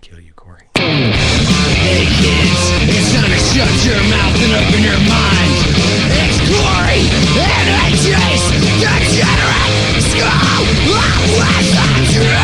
kill you, Corey. Hey kids, it's time to shut your mouth and open your mind. It's Corey and AJ's Degenerate School of Wizardry!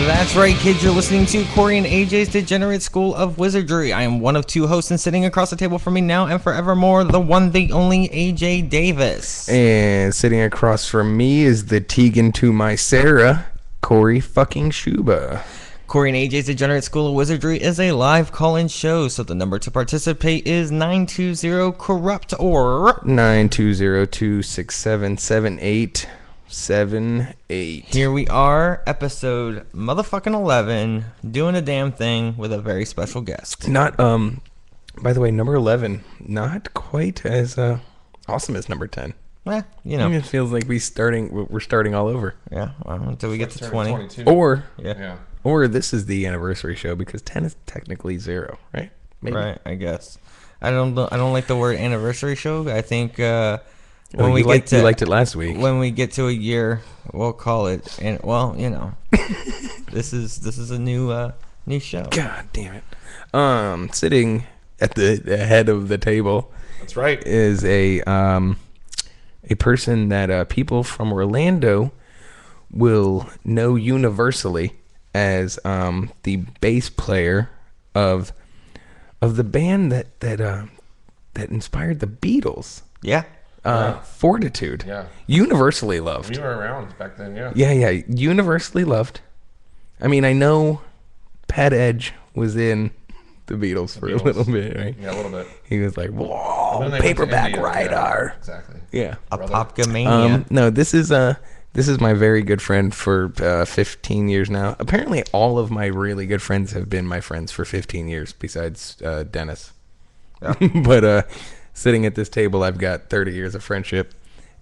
That's right, kids. You're listening to Corey and AJ's Degenerate School of Wizardry. I am one of two hosts, and sitting across the table from me now and forevermore, the one, the only AJ Davis. And sitting across from me is the Tegan to my Sarah, Corey fucking Shuba. Corey and AJ's Degenerate School of Wizardry is a live call-in show, so the number to participate is 920-CORRUPT or 920-267-7878. Here we are, episode motherfucking 11, doing a damn thing with a very special guest. Not, by the way, number 11, not quite as awesome as number 10. You know. It feels like we're starting all over. Yeah, well, until we get to 20. 22. Or this is the anniversary show because 10 is technically 0, right? Maybe. Right, I guess. I don't like the word anniversary show. I think you liked it last week. When we get to a year, we'll call it. And well, you know, this is a new show. God damn it! Sitting at the head of the table. That's right. Is a person that people from Orlando will know universally as the bass player of the band that inspired the Beatles. Yeah. Fortitude. Yeah. Universally loved. We were around back then, yeah. Yeah. Universally loved. I mean, I know Pat Edge was in the Beatles for a little bit, right? Yeah, a little bit. He was like, whoa, Then they went to paperback India, radar. Yeah, exactly. Yeah. A popgamania. No, this is my very good friend for 15 years now. Apparently, all of my really good friends have been my friends for 15 years, besides Dennis. Yeah. But sitting at this table, I've got 30 years of friendship,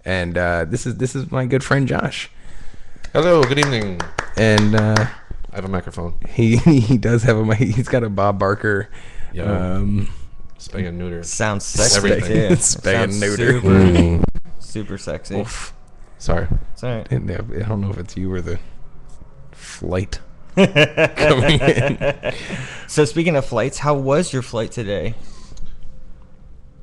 and this is my good friend Josh. Hello, good evening. And I have a microphone. he does have a mic. He's got a Bob Barker. Spay and neuter. Sounds sexy Everything. too. Spay and Sounds neuter. super sexy. Oof. Sorry. It's all right. I don't know if it's you or the flight coming in. So speaking of flights, how was your flight today?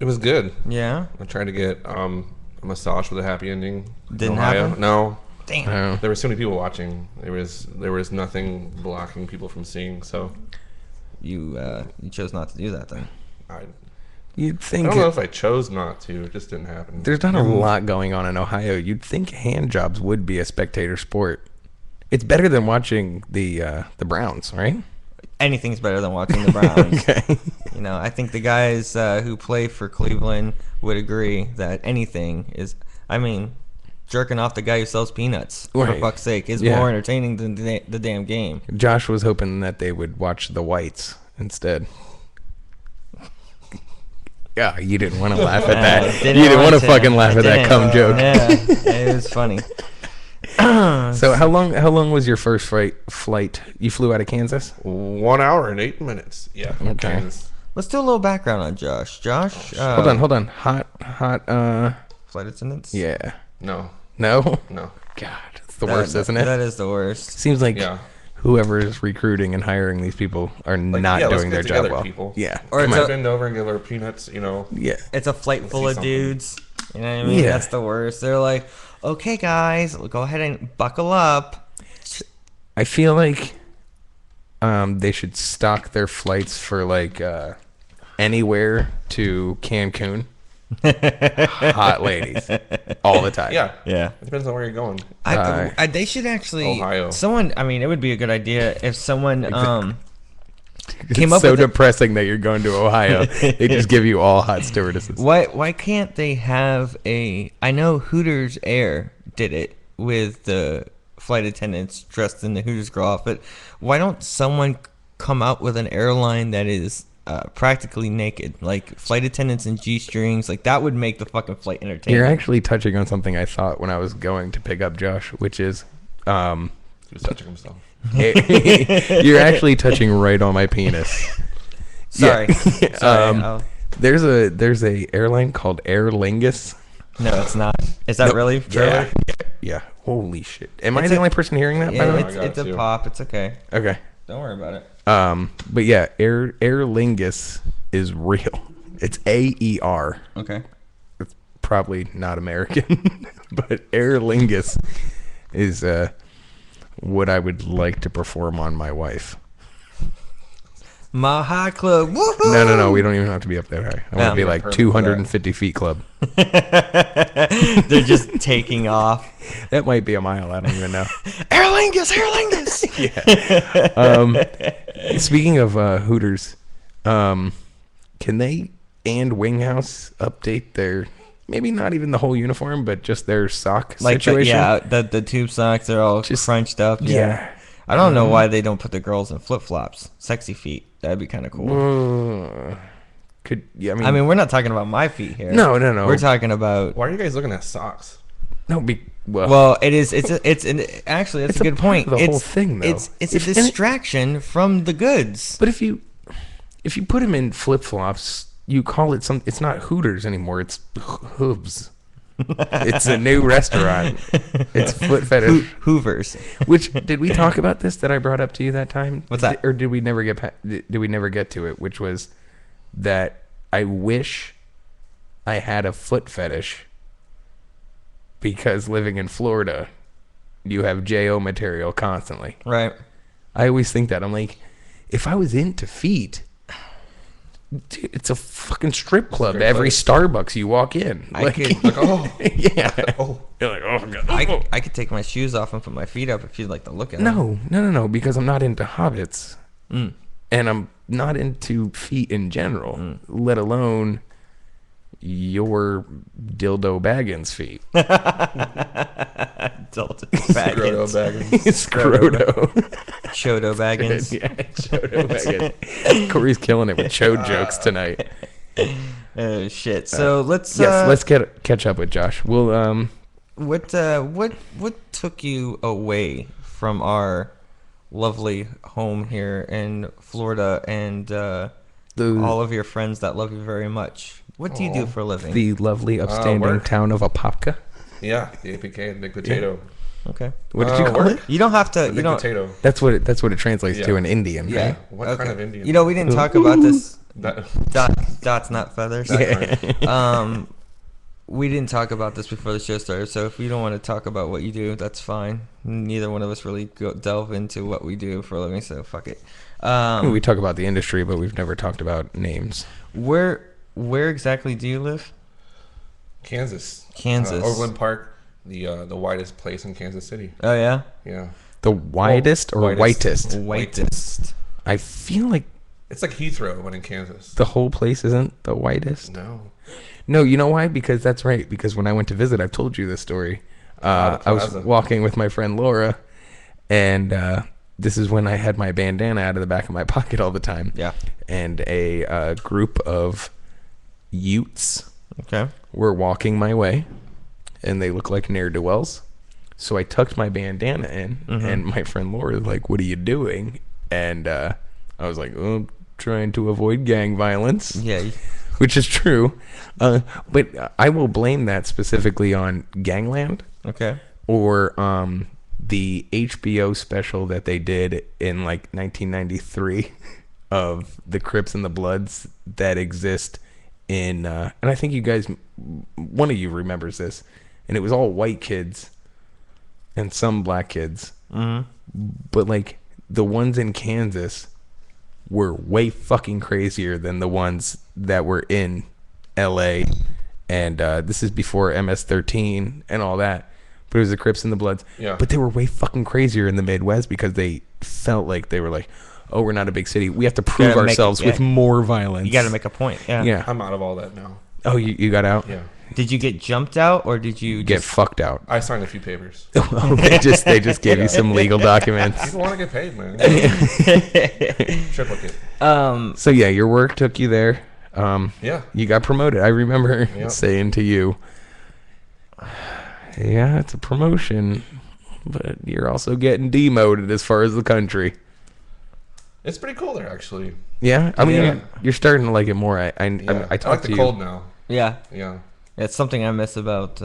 It was good. Yeah. I tried to get a massage with a happy ending. Didn't in Ohio. happen? No. Damn. There were so many people watching. There was nothing blocking people from seeing. So You chose not to do that then. You'd I think don't know if I chose not to. It just didn't happen. there's not a lot going on in Ohio. You'd think hand jobs would be a spectator sport. It's better than watching the Browns, right? Anything's better than watching the Browns. Okay. You know, I think the guys who play for Cleveland would agree that anything is, I mean, jerking off the guy who sells peanuts, for Right. fuck's sake, is Yeah. more entertaining than the damn game. Josh was hoping that they would watch the whites instead. Yeah, you didn't want to laugh at that. You didn't want to fucking laugh at that cum joke. Yeah, it was funny. So how long was your first flight? You flew out of Kansas? 1 hour and 8 minutes. Yeah. Okay. Let's do a little background on Josh. Josh, Hold on. Hot. flight attendants. Yeah. No. No. No. God, it's the worst, isn't it? That is the worst. Seems like Yeah. whoever is recruiting and hiring these people are not let's doing get their together, job well. people. Yeah. Or Come it's on, a- bend over and give her peanuts. You know. Yeah. It's a flight full see of something. dudes. You know what I mean? Yeah. That's the worst. They're like, okay, guys, go ahead and buckle up. I feel like they should stock their flights for like anywhere to Cancun. Hot ladies all the time. Yeah. Yeah. It depends on where you're going. They should actually. Ohio. Someone. I mean, it would be a good idea if someone It's came up so with it. depressing that you're going to Ohio. They just give you all hot stewardesses. Why can't they have a? I know Hooters Air did it with the flight attendants dressed in the Hooters girl outfit. Why don't someone come out with an airline that is practically naked, like flight attendants in G-strings? Like that would make the fucking flight entertaining. You're actually touching on something I thought when I was going to pick up Josh, which is He was touching himself. you're actually touching right on my penis. Sorry. Yeah. Sorry. There's a airline called Aer Lingus. No, it's not. Is that really? Yeah, yeah. Holy shit. Am I It's the a- only person hearing that? By the Yeah, way? I got it's a you. pop. It's okay. Okay. Don't worry about it. But yeah, Aer Lingus is real. It's AER. Okay. It's probably not American, but Aer Lingus is what I would like to perform on my wife. My high club. Woohoo! No. We don't even have to be up that high. I want to be like perfect 250 feet club. They're just taking off. That might be a mile. I don't even know. Aer Lingus, Aer Lingus. Speaking of Hooters, can they and Winghouse update their, maybe not even the whole uniform, but just their sock situation? The tube socks are all Just- crunched up. yeah. I don't know why they don't put the girls in flip flops. Sexy feet. That'd be kind of cool. I mean, We're not talking about my feet here. no. We're talking about. Why are you guys looking at socks? Well, it is. Actually, that's It's a a good part point. of the whole thing, though. It's a If- and it- distraction from the goods. But if you put them in flip flops, you call it some. It's not Hooters anymore. It's Hooves. It's a new restaurant. It's Foot Fetish. Hoovers. Which, did we talk about this that I brought up to you that time? What's that? Or did we never get to it? Which was that I wish I had a foot fetish because living in Florida, you have JO material constantly. Right. I always think that. I'm like, if I was into feet, dude, it's a fucking strip club. great Every place. Starbucks you walk in. I Like, could- Like, oh, yeah. oh. You're like, oh, God. I could take my shoes off and put my feet up if you'd like to look at them. No, because I'm not into hobbits. Mm. And I'm not into feet in general, let alone your dildo Baggins feet. Dalton Scroto Baggins. baggins. Scroto. Chodo Baggins. Yeah, Chodo Baggins. Corey's killing it with chode jokes tonight. Oh shit. So let's Yes, let's catch up with Josh. We'll what took you away from our lovely home here in Florida and all of your friends that love you very much? What do you do for a living? the lovely upstanding work. town of Apopka. Yeah, the APK, the big potato. Okay. What did you call work. it? You don't have to. The You big don't. potato. That's what it translates to Yeah. in Indian. Yeah. Right? What kind of Indian? You know, we didn't talk about this. That, Dots, not feathers. Yeah. We didn't talk about this before the show started, so if you don't want to talk about what you do, that's fine. Neither one of us really delve into what we do for a living, so fuck it. We talk about the industry, but we've never talked about names. Where exactly do you live? Kansas. Kansas. Overland Park, the widest place in Kansas City. Oh yeah. Yeah. The widest or widest. whitest? Whitest. I feel like It's like Heathrow, but in Kansas. the whole place isn't the whitest. No. No, you know why? Because that's right. Because when I went to visit, I've told you this story. The I was plaza. walking with my friend Laura, and this is when I had my bandana out of the back of my pocket all the time. Yeah. And a group of Utes Okay. were walking my way, and they look like ne'er-do-wells. So I tucked my bandana in, and my friend Laura was like, "What are you doing?" And I was like, "Oh, I'm trying to avoid gang violence." Yeah. Which is true. But I will blame that specifically on Gangland Okay. or the HBO special that they did in like 1993 of the Crips and the Bloods that exist in, and I think you guys, one of you remembers this, and it was all white kids and some black kids. Mm-hmm. But like the ones in Kansas were way fucking crazier than the ones that were in LA, and this is before MS-13 and all that, but it was the Crips and the Bloods. Yeah. But they were way fucking crazier in the Midwest because they felt like they were like, oh, we're not a big city, we have to prove Gotta make- ourselves yeah. with more violence. You got to make a point. Yeah. yeah. I'm out of all that now. Oh, you got out? Yeah. Did you get jumped out or did you Get just fucked out. I signed a few papers. Well, they just gave you some legal documents. People want to get paid, man. Triplicate. So yeah, your work took you there. Yeah. You got promoted. I remember Yep. saying to you, yeah, it's a promotion, but you're also getting demoted as far as the country. It's pretty cool there, actually. Yeah, I mean, Yeah. you're starting to like it more. I Yeah. I talked like to the you. cold now. Yeah, Yeah. it's something I miss about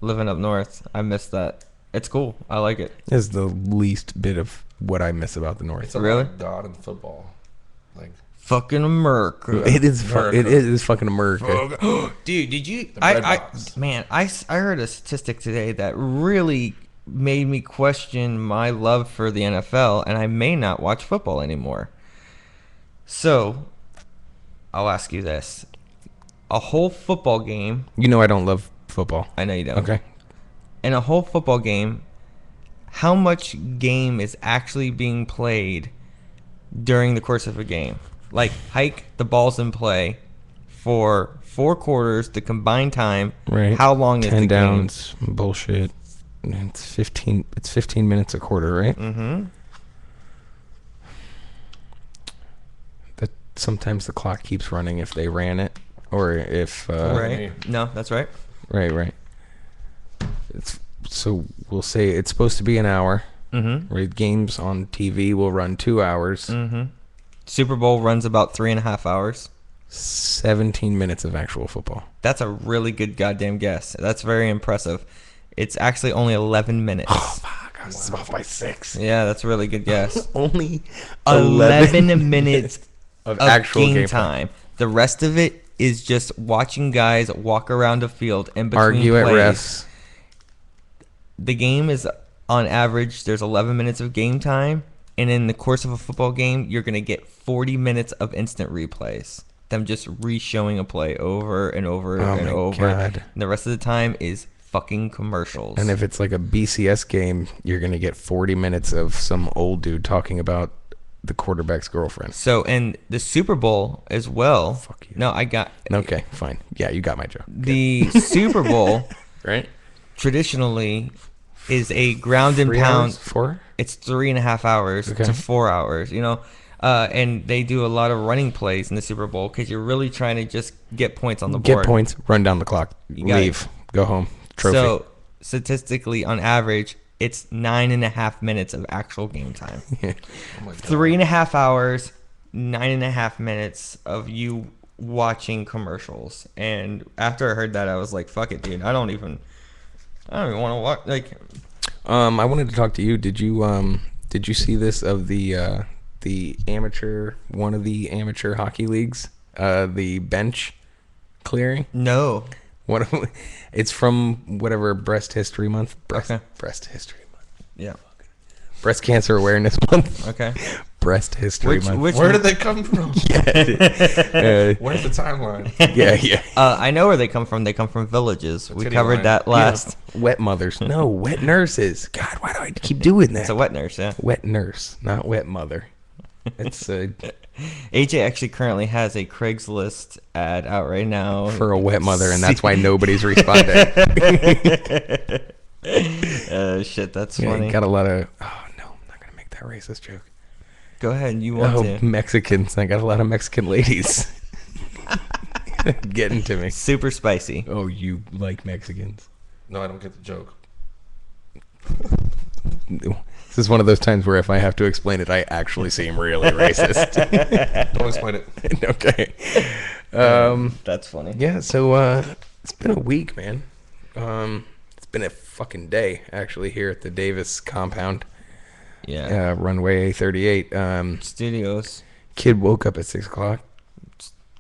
living up north. I miss that. It's cool. I like it. Is the least bit of what I miss about the North. It's a Really? lot of God and football. Like, Fucking America. It is. America. It is fucking America. Dude, did you? bread I box. man, I heard a statistic today that really made me question my love for the NFL, and I may not watch football anymore. So, I'll ask you this: a whole football game. You know I don't love football. I know you don't. Okay. In a whole football game, how much game is actually being played during the course of a game? Like, hike the balls in play for 4 quarters, the combined time. Right. How long is 10 the downs. Bullshit. It's 15. It's 15 minutes a quarter, right? game? Mm-hmm. That sometimes the clock keeps running if they ran it, or if. Right. No, that's right. Right. It's so we'll say it's supposed to be an hour. Mm-hmm. Right. Games on TV will run 2 hours. Mm-hmm. Super Bowl runs about 3.5 hours. 17 minutes of actual football. That's a really good goddamn guess. That's very impressive. It's actually only 11 minutes. Oh fuck! I was off by 6. Yeah, that's a really good guess. Only 11 minutes of of actual game game time. The rest of it is just watching guys walk around a field in between Argue at plays. refs. The game is on average there's 11 minutes of game time, and in the course of a football game you're going to get 40 minutes of instant replays, them just re-showing a play over and over Oh and my over. God. And the rest of the time is fucking commercials. And if it's like a BCS game, you're gonna get 40 minutes of some old dude talking about the quarterback's girlfriend. So, and the Super Bowl as well. Fuck you. No, I got Okay, fine. Yeah, you got my joke. the Super Bowl Right? traditionally is a ground and 3 pound. hours? 4? It's 3.5 hours Okay. to 4 hours, you know, and they do a lot of running plays in the Super Bowl because you're really trying to just get points on the Get board. points, run down the clock, You got leave, go home, trophy. So statistically, on average, it's 9.5 minutes of actual game time. Oh my God. 3.5 hours, 9.5 minutes of you watching commercials. And after I heard that, I was like, "Fuck it, dude! I don't even want to watch." Like, I wanted to talk to you. Did you see this of the amateur, one of the amateur hockey leagues, the bench clearing? no, One of, it's from whatever Breast History Month. Okay. Breast History Month. yeah, Breast Cancer Awareness Month. okay. Breast History Month. Where did they come from? Uh, Where's the timeline? yeah. I know where they come from. They come from villages. We titty covered line. that last. Wet mothers. No, wet nurses. God, why do I keep doing that? It's a wet nurse, yeah. Wet nurse, not wet mother. It's AJ actually currently has a Craigslist ad out right now. for a wet mother, and that's why nobody's responding. Shit, that's Yeah, funny. got a lot of. Oh no, I'm not gonna make that racist joke. Go ahead, you want Oh, to. Mexicans. I got a lot of Mexican ladies getting to me. Super spicy. Oh, you like Mexicans? No, I don't get the joke. This is one of those times where if I have to explain it, I actually seem really racist. Don't explain it. Okay. That's funny. Yeah. So it's been a week, man. It's been a fucking day actually here at the Davis compound. Yeah. Runway 38. Studios, Kid woke up at 6 o'clock.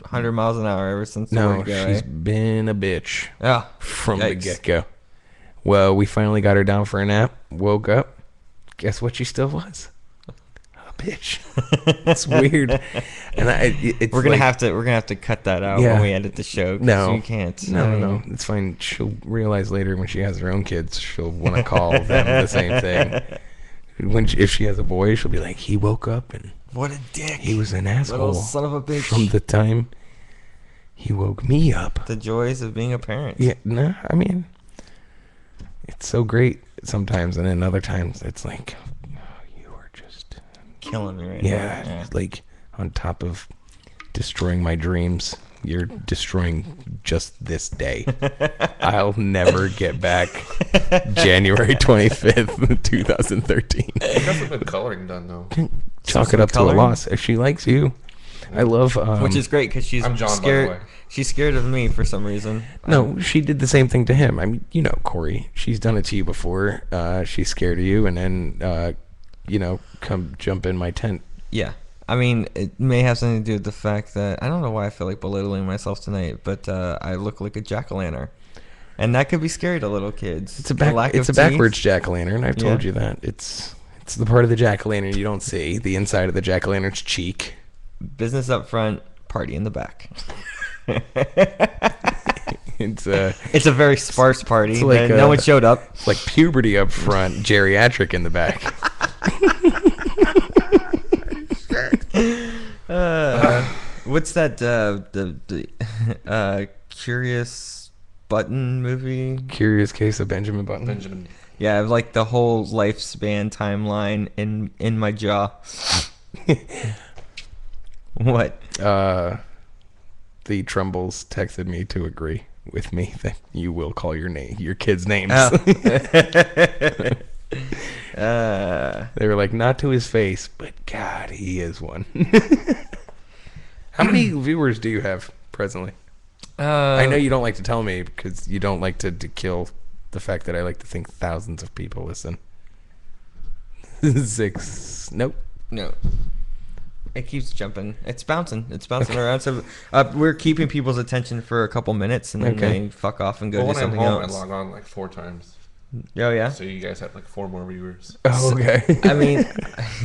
100 miles an hour ever since the No, word go, she's eh? been a bitch Yeah. from the Yikes. get-go. Well, we finally got her down for a nap. Woke up. Guess what she still was? A bitch. It's weird. And it's We're gonna like- have to cut that out Yeah. when we edit the show. 'cause No, you can't. No. It's fine. She'll realize later when she has her own kids, she'll want to call them the same thing. If she has a boy, she'll be like, he woke up and What a dick! he was an asshole Little son of a bitch. from the time he woke me up. The joys of being a parent. Yeah, no, I mean, it's so great sometimes, and then other times it's like, oh, you are just, Killing me right yeah, now. like on top of destroying my dreams you're destroying just this day. I'll never get back January 25th, 2013. You got some good coloring done though. Chalk it up to a coloring? loss. If she likes you, I love. Which is great because she's I'm John, by the scared. way. She's scared of me for some reason. No, she did the same thing to him. I mean, you know, Corey. She's done it to you before. She's scared of you, and then, come jump in my tent. Yeah. I mean, it may have something to do with the fact that I don't know why I feel like belittling myself tonight, but I look like a jack-o'-lantern, and that could be scary to little kids. It's a The lack it's of a backwards teeth. jack-o'-lantern. I've told Yeah. you that. It's the part of the jack-o'-lantern you don't see. The inside of the jack-o'-lantern's cheek. Business up front, party in the back. It's It's a very sparse party. It's like, no one showed up. like puberty up front, geriatric in the back. What's that? The Curious Button movie? Curious Case of Benjamin Button. Benjamin. Yeah, I have like the whole lifespan timeline in my jaw. What? The Trumbles texted me to agree with me that you will call your kids' names. Oh. They were like, not to his face, but God, he is one. How many viewers do you have presently? I know you don't like to tell me because you don't like to kill the fact that I like to think thousands of people listen. 6. Nope. No. It keeps jumping. It's bouncing. It's bouncing around. So we're keeping people's attention for a couple minutes, and then Okay. they fuck off and go Well, do when I'm something home, else. I log on like 4 times. Oh yeah. So you guys have like 4 more viewers. Oh, okay. I mean,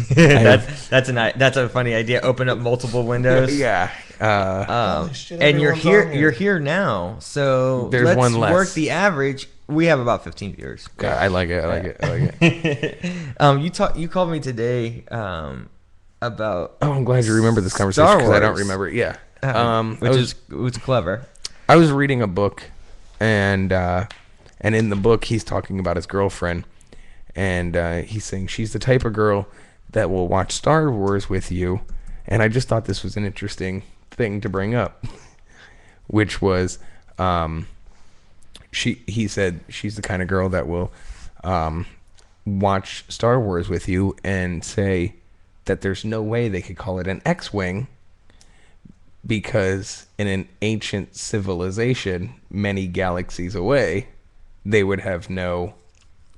that's a funny idea. Open up multiple windows. Yeah. Holy shit, And you're everyone's here. on here. You're here now. So There's let's one less. work the average. We have about 15 viewers. I like it. I like it. I like it. You called me today about Oh, I'm glad you remember this conversation Star because I don't Wars. remember it. Yeah. which is clever. I was reading a book, and in the book he's talking about his girlfriend, and he's saying she's the type of girl that will watch Star Wars with you, and I just thought this was an interesting thing to bring up, which was he said she's the kind of girl that will watch Star Wars with you and say that there's no way they could call it an X-Wing because in an ancient civilization many galaxies away, they would have no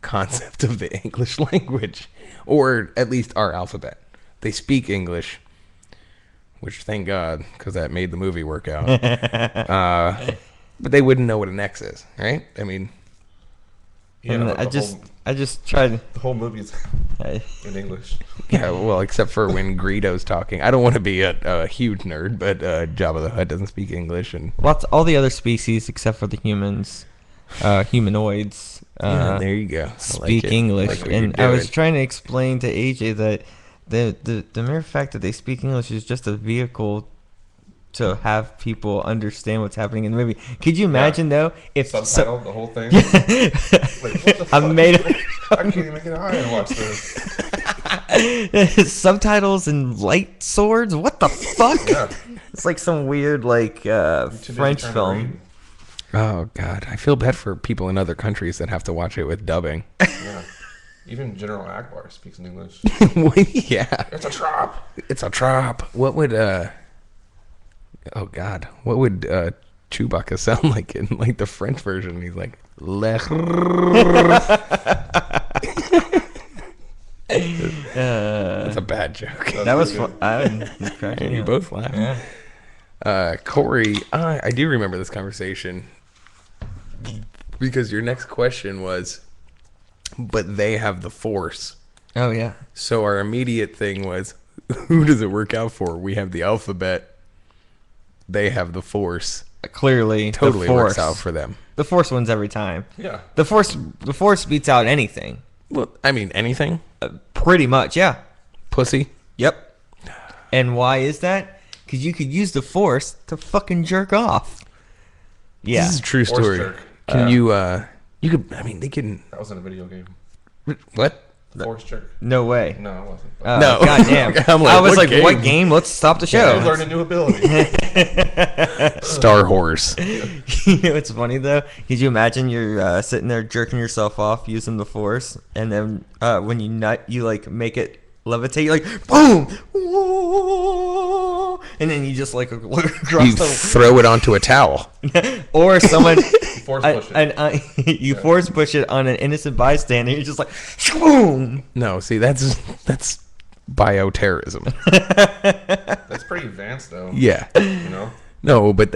concept of the English language, or at least our alphabet. They speak English, which thank God, because that made the movie work out. But they wouldn't know what an X is, right? I mean, Yeah, And but I just tried. the whole movie's I, in English. yeah, well, except for when Greedo's talking. I don't want to be a huge nerd, but Jabba the Hutt doesn't speak English, and all the other species except for the humans, humanoids, there you go. I like speak it. English. Like what And you're I was doing. trying to explain to AJ that the mere fact that they speak English is just a vehicle to have people understand what's happening in the movie. Could you imagine though if Subtitled the whole thing. Like, what the I fuck? made I can't even get high and watch this. subtitles and light swords? What the fuck? Yeah. It's like some weird like Too busy French trying to film. Oh God, I feel bad for people in other countries that have to watch it with dubbing. read. Yeah. Even General Akbar speaks in English. Yeah, It's a trap. it's a trap. What would Oh God, what would Chewbacca sound like in like the French version? He's like, Lech. That's a bad joke. That was pretty fun. I was cracking And you up. both laugh. Yeah. Corey, I do remember this conversation because your next question was, but they have the Force. Oh yeah. So our immediate thing was, who does it work out for? We have the alphabet. They have the Force. Clearly, Totally the works Force. out for them. The Force wins every time. Yeah. The Force beats out anything. Well, I mean, anything. Pretty much, yeah. Pussy. Yep. And why is that? Because you could use the Force to fucking jerk off. Yeah. This is a true Force story. jerk. Can you could, I mean, they can, That was in a video game. what? Force jerk. No way. No, I wasn't. Oh, No. Goddamn. I'm like, I was what like, game? what game? Let's stop the I show. learned a new ability. Star Horse. You know what's funny though? Could you imagine you're sitting there jerking yourself off using the force, and then when you nut, you like make it levitate. You're like, boom, whoa, and then you just like look across You throw it onto a towel. or someone Force push it. you force push it on an innocent bystander. You're just like, boom. No, see, that's bioterrorism. That's pretty advanced, though. Yeah. You know? No, but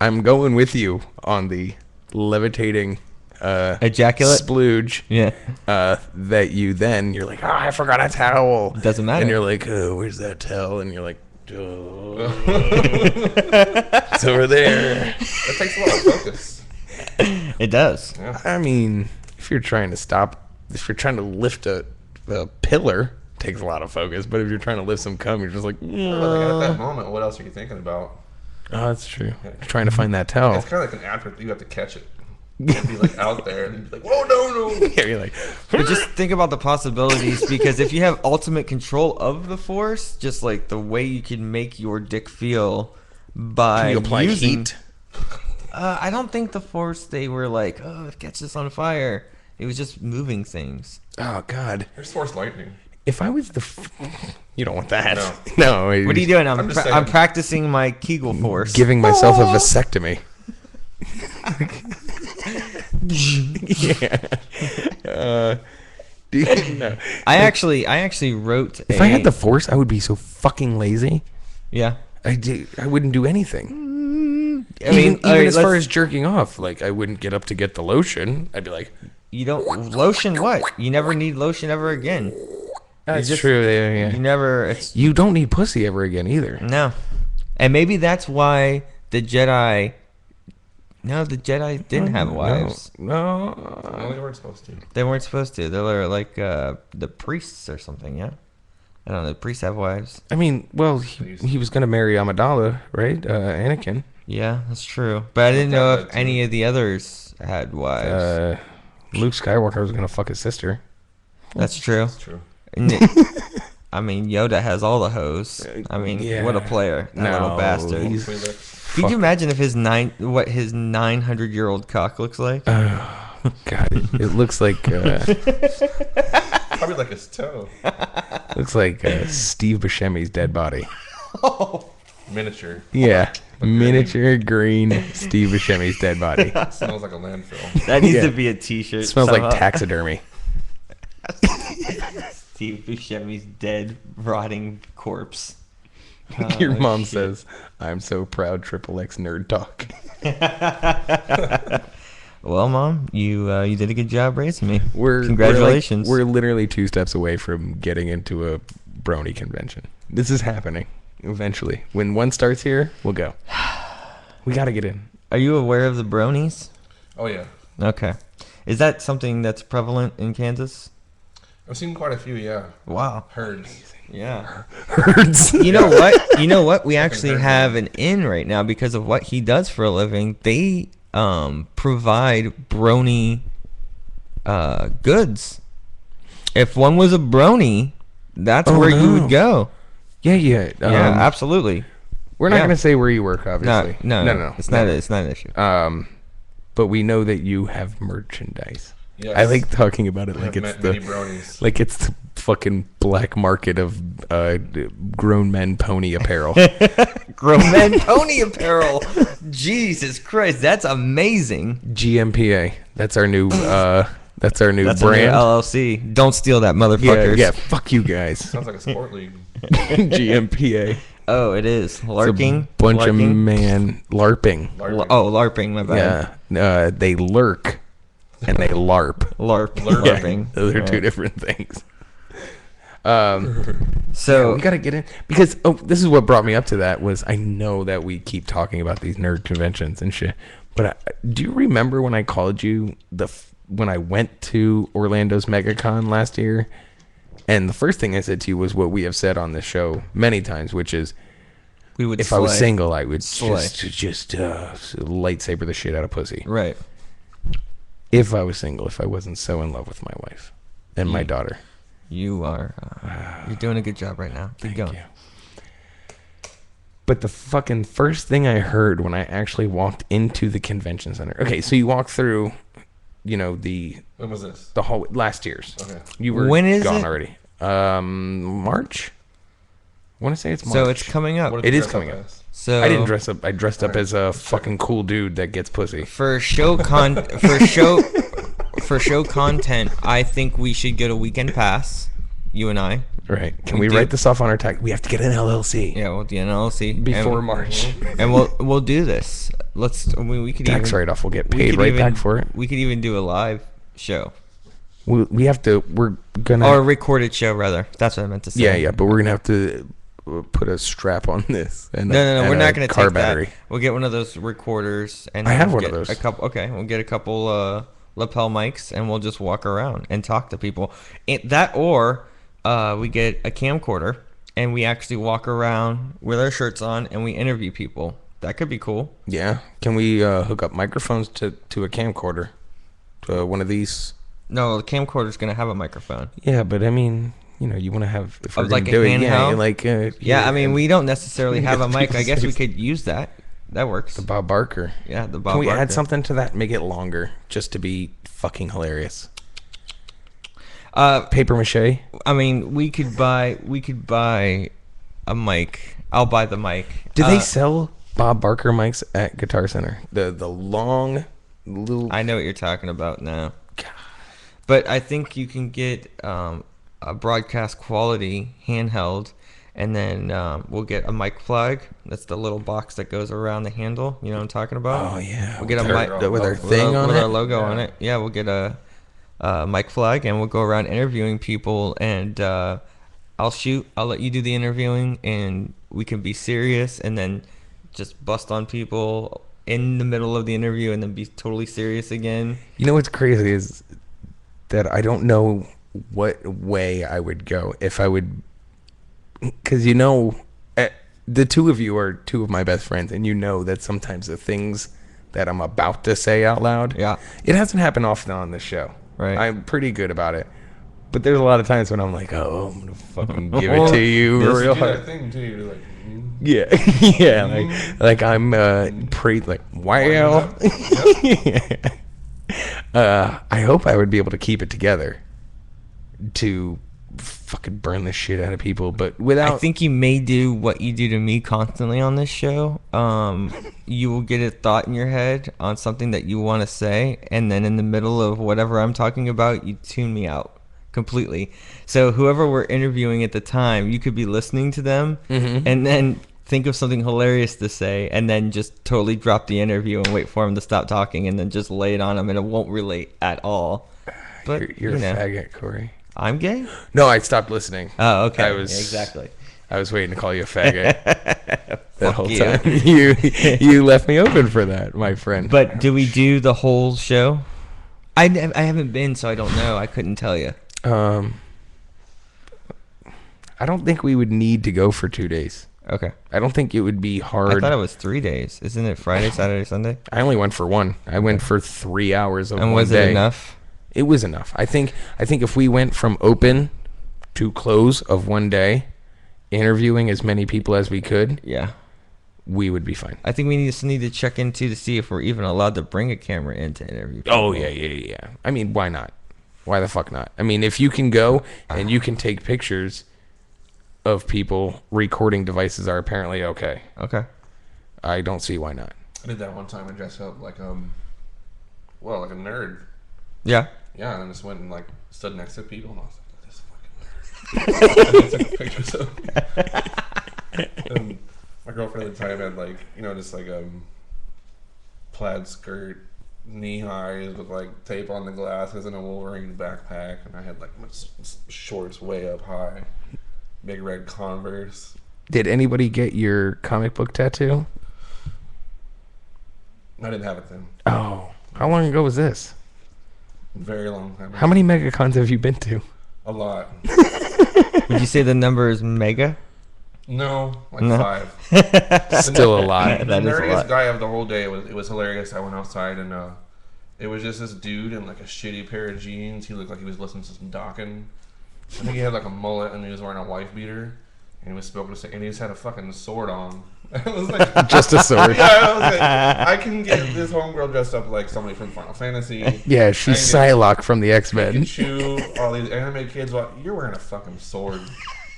I'm going with you on the levitating Ejaculate? splooge. Yeah. That you're like, oh, I forgot a towel. Doesn't matter. And you're like, oh, where's that towel? And you're like, oh, it's over there. That takes a lot of focus. It does. Yeah. I mean, if you're trying to lift a pillar, it takes a lot of focus. But if you're trying to lift some cum, you're just like, But like, at that moment, what else are you thinking about? oh, that's true. You're trying to find that towel. It's kind of like an afterthought. You have to catch it. You have to be like out there and be like, whoa, no. Yeah, you're like, But just think about the possibilities, because if you have ultimate control of the force, just like the way you can make your dick feel by can you apply using, heat? I don't think the force, they were like, oh, it catches on fire. It was just moving things. Oh God. There's force lightning. If I was you don't want that. No. No. What are you doing? I'm just saying. I'm practicing my Kegel force. Giving myself a vasectomy. Yeah. No. I actually wrote. If I had the force, I would be so fucking lazy. yeah. I wouldn't do anything. I mean, even all right, as far let's- as jerking off, like I wouldn't get up to get the lotion. I'd be like, you don't lotion what? You never need lotion ever again. that's just- true. Yeah. You never. It's You don't need pussy ever again either. no, and maybe that's why the Jedi. No, the Jedi didn't have wives. No. No, they weren't supposed to. They weren't supposed to. They were like the priests or something. Yeah, I don't know. The priests have wives. I mean, well, he was gonna marry Amidala, right? Anakin. Yeah, that's true. But I didn't that know bad, if too. any of the others had wives. Luke Skywalker was gonna fuck his sister. That's true. That's true. And I mean, Yoda has all the hoes. I mean, Yeah. what a player! That little bastard. he's- Between the- Could you imagine if his 900-year-old cock looks like? God, it looks like Probably like his toe. Steve Buscemi's dead body. Miniature. Yeah, miniature green Steve Buscemi's dead body. Smells like a landfill. That needs Yeah. to be a T-shirt. It smells like somehow. taxidermy. Steve Buscemi's dead, rotting corpse. Your Oh, mom shit. says, "I'm so proud, Triple X Nerd Talk." Well, Mom, you did a good job raising me. We're Congratulations. We're literally 2 steps away from getting into a brony convention. This is happening eventually. When one starts here, we'll go. We got to get in. Are you aware of the bronies? Oh, yeah. Okay. Is that something that's prevalent in Kansas? I've seen quite a few, yeah. Wow. Herds. Yeah. Herds. You know what? You know what? We actually heard have an inn right now because of what he does for a living. They provide brony goods. If one was a brony, that's Oh, where you no. would go. Yeah. Yeah, absolutely. We're not Yeah. going to say where you work, No, obviously. no. It's not an issue. But we know that you have merchandise. Yes. I like talking about it I like have it's many the bronies. like it's the fucking black market of grown men pony apparel. Grown men pony apparel. Jesus Christ, that's amazing. GMPA. That's our new That's our new brand. LLC. Don't steal that, Yeah, motherfuckers. yeah. Fuck you guys. Sounds like a sport league. GMPA. Oh, it is It's a larking. bunch of Larking? man LARPing. LARPing. LARPing. My bad. Yeah. They lurk and they LARP. LARPing. Yeah, those are two Right. different things. So We gotta get in because this is what brought me up to that was I know that we keep talking about these nerd conventions and shit, but do you remember when I called you when I went to Orlando's MegaCon last year, and the first thing I said to you was what we have said on this show many times, which is we would. if I was slay. single, I would Slay. just lightsaber the shit out of pussy. Right. If I was single, if I wasn't so in love with my wife, and my daughter. You are. You're doing a good job right now. Keep going. You. But the fucking first thing I heard when I actually walked into the convention center. Okay, so you walk through, the When was this? the hallway last year's. Okay. You were When is gone it? already. March. I want to say it's March. So it's coming up. What did It you is dress coming up up. as? So I didn't dress up. I dressed up as a fucking cool dude that gets pussy. for show content. I think we should get a weekend pass. You and I. Right? Can We we do. write this off on our tag? We have to get an LLC Yeah, we'll do an LLC before and, March. and we'll do this. We could Tax even write-off. We'll get we paid could right even- back for it. We could even do a live show We have to. We're gonna. or a recorded show rather. That's what I meant to say. Yeah, but we're gonna have to put a strap on this. And No, and we're a not going to car take battery. that. We'll get one of those recorders, and I have we'll one of get those. A couple. Okay, we'll get a couple lapel mics, and we'll just walk around and talk to people. We get a camcorder, and we actually walk around with our shirts on, and we interview people. That could be cool. Yeah. Can we hook up microphones to a camcorder? To one of these? No, the camcorder's going to have a microphone. Yeah, but I mean, you want to have if we're Like gonna a do it, yeah, handheld? like Yeah, I mean, and we don't necessarily have a mic. I guess we Yes. could use that. That works. the Bob Barker. Yeah, the Bob Can we add Barker. something to that? Make it longer, just to be fucking hilarious. Paper mache. I mean, we could buy a mic. I'll buy the mic. Do they sell Bob Barker mics at Guitar Center? The long little. I know what you're talking about now. But I think you can get a broadcast quality handheld, and then we'll get a mic plug. That's the little box that goes around the handle. You know what I'm talking about? Oh yeah. We'll get a with mic our, with our thing on with it. our logo on it. Yeah, we'll get a mic plug, and we'll go around interviewing people. And I'll shoot. I'll let you do the interviewing, and we can be serious, and then just bust on people in the middle of the interview, and then be totally serious again. You know what's crazy is that I don't know what way I would go if I would, because the two of you are two of my best friends, and that sometimes the things that I'm about to say out loud, Yeah. it hasn't happened often on this show. Right. I'm pretty good about it, but there's a lot of times when I'm like, oh, I'm gonna fucking give it to you This- real Do that hard. thing too. You're like, Yeah, yeah, like I'm wow. I hope I would be able to keep it together to fucking burn the shit out of people, but without. I think you may do what you do to me constantly on this show. You will get a thought in your head on something that you want to say, and then in the middle of whatever I'm talking about, you tune me out completely. So whoever we're interviewing at the time, you could be listening to them, and then think of something hilarious to say, and then just totally drop the interview and wait for them to stop talking, and then just lay it on them, and it won't relate at all. But you're you a know, faggot, Corey. I'm gay. No, I stopped listening. Oh, okay. I was Yeah, exactly. I was waiting to call you a faggot that Fuck whole you. time. You left me open for that, my friend. But do we do the whole show? I haven't been, so I don't know. I couldn't tell you. I don't think we would need to go for 2 days. Okay. I don't think it would be I hard. thought it was 3 days. Isn't it Friday, Saturday, Sunday? I only went for one. I went for 3 hours of And one was day. it enough? It was enough. I think if we went from open to close of one day, interviewing as many people as we could, Yeah. we would be fine. I think we just need to check into to see if we're even allowed to bring a camera in to interview people. Oh yeah. I mean, why not? Why the fuck not? I mean, if you can go and you can take pictures of people, recording devices are apparently okay. Okay. I don't see why not. I did that one time and dressed up like like a nerd. Yeah. Yeah, and then just went and like stood next to people, and I was like, "This fucking nerd." And I took pictures of him. And my girlfriend at the time had like just like plaid skirt, knee highs with like tape on the glasses and a Wolverine backpack, and I had like my shorts way up high, big red Converse. Did anybody get your comic book tattoo? I didn't have it then. Oh, how long ago was this? Very long time. How many MegaCons have you been to? A lot. Would you say the number is mega? No, like No. 5. Still a lot. The That is a nerdiest lot. guy of the whole day. It was hilarious. I went outside and It was just this dude in like a shitty pair of jeans. He looked like he was listening to some Dawkins. I think he had like a mullet and he was wearing a wife beater. And he was smoking and he just had a fucking sword on. I was like, Just a sword. yeah, I was like, I can get this homegirl dressed up like somebody from Final Fantasy. Yeah, she's Psylocke from the X-Men. Pikachu, all these anime kids. Well, you're wearing a fucking sword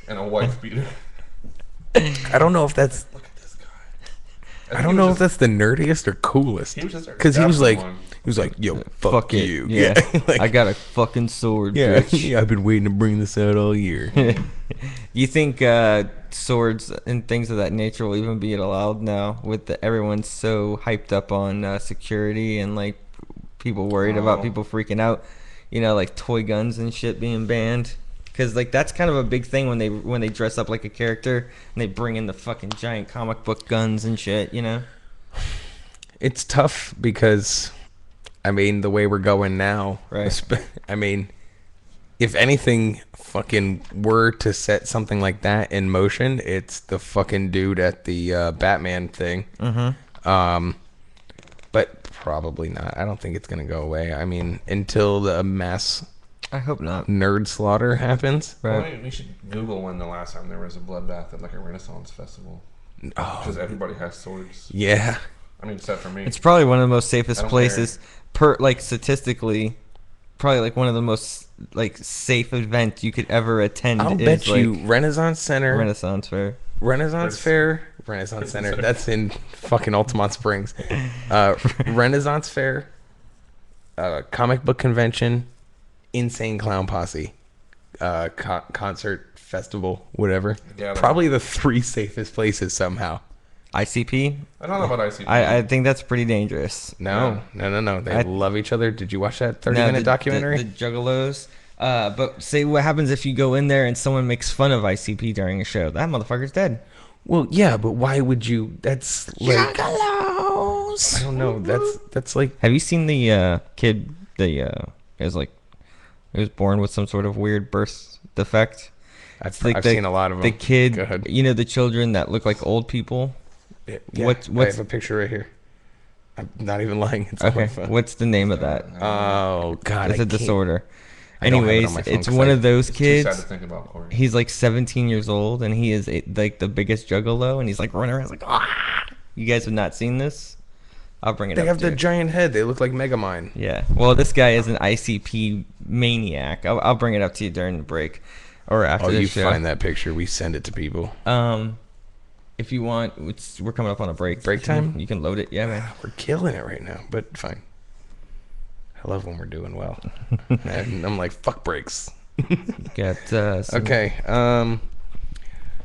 and a wife beater. I don't know if that's. Look at this guy. I don't know if that's the nerdiest or coolest. He was just because he was like, one. yo, fuck it. you. Yeah, like, I got a fucking sword. yeah, Bitch. yeah, I've been waiting to bring this out all year. You think swords and things of that nature will even be allowed now with everyone's so hyped up on security and like people worried about people freaking out, you know, like toy guns and shit being banned? Because like that's kind of a big thing when they dress up like a character and they bring in the fucking giant comic book guns and shit, you know. It's tough because, I mean, the way we're going now, Right. I mean, if anything fucking were to set something like that in motion, it's the fucking dude at the Batman thing. Mm-hmm. But probably not. I don't think it's going to go away. I mean, until the mass I hope not. nerd slaughter happens. Right. Well, we should Google when the last time there was a bloodbath at like a Renaissance festival. Because everybody has swords. Yeah. I mean, except for me. It's probably one of the most safest I don't places like statistically, probably like one of the most like safe events you could ever attend. I'll is bet like you Renaissance Center. Renaissance Fair. Renaissance Center. That's in fucking Altamont Springs. Renaissance Fair, comic book convention, Insane Clown Posse, concert festival, whatever. Yeah, Probably the three safest places somehow. ICP. I don't know about ICP. I think that's pretty dangerous. No. They love each other. Did you watch that 30-minute documentary? The Juggalos. But say what happens if you go in there and someone makes fun of ICP during a show? That motherfucker's dead. Well, yeah, but why would you? That's like Juggalos. I don't know. That's like Have you seen the kid? He was born with some sort of weird birth defect. I've Like seen a lot of them. The kid, Go ahead. you know, the children that look like old people. Yeah, What's- I have a picture right here. I'm not even lying. It's on my Okay, phone. what's the name of that? Oh God, It's I a can't- disorder. I don't have it Anyways, on my phone it's 'cause one I- of those It's too sad kids. to think about, Corey. He's like 17 years old, and he is like the biggest juggalo, and he's like running around like, ah! You guys have not seen this? I'll bring it They up. have the dude. giant head. They look like Megamind. Yeah. Well, this guy is an ICP maniac. I'll bring it up to you during the break or after Oh, the you show. find that picture. We send it to people. If you want, we're coming up on a break. Break time? You can load it. Yeah, man. We're killing it right now, but fine. I love when we're doing well. And I'm like, fuck breaks. Got some- Okay.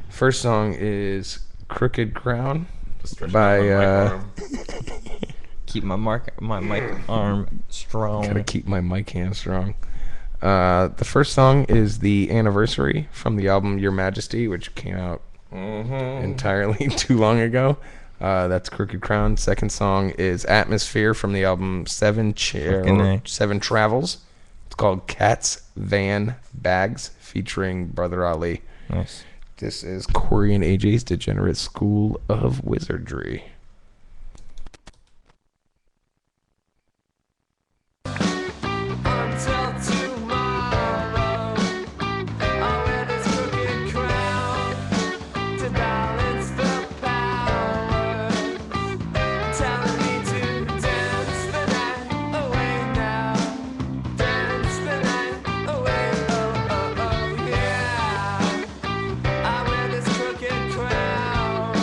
First song is "Crooked Crown" Stretch by. my arm. keep my mic arm strong. Gotta keep my mic hand strong. The first song is "The Anniversary" from the album Your Majesty, which came out entirely too long ago. That's Crooked Crown. Second song is "Atmosphere" from the album Seven Travels. It's called Cats, Van, Bags, featuring Brother Ali. Nice. This is Corey and AJ's Degenerate School of Wizardry. Until tomorrow, I'll wear this crooked crown to balance the powers, telling me to dance the night away now, dance the night away. Oh, oh, oh, yeah. I wear this crooked crown.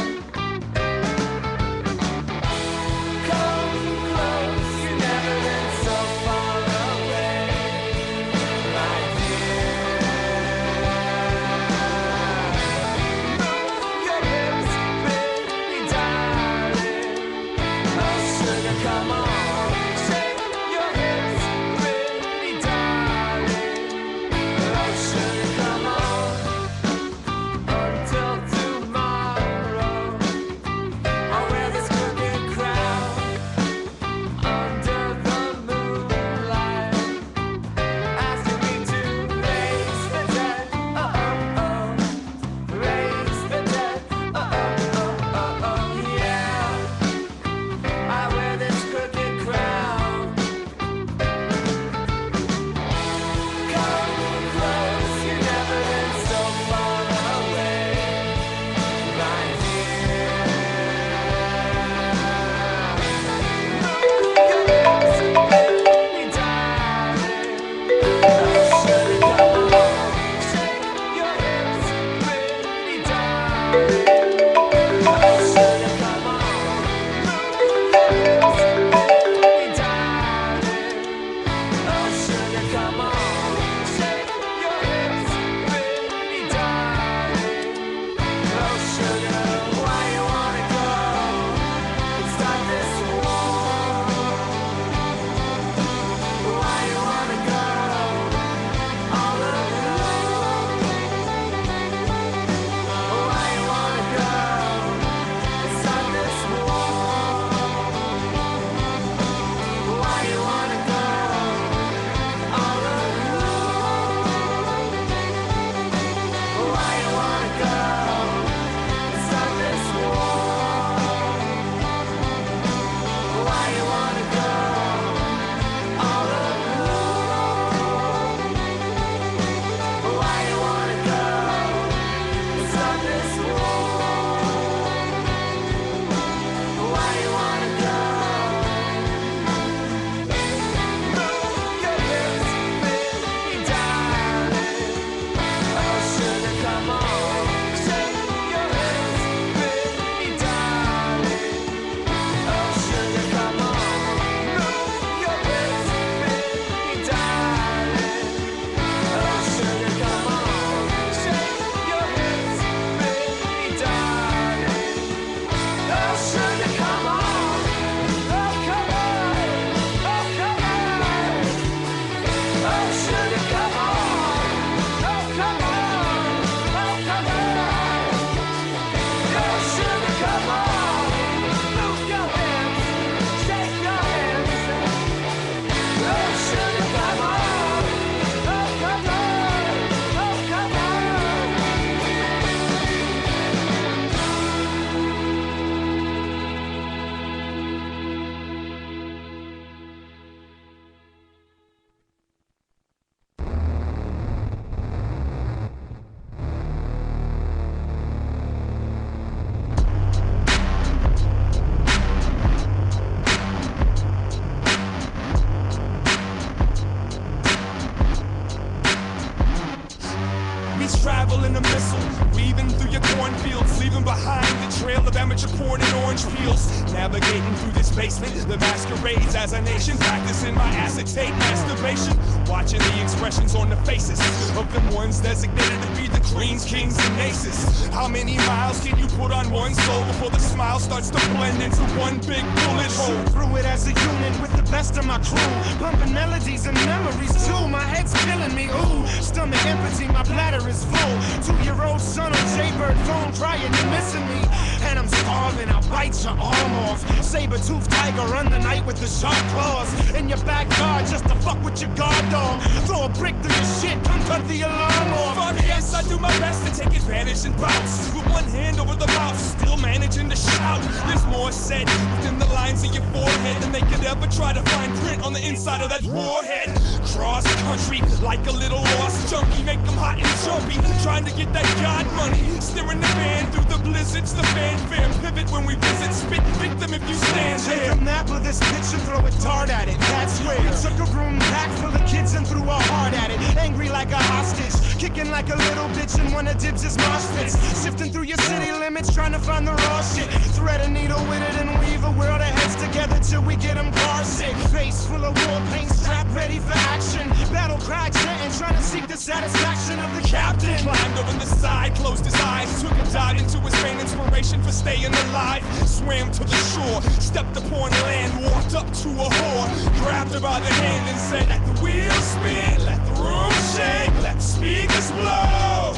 Penetrating through this basement, the masquerades as a nation, practicing my acetate masturbation, watching the expressions on the faces of them ones designated to be the queens, kings, and aces. How many miles can you put on one soul before the smile starts to blend into one big bullet hole? Through it as a unit with the best of my crew, bumping melodies and memories too. My head's killing me, ooh, stomach empty, my bladder is full. 2-year-old son on Jaybird phone crying, you're missing me. And I'm starving, I'll bite your arm off. Saber-toothed tiger, run the night with the sharp claws. In your backyard, just to fuck with your guard dog. Throw a brick through your shit, come cut the alarm off. Fuck yes, I do my best to take advantage and bounce. With one hand over the mouth, still managing to shout. There's more said within the lines of your forehead than they could ever try to find print on the inside of that warhead. Cross country, like a little lost junkie, make them hot and jumpy, trying to get that God money. Steering the van through the blizzards, the fanfare pivot when we visit. Spit victim if you stand Take there. a map of this bitch and throw a dart at it, that's where. We took a room packed full of kids and threw our heart at it. Angry like a hostage, kicking like a little bitch and one of Dibs' mosh pits. Sifting through your city limits, trying to find the raw shit. Thread a needle with it and weave a world of heads together till we get them car sick. Face full of war paint, strapped ready for action. Battle cry chanting, trying to seek the satisfaction of the captain. Climbed over the side, closed his eyes, took a dive into his main inspiration for staying alive. Swam to the shore, stepped upon land, walked up to a whore, grabbed her by the hand and said, let the wheels spin, let the room shake, let the speakers blow,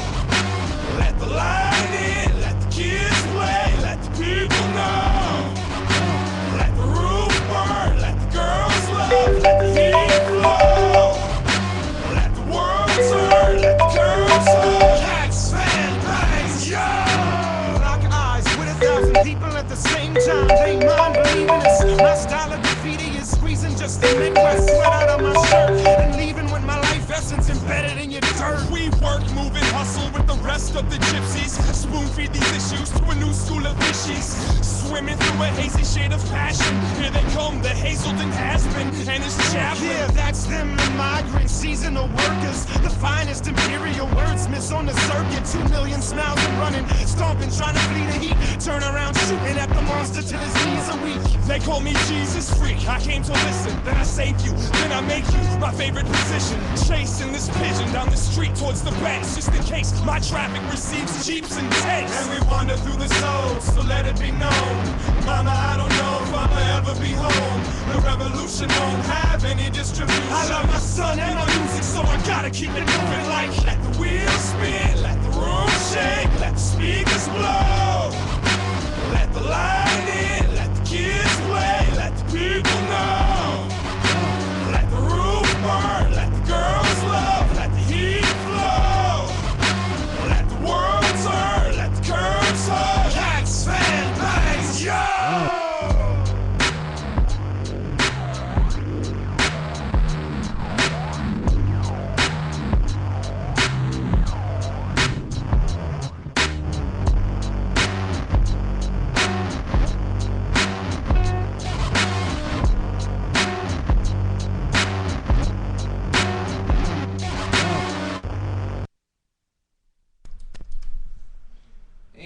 let the light in, let the kids play, let the people know, let the roof burn, let the girls love, let the heat flow, let the world turn, let the girls love. Cats, fan, bangs, yo! Lock eyes with 1,000 people at the same time. They mind believing us. My style of graffiti is squeezing just the Midwest sweat out of my shirt and leaving with my life essence embedded in your dirt. We work, move, and hustle with the rest of the gypsies. Spoon feed these issues to a new school of fishies. Swimming through a hazy shade of passion. Here they come, the Hazelden has-been and his chaplain. Yeah, that's them, the migrant seasonal workers. The finest imperial wordsmiths on the circuit. 2 million smiles and running, stomping, trying to flee the heat. Turn around, shooting at the monster till his knees are weak. They call me Jesus Freak. I came to listen, then I save you, then I make you my favorite position. Chasing this pigeon down the street towards the banks, just in case my traffic receives jeeps and tanks. And we wander through the soul, so let it be known. Mama, I don't know if I'll ever be home. The revolution won't have any distribution. I love my son and my music, so I gotta keep it moving like. Let the wheels spin, let the room shake, let the speakers blow, let the light in, let the kids play, let the people know, let the roof burn, let the girls love, let the heat flow, let the world turn, let the curves hug. Cats, fan, bangs, yo!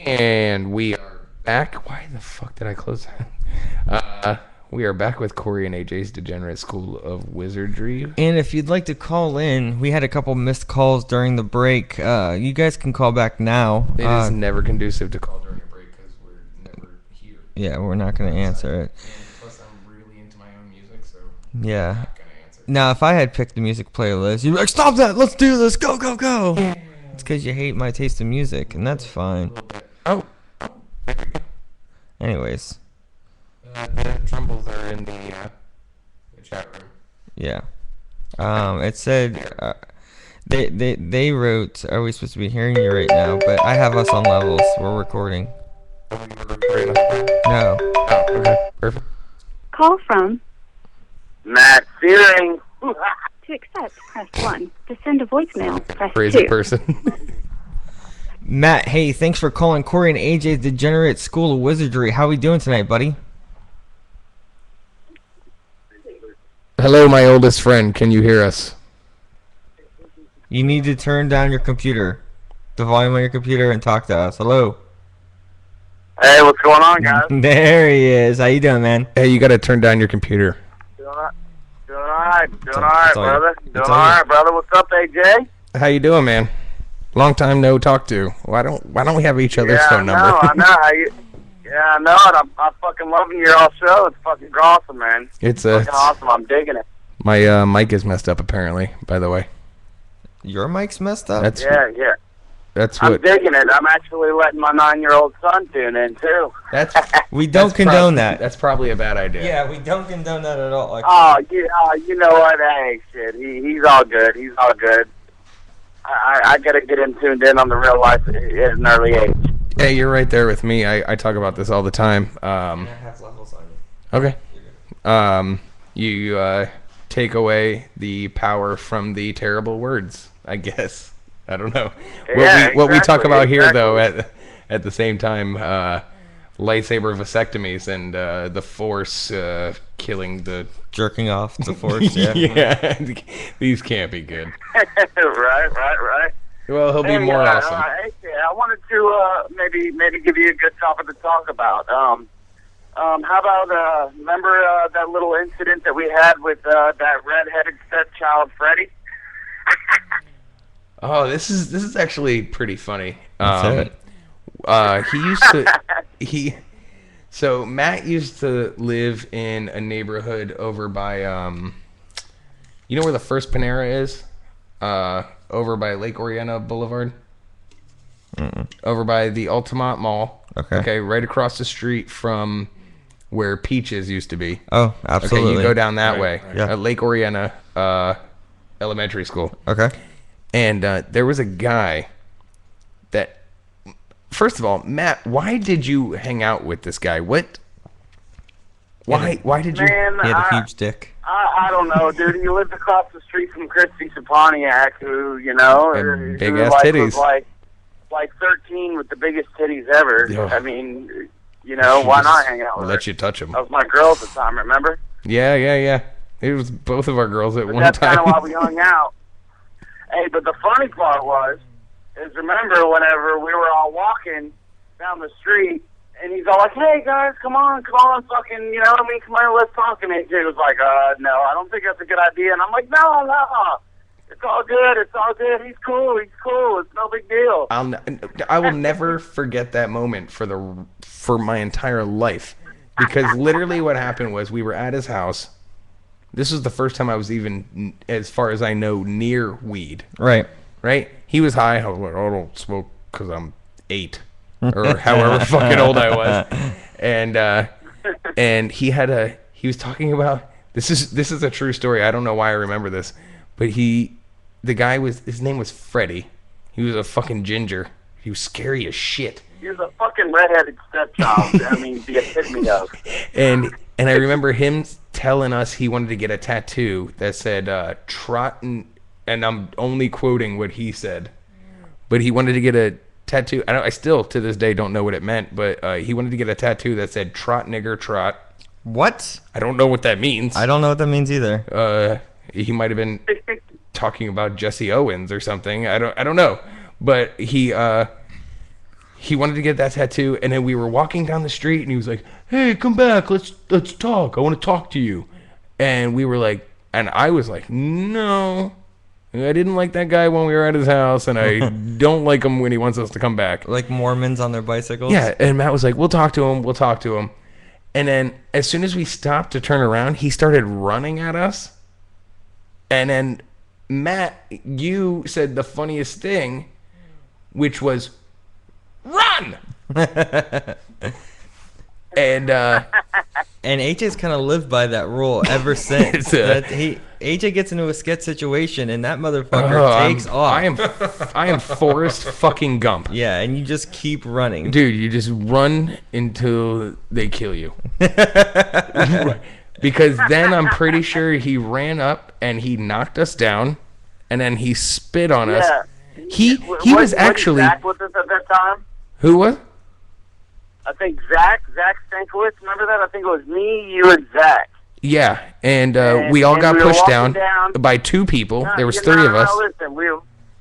And we are back. Why the fuck did I close that? We are back with Corey and AJ's Degenerate School of Wizardry. And if you'd like to call in, we had a couple missed calls during the break. You guys can call back now. It is never conducive to call during a break because we're never here. Yeah, we're not going to answer it. And plus, I'm really into my own music, so Yeah. I'm not going to answer. Now, if I had picked the music playlist, you'd be like, stop that, let's do this, go, go, go. It's because you hate my taste in music, and that's fine. Oh, there we go. Anyways, The Trumbles are in the chat room. yeah. It said, they wrote, are we supposed to be hearing you right now? But I have us on levels, we're recording. Oh, we were recording the No. Oh, okay. Perfect. Call from Matt Fearing. to accept, press 1. To send a voicemail, press Crazy 2. person. Matt, hey, thanks for calling Corey and AJ's Degenerate School of Wizardry. How we doing tonight, buddy? Hello, my oldest friend. Can you hear us? You need to turn down your computer, the volume on your computer, and talk to us. Hello. Hey, what's going on, guys? There he is. How you doing, man? Hey, you got to turn down your computer. Doing all right, It's all you. brother. Doing It's all all you. right, brother. What's up, AJ? How you doing, man? Long time no talk to. Why don't we have each other's phone number? I know how you. Yeah, I know it. I'm fucking loving your all show. It's fucking awesome, man. It's Fucking awesome. I'm digging it. my mic is messed up apparently. By the way, Your mic's messed up. that's Yeah. that's I'm what. digging it. I'm actually letting my 9-year-old son tune in too. That's we don't that's condone that. That's probably a bad idea. Yeah, we don't condone that at all. Oh, you know what? Hey, shit. He's all good. He's all good. I gotta get him tuned in on the real life at an early age. Hey, you're right there with me. I talk about this all the time. have levels on you. Okay. You take away the power from the terrible words, I guess. I don't know. Yeah, what we talk exactly, about here, though, exactly. at the same time, lightsaber vasectomies and the Force killing the. Jerking off the force. Yeah. Yeah, these can't be good. right. Well, he'll be more awesome. Hey, I wanted to maybe give you a good topic to talk about. How about remember that little incident that we had with that redheaded stepchild, Freddie? Oh, this is actually pretty funny. What's He used to So Matt used to live in a neighborhood over by you know where the first Panera is? Over by Lake Oriena Boulevard. Over by the Altamont Mall. Okay, right across the street from where Peaches used to be. Oh, absolutely. Okay, you go down that way. Yeah. At Lake Oriena Elementary School. Okay. And there was a guy that, first of all, Matt, why did you hang out with this guy? What? Why did you? Man, He had a huge dick. I don't know, dude. He lived across the street from Christy Saponiak, who, you know, And who, big-ass like, titties. was like 13 with the biggest titties ever. Ugh. I mean, you know, why not hang out with her? Let you touch him. That was my girl at the time, remember? Yeah. It was both of our girls at But one that's kind time. of why we hung out. Hey, but the funny part is remember whenever we were all walking down the street, and he's all like, hey, guys, come on, fucking, you know what I mean? Come on, let's talk. And AJ was like, no, I don't think that's a good idea. And I'm like, no. It's all good. He's cool. It's no big deal. I will never forget that moment for my entire life, because literally what happened was we were at his house. This was the first time I was even, as far as I know, near weed. Right. Right? He was high. I was like, I don't smoke because I'm 8 or however fucking old I was. And he was talking about, this is a true story. I don't know why I remember this, but his name was Freddie. He was a fucking ginger. He was scary as shit. He was a fucking redheaded stepchild. I mean, the epitome of. And I remember him telling us he wanted to get a tattoo that said trot, and I'm only quoting what he said, but he wanted to get a tattoo. I still to this day don't know what it meant, but he wanted to get a tattoo that said trot nigger trot. What? I don't know what that means. I don't know what that means either. He might have been talking about Jesse Owens or something. I don't know, but he wanted to get that tattoo, and then we were walking down the street, and he was like, "Hey, come back, let's talk. I want to talk to you." And we were like, and I was like, "No, I didn't like that guy when we were at his house, and I don't like him when he wants us to come back." Like Mormons on their bicycles? Yeah, and Matt was like, "We'll talk to him." And then as soon as we stopped to turn around, he started running at us. And then Matt, you said the funniest thing, which was, "Run!" And AJ's kind of lived by that rule ever since. AJ gets into a sketch situation and that motherfucker takes off. I am Forrest fucking Gump. Yeah, and you just keep running. Dude, you just run until they kill you. Because then I'm pretty sure he ran up and he knocked us down, and then he spit on us. He was actually. Zach with us at that time? Who was? I think Zach Stankiewicz. Remember that? I think it was me, you, and Zach. Yeah, and we all got we were pushed walking down by two people. There was three of us. Listen, we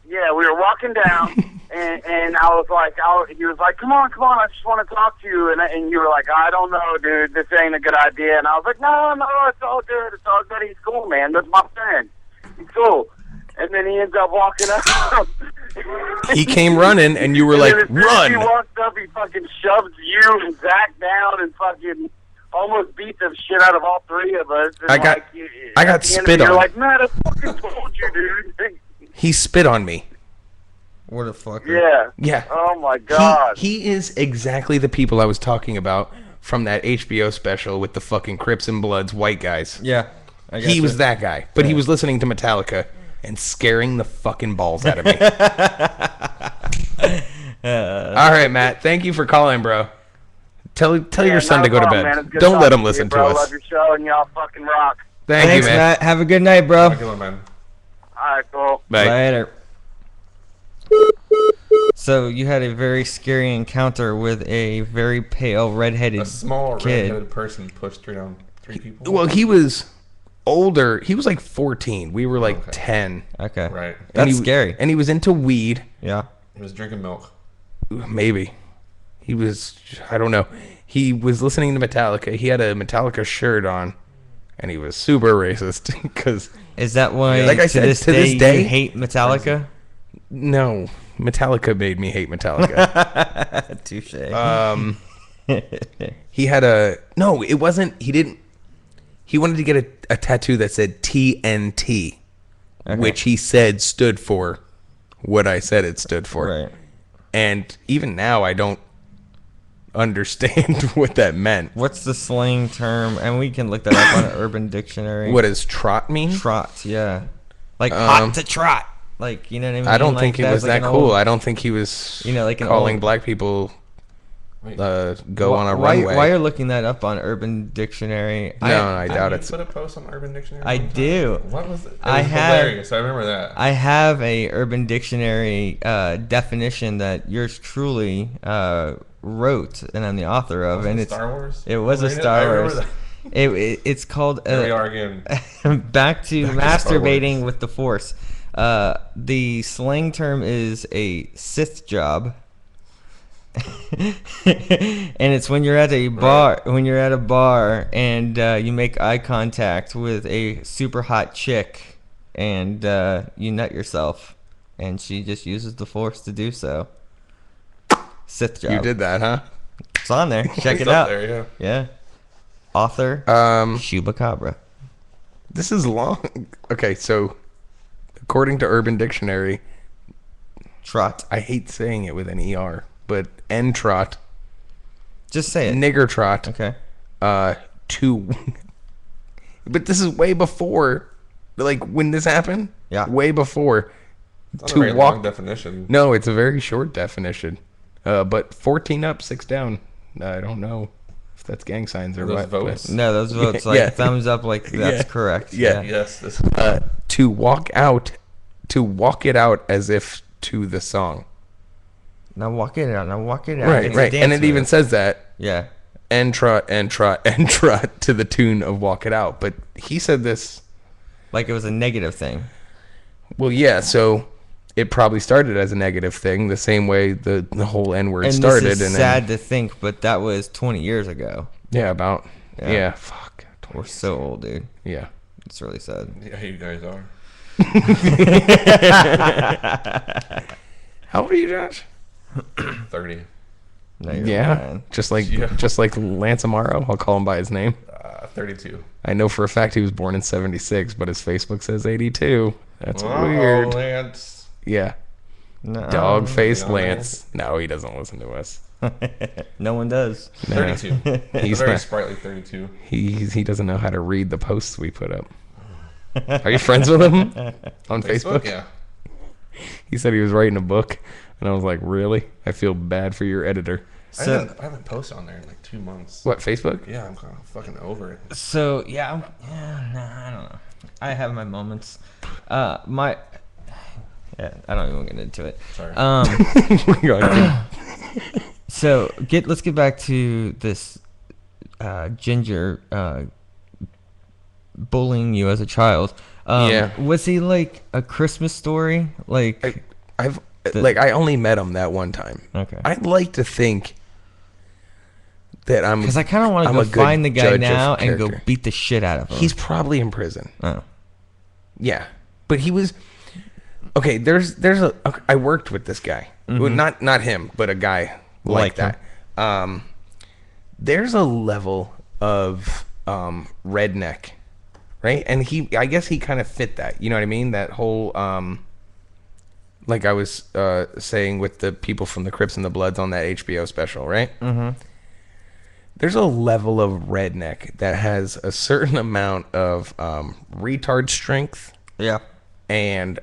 Yeah, we were walking down, and I was like, he was like, come on, I just want to talk to you. And you were like, I don't know, dude, this ain't a good idea. And I was like, no, it's all good. It's all good. He's cool, man. That's my friend. He's cool. And then he ends up walking up. He came running, and you were And like, then as soon as run. He walked up, he fucking shoved you and Zach down and fucking almost beat the shit out of all three of us. And I got at the end of spit it, on. You're like, man, I fucking told you, dude. He spit on me. What a fucker. Yeah. Yeah. Oh my god. He is exactly the people I was talking about from that HBO special with the fucking Crips and Bloods white guys. Yeah. He was that guy, but he was listening to Metallica and scaring the fucking balls out of me. All right, Matt. Thank you for calling, bro. Tell your son not to a go to problem, bed. man. It's good Don't let talking him listen you, to bro. us. Love your show and y'all fucking rock. Thank Thanks, you, man. Matt. Have a good night, bro. Have a good one, man. All right, cool. Bye. Later. So you had a very scary encounter with a very pale redheaded A small kid. red-headed person pushed down three people. Well, he was older. He was like 14. We were like Okay. 10. Okay. Right. And That's he- scary. And he was into weed. Yeah. He was drinking milk. Maybe. He was, I don't know. He was listening to Metallica. He had a Metallica shirt on, and he was super racist because, Is that why Like I to said, this to this day day- you hate Metallica? no, Metallica made me hate Metallica. Touche. He had no, it wasn't, he wanted to get a tattoo that said TNT, which he said stood for what I said it stood for. Right. And even now, I don't understand what that meant. What's the slang term? And we can look that up on an Urban Dictionary. What does trot mean? Trot? Yeah. Like hot to trot. Like, you know what I mean? I don't Like, think it that's was like that an cool. old- I don't think he was like an calling old- black people Wait. go on a why, runway. Why you're looking that up on Urban Dictionary? No, I doubt You it's. put a post on Urban Dictionary. I one time? do. What was it? It I was have- hilarious. I remember that. I have a Urban Dictionary definition that yours truly wrote, and I'm the author of, Was and it it's Star Wars. It was a Rated? I Star remember Wars. that. It's called Here we are again. back to Star masturbating Wars. with the Force. The slang term is a Sith job. And it's when you're at a bar, and you make eye contact with a super hot chick, and you nut yourself, and she just uses the Force to do so. Sith job. You did that, huh? It's on there. Check It's it up out. There, yeah. Yeah. Author Chupacabra. This is long. Okay, so according to Urban Dictionary, Trot. I hate saying it with an ER, but N-trot, Just say it. nigger trot, Okay. to. But this is way before, like when this happened. Yeah. Way before. It's not a very To long walk. definition. No, it's a very short definition. But 14 up, 6 down. I don't know if that's gang signs or Are those what. votes? No, those votes, like Yeah. thumbs up, like that's Yeah. correct. Yeah. Yes. This. But, to walk it out as if to the song. Now walk it out. Now walk it out. Right, It's a right. And dance it even move. says that. Yeah. And trot to the tune of Walk It Out. But he said this. Like it was a negative thing. Well, yeah, so it probably started as a negative thing, the same way the whole N-word And started. this is and sad then, to think, but that was 20 years ago. yeah, about. Yeah. Yeah, fuck. We're so old, dude. Yeah. It's really sad. Yeah, you guys are. How old are you, Josh? 30. No, you're Yeah, lying. just like Yeah. Lance Amaro. I'll call him by his name. 32. I know for a fact he was born in '76, but his Facebook says '82. That's Oh, weird. Lance. Yeah, No. dog-faced Yeah. Lance. No, he doesn't listen to us. No one does. No. 32. He's a very not- sprightly 32. He doesn't know how to read the posts we put up. Are you friends with him on Facebook? Yeah. He said he was writing a book, and I was like, really? I feel bad for your editor. So, I haven't posted on there in like 2 months. What, Facebook? Yeah, I'm kind of fucking over it. so yeah, I don't know. I have my moments. Yeah, I don't even get into it. Sorry. We're going, So let's get back to this Ginger bullying you as a child. Yeah. Was he like a Christmas story? Like I only met him that one time. Okay. I'd like to think that I'm Because I kind of want to I'm go a good find the guy judge of now and go character. beat the shit out of him. He's probably in prison. Oh. Yeah, but he was okay. I worked with this guy, well, not him, but a guy like Like that. There's a level of redneck, right? And I guess he kind of fit that. You know what I mean? That whole like I was saying with the people from the Crips and the Bloods on that HBO special, right? Mm-hmm. There's a level of redneck that has a certain amount of retard strength. Yeah. And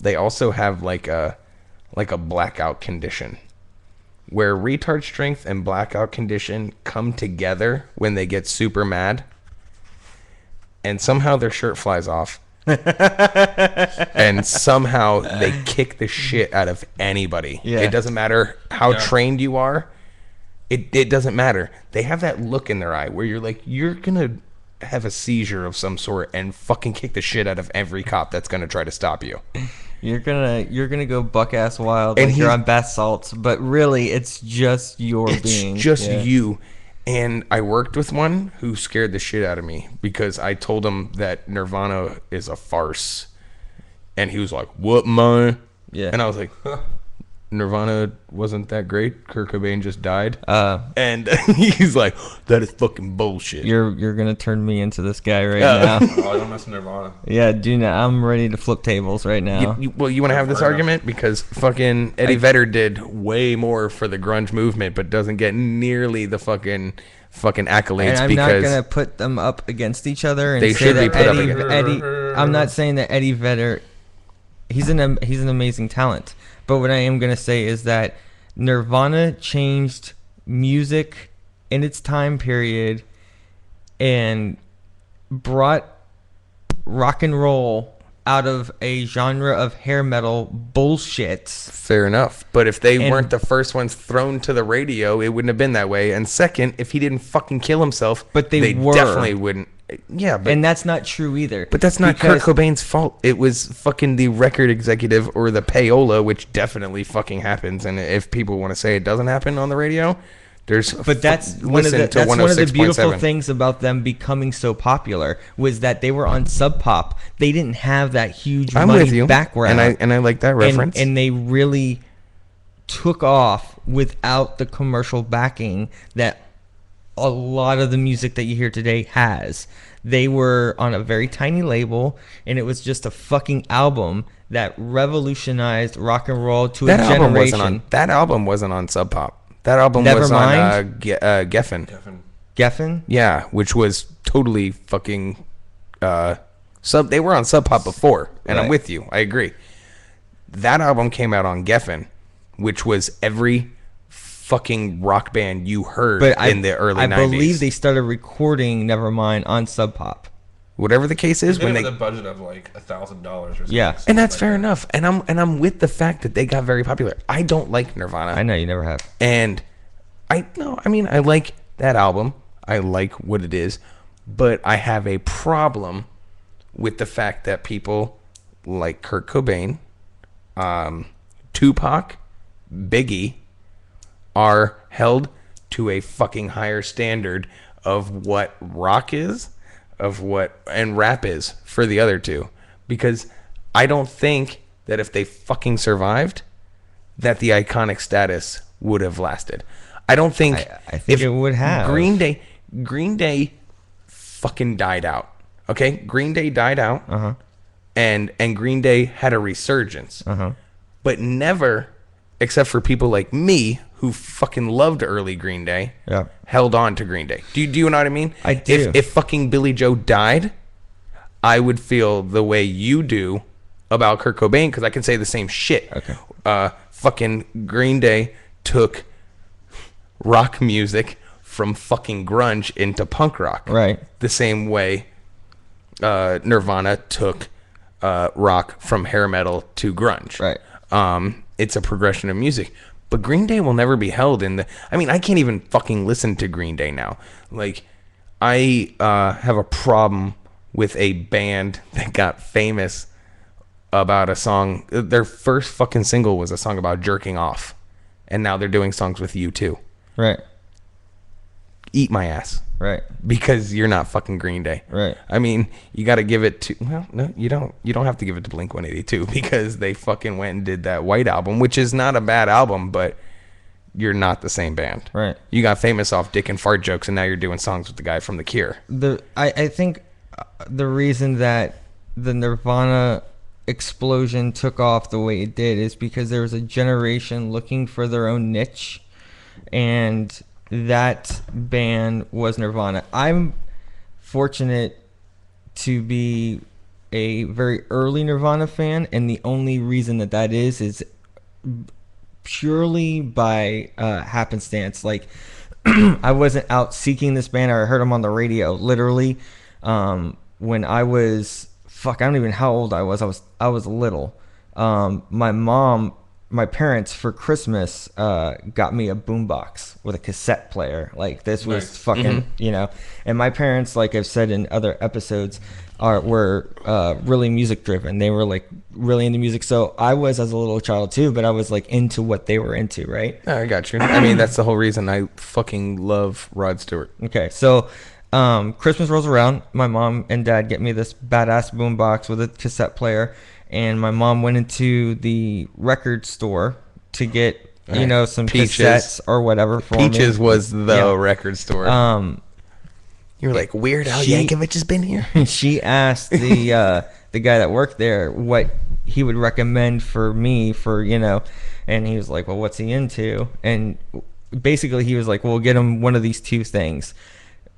they also have like a blackout condition where retard strength and blackout condition come together when they get super mad, and somehow their shirt flies off. And somehow they kick the shit out of anybody. Yeah. It doesn't matter how trained you are. It doesn't matter. They have that look in their eye where you're like, you're gonna have a seizure of some sort and fucking kick the shit out of every cop that's gonna try to stop you. You're gonna go buck ass wild And like you're he's- on bath salts, but really it's just your being. It's just Yeah. you. And I worked with one who scared the shit out of me because I told him that Nirvana is a farce. And he was like, "What, man?" Yeah. And I was like, Nirvana wasn't that great. Kurt Cobain just died. And he's like, "That is fucking bullshit." You're gonna turn me into this guy right now. Oh, I don't mess with Nirvana. Yeah, dude, I'm ready to flip tables right now. You want to have this Fair enough. argument? Because fucking Eddie Vedder did way more for the grunge movement, but doesn't get nearly the fucking accolades. And I'm because not gonna put them up against each other and They say should be that put up Eddie, against- Eddie. I'm not saying that Eddie Vedder. He's an amazing talent, but what I am gonna say is that Nirvana changed music in its time period and brought rock and roll out of a genre of hair metal bullshit. Fair enough. But if they And- weren't the first ones thrown to the radio, it wouldn't have been that way. And second, if he didn't fucking kill himself, But they were. definitely wouldn't. Yeah, but And that's not true either. but that's not because- Kurt Cobain's fault. It was fucking the record executive or the payola, which definitely fucking happens. And if people want to say it doesn't happen on the radio, there's But that's one of the beautiful things about them becoming so popular was that they were on Sub Pop. They didn't have that huge I'm money with you, background, and I like that reference. and they really took off without the commercial backing that a lot of the music that you hear today has. They were on a very tiny label, and it was just a fucking album that revolutionized rock and roll to that a album generation. wasn't on Sub Pop. That album was on Geffen. Geffen? Yeah, which was totally fucking sub. They were on Sub Pop before, and I'm Right. with you. I agree. That album came out on Geffen, which was every fucking rock band you heard But in the early 90s. I believe they started recording Nevermind on Sub Pop. Whatever the case is, They when have they a budget of like $1,000 or something. Yeah. and that's like fair that. enough. And I'm with the fact that they got very popular. I don't like Nirvana. I know you never have. And I like that album. I like what it is, but I have a problem with the fact that people like Kurt Cobain, Tupac, Biggie are held to a fucking higher standard of what rock is, and rap is for the other two. Because I don't think that if they fucking survived, that the iconic status would have lasted. I don't think. I think it would have. Green Day fucking died out. Okay, Green Day died out, and Green Day had a resurgence, but never, except for people like me who fucking loved early Green Day, Yeah. held on to Green Day. Do you know what I mean? I do. If fucking Billy Joe died, I would feel the way you do about Kurt Cobain because I can say the same shit. Okay. Fucking Green Day took rock music from fucking grunge into punk rock. Right. The same way Nirvana took rock from hair metal to grunge. Right. It's a progression of music. But Green Day will never be held in the... I mean, I can't even fucking listen to Green Day now. Like, I have a problem with a band that got famous about a song. Their first fucking single was a song about jerking off, and now they're doing songs with U2. Right. Eat my ass. Right. Because you're not fucking Green Day. Right. I mean, you got to give it to... Well, no, you don't. You don't have to give it to Blink-182 because they fucking went and did that White Album, which is not a bad album, but you're not the same band. Right. You got famous off dick and fart jokes, and now you're doing songs with the guy from The Cure. I think the reason that the Nirvana explosion took off the way it did is because there was a generation looking for their own niche, and that band was Nirvana. I'm fortunate to be a very early Nirvana fan, and the only reason that is purely by happenstance. Like, I wasn't out seeking this band, or I heard them on the radio. Literally, when I was I don't even know how old I was. I was little. My parents for Christmas got me a boombox with a cassette player. Like, this was Nice. fucking, you know. And my parents, like I've said in other episodes, were really music driven. They were like really into music. So I was as a little child too, but I was like into what they were into, right? I got you. I mean, that's the whole reason I fucking love Rod Stewart. Okay, so Christmas rolls around. My mom and dad get me this badass boombox with a cassette player, and my mom went into the record store to get some Peaches. cassettes or whatever for Peaches me. was the Yeah. record store. You were like, Weird Al she- Yankovic has been here? She asked the guy that worked there what he would recommend for me and he was like, well, what's he into? And basically he was like, well, get him one of these two things.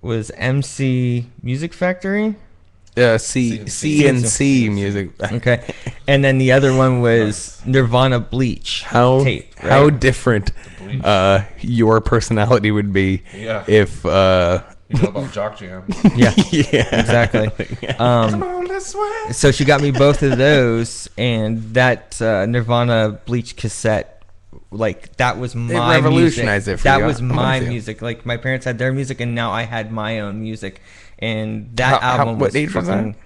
Was MC Music Factory? CNC music. Okay. And then the other one was Nirvana Bleach How tape. Right? how different your personality would be Yeah. if You know about Jock Jam. Yeah, yeah, exactly. So she got me both of those, and that Nirvana Bleach cassette, like, that was my revolutionized music. it for That you. was I'm my with you. music. Like, my parents had their music, and now I had my own music. And that album what was age was that? fucking...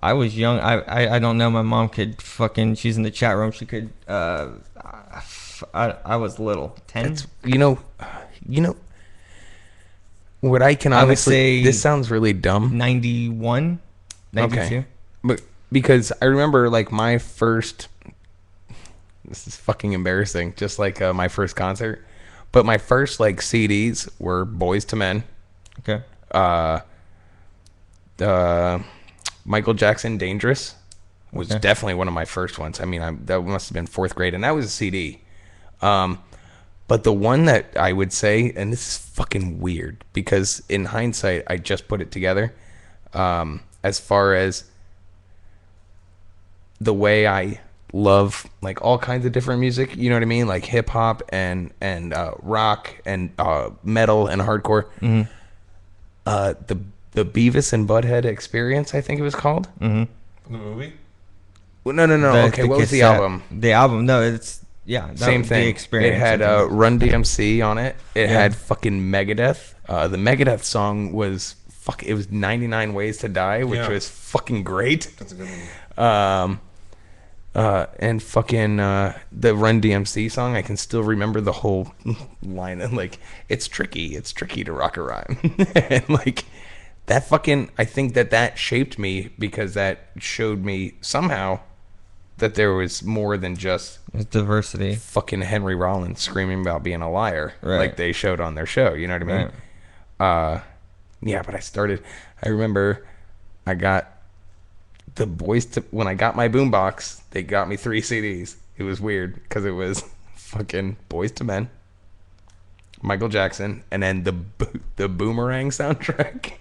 I was young. I don't know. My mom could fucking... She's in the chat room. She could... I was little. 10? It's, you know what I can I would honestly say this sounds really dumb. 91? 92? Okay. But because I remember like my first, this is fucking embarrassing, just like my first concert, but my first like CDs were Boys to Men, Okay. Michael Jackson Dangerous was Okay. definitely one of my first ones. I mean, that must have been 4th grade, and that was a CD. But the one that I would say, and this is fucking weird because in hindsight, I just put it together. As far as the way I love like all kinds of different music, you know what I mean? Like hip hop and rock and metal and hardcore. Mm-hmm. The Beavis and Butthead Experience, I think it was called. Mm-hmm. The movie? Well, no. Okay, what was the cassette- album? The album, no, it's... Yeah, that Same was thing. The Experience. It had I think. Run DMC on it. It Yeah. had fucking Megadeth. The Megadeth song was it was 99 Ways to Die, which Yeah. was fucking great. That's a good movie. And fucking the Run DMC song, I can still remember the whole line of like, it's tricky to rock a rhyme. And like that fucking, I think that shaped me because that showed me somehow that there was more than just It's diversity. fucking Henry Rollins screaming about being a liar, Right. like they showed on their show. You know what I mean? Yeah, but I remember I got the boys to, when I got my boombox, they got me 3 CDs. It was weird because it was fucking Boys to Men, Michael Jackson, and then the Boomerang soundtrack.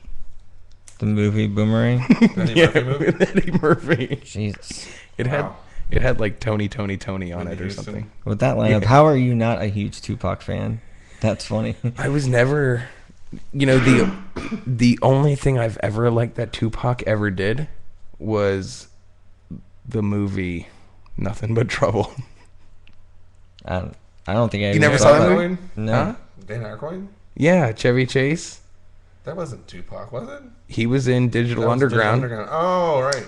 The movie Boomerang. Eddie Murphy movie? with Eddie Murphy. Jesus. It Wow. had like Tony on Whitney it or Houston. something. With that lineup, Yeah. how are you not a huge Tupac fan? That's funny. I was never, the only thing I've ever liked that Tupac ever did was the movie Nothing But Trouble. I don't think I You even never saw saw that that. movie? No. Huh? Dan Aykroyd? Yeah, Chevy Chase. That wasn't Tupac, was it? He was in Digital That was Underground. Digital Underground. Oh, right.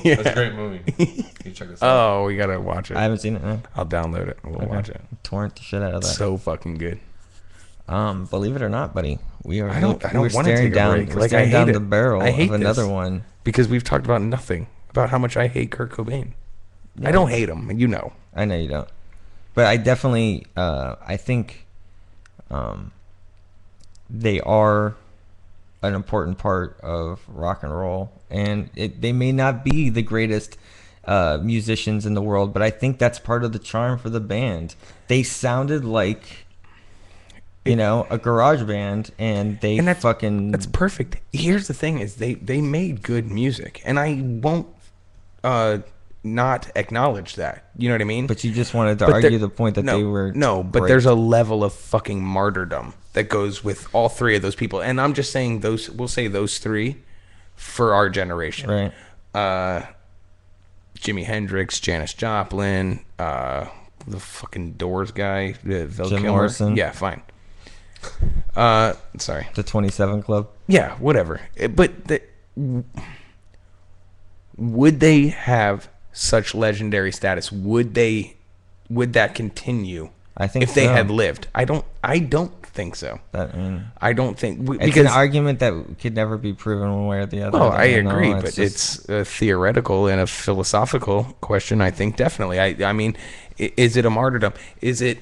Yeah. That's a great movie. You check this out. Oh, we gotta watch it. I haven't seen it. No. I'll download it. We'll watch it. Torrent the shit out of that. So fucking good. Believe it or not, buddy, we are. I don't we're want to staring take a down. break. We're Like, I staring hate down it. the barrel I hate of another this. one. Because we've talked about nothing about how much I hate Kurt Cobain. Yeah. I don't hate him, you know. I know you don't, but I definitely. I think. They are an important part of rock and roll, and they may not be the greatest musicians in the world, but I think that's part of the charm for the band. They sounded like, a garage band, and that's fucking. That's perfect. Here's the thing: is they made good music, and I won't not acknowledge that. You know what I mean? But you just wanted to But argue there- the point that they were. No, but great. there's a level of fucking martyrdom that goes with all three of those people, and I'm just saying those. We'll say those three for our generation. Right. Jimi Hendrix, Janis Joplin, the fucking Doors guy, Val Jim Kilmer. Morrison. Yeah, fine. Sorry. The 27 Club. Yeah, whatever. But would they have such legendary status? Would that continue? I think if they so. had lived. I don't think so. I don't think It's because an argument that could never be proven one way or the other. Oh, I agree, know, but just- it's a theoretical and a philosophical question. I think definitely. I mean, is it a martyrdom? Is it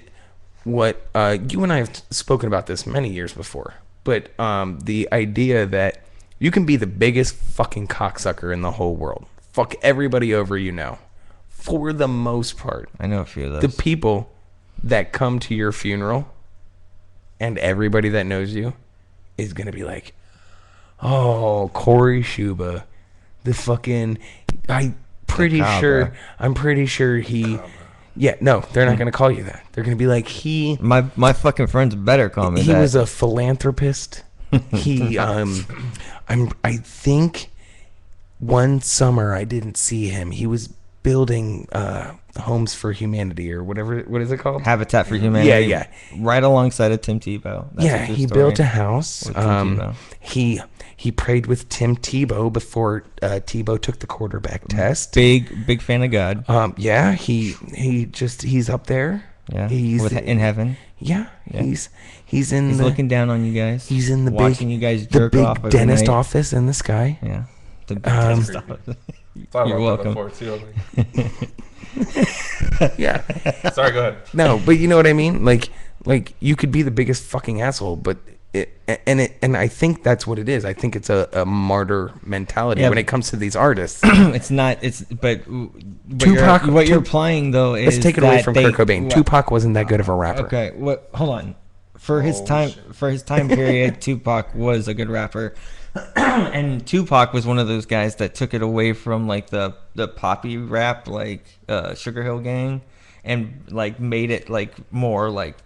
what you and I have spoken about this many years before? But the idea that you can be the biggest fucking cocksucker in the whole world, fuck everybody over, for the most part. I know a few of those. The people that come to your funeral and everybody that knows you is going to be like, oh, Corey Schuba, the fucking, I'm pretty sure he, yeah, no, they're not going to call you that. They're going to be like, my fucking friends better call me he that. was a philanthropist. He, I think one summer I didn't see him. He was building Homes for Humanity or whatever. What is it called? Habitat for Humanity. Yeah. Right alongside of Tim Tebow. That's a true he story. built a house. With Tim Tebow. He prayed with Tim Tebow before Tebow took the quarterback test. Big fan of God. Yeah, he's up there. Yeah, he's in heaven. Yeah, Yeah. he's in. He's the, looking down on you guys. He's in the watching big, you guys the jerk big off every dentist night. office in the sky. Yeah, the big dentist office. Thought You're about that welcome. before, too. Yeah. Sorry, go ahead. No, but you know what I mean. Like you could be the biggest fucking asshole, but and I think that's what it is. I think it's a martyr mentality Yeah, when it comes to these artists. It's not. But Tupac. What you're implying though is Let's take it away that from they- Kurt Cobain. Tupac wasn't that good of a rapper. Okay, what? Hold on. For his Oh, time, shit. for his time period, Tupac was a good rapper, and Tupac was one of those guys that took it away from like the poppy rap, like Sugar Hill Gang, and like made it like more like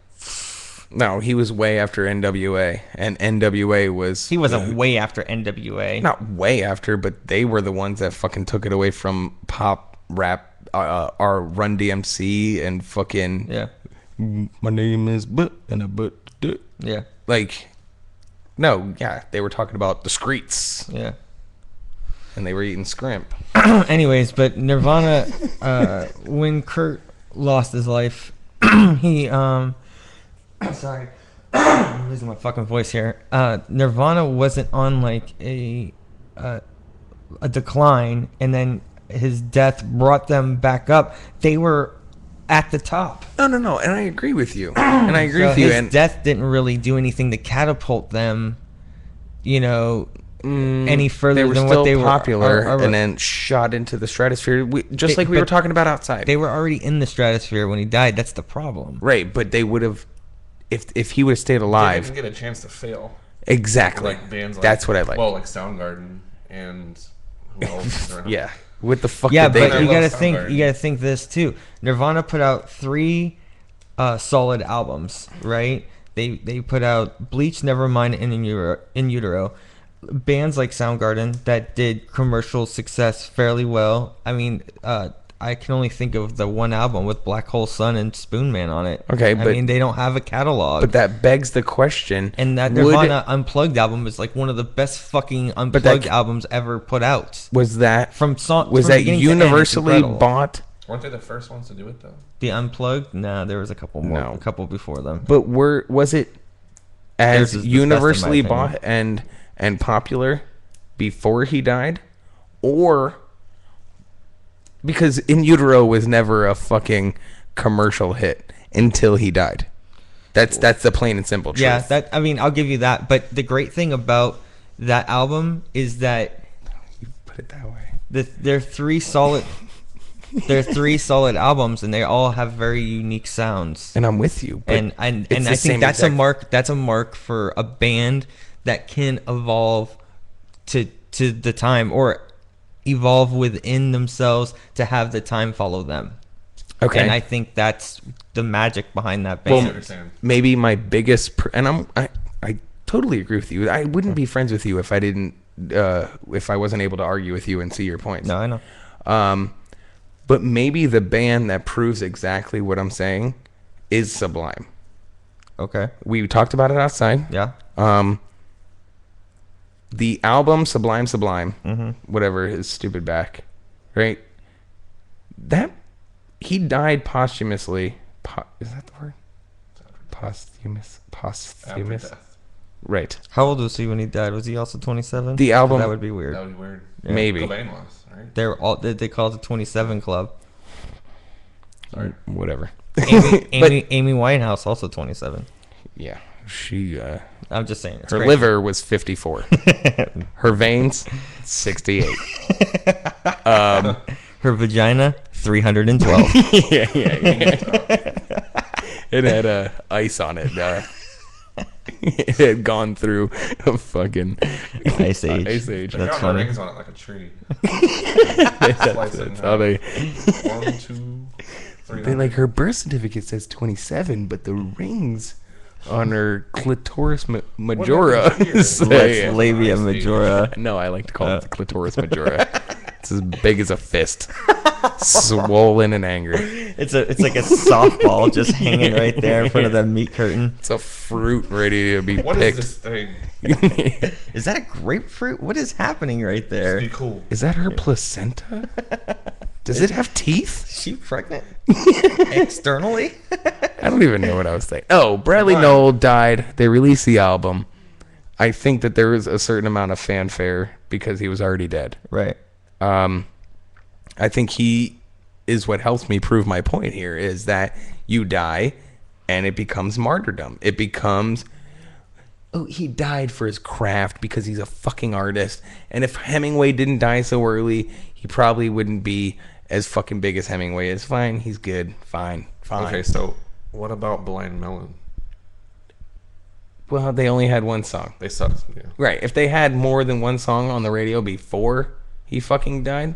No, he was way after NWA, and NWA was he wasn't way after NWA. not way after, but they were the ones that fucking took it away from pop rap, our Run DMC and fucking Yeah, my name is but and a but yeah, like no, yeah, they were talking about the streets yeah. and they were eating scrimp. Anyways, but Nirvana, when Kurt lost his life, he sorry, I'm losing my fucking voice here. Nirvana wasn't on like a decline, and then his death brought them back up. They were at the top. No, and I agree with you, and I agree So with you, his and death didn't really do anything to catapult them, any further they were than still what they popular, were. and then shot into the stratosphere, just like we but were talking about outside. They were already in the stratosphere when he died. That's the problem. Right, but they would have, if he would have stayed They alive. didn't get a chance to fail. Exactly. Like bands like That's what I like. Well, like Soundgarden and who else? Yeah. What the fuck Yeah, did they but do? you I gotta love think. Soundgarden. You gotta think this too. Nirvana put out 3 solid albums, right? They put out Bleach, Nevermind, and In Utero. Bands like Soundgarden that did commercial success fairly well. I mean, I can only think of the one album with Black Hole Sun and Spoon Man on it. Okay, I but- mean, they don't have a catalog. But that begs the question. and that would- Nirvana Unplugged album is like one of the best fucking Unplugged albums ever put out. was that From song was from that beginning to end, it's universally incredible. bought? Weren't they the first ones to do it though? The Unplugged? Nah, there was a couple more, No. a couple before them. But was it Theirs as is the best in my universally opinion. bought and popular before he died, or because In Utero was never a fucking commercial hit until he died? That's the plain and simple truth. Yeah, that I mean, I'll give you that. But the great thing about that album is that Put it that way. they're three solid. They're three solid albums, and they all have very unique sounds. And I'm with you. But And it's I the think same that's exact- a mark. That's a mark for a band that can evolve to the time, or evolve within themselves to have the time follow them. Okay. And I think that's the magic behind that I band. understand. Maybe my biggest I totally agree with you. I wouldn't be friends with you if I didn't if I wasn't able to argue with you and see your points. No, I know. But maybe the band that proves exactly what I'm saying is Sublime. Okay. We talked about it outside. Yeah. The album Sublime, Mm-hmm. whatever his stupid back, right? That he died posthumously. Is that the word? Posthumous. After death. Right. How old was he when he died? Was he also 27? The album- That would be weird. That would be weird. Maybe. Cobain was, right? They're all they call it the 27 Club. Sorry. Whatever. Amy Winehouse also 27. Yeah. She I'm just saying. It's her crazy. liver was 54. Her veins 68. Her vagina 312. yeah. It had ice on it. It had gone through a fucking Ice Age. Ice Age. That's Got funny. rings on it like a tree. Slice it in That's how they. half. 1, 2, 3. They like her birth certificate says 27, but the rings on her clitoris majora happened here? say. Lex labia Ice Age. majora. No, I like to call it the clitoris majora. It's as big as a fist, swollen and angry. It's like a softball just hanging right there in front of the meat curtain. It's a fruit ready to be What is picked. this thing? Is that a grapefruit? What is happening right there? Be cool. Is that her placenta? Does it have teeth? Is she pregnant? Externally? I don't even know what I was thinking. Oh, Bradley Right. Noel died. They released the album. I think that there was a certain amount of fanfare because he was already dead. Right. I think he is what helps me prove my point here is that you die and it becomes martyrdom. It becomes, oh, he died for his craft because he's a fucking artist. And if Hemingway didn't die so early, he probably wouldn't be as fucking big as Hemingway is. Fine, he's good. Fine. Okay, so what about Blind Melon? Well, they only had one song. They sucked. Yeah. Right. If they had more than one song on the radio before he fucking died,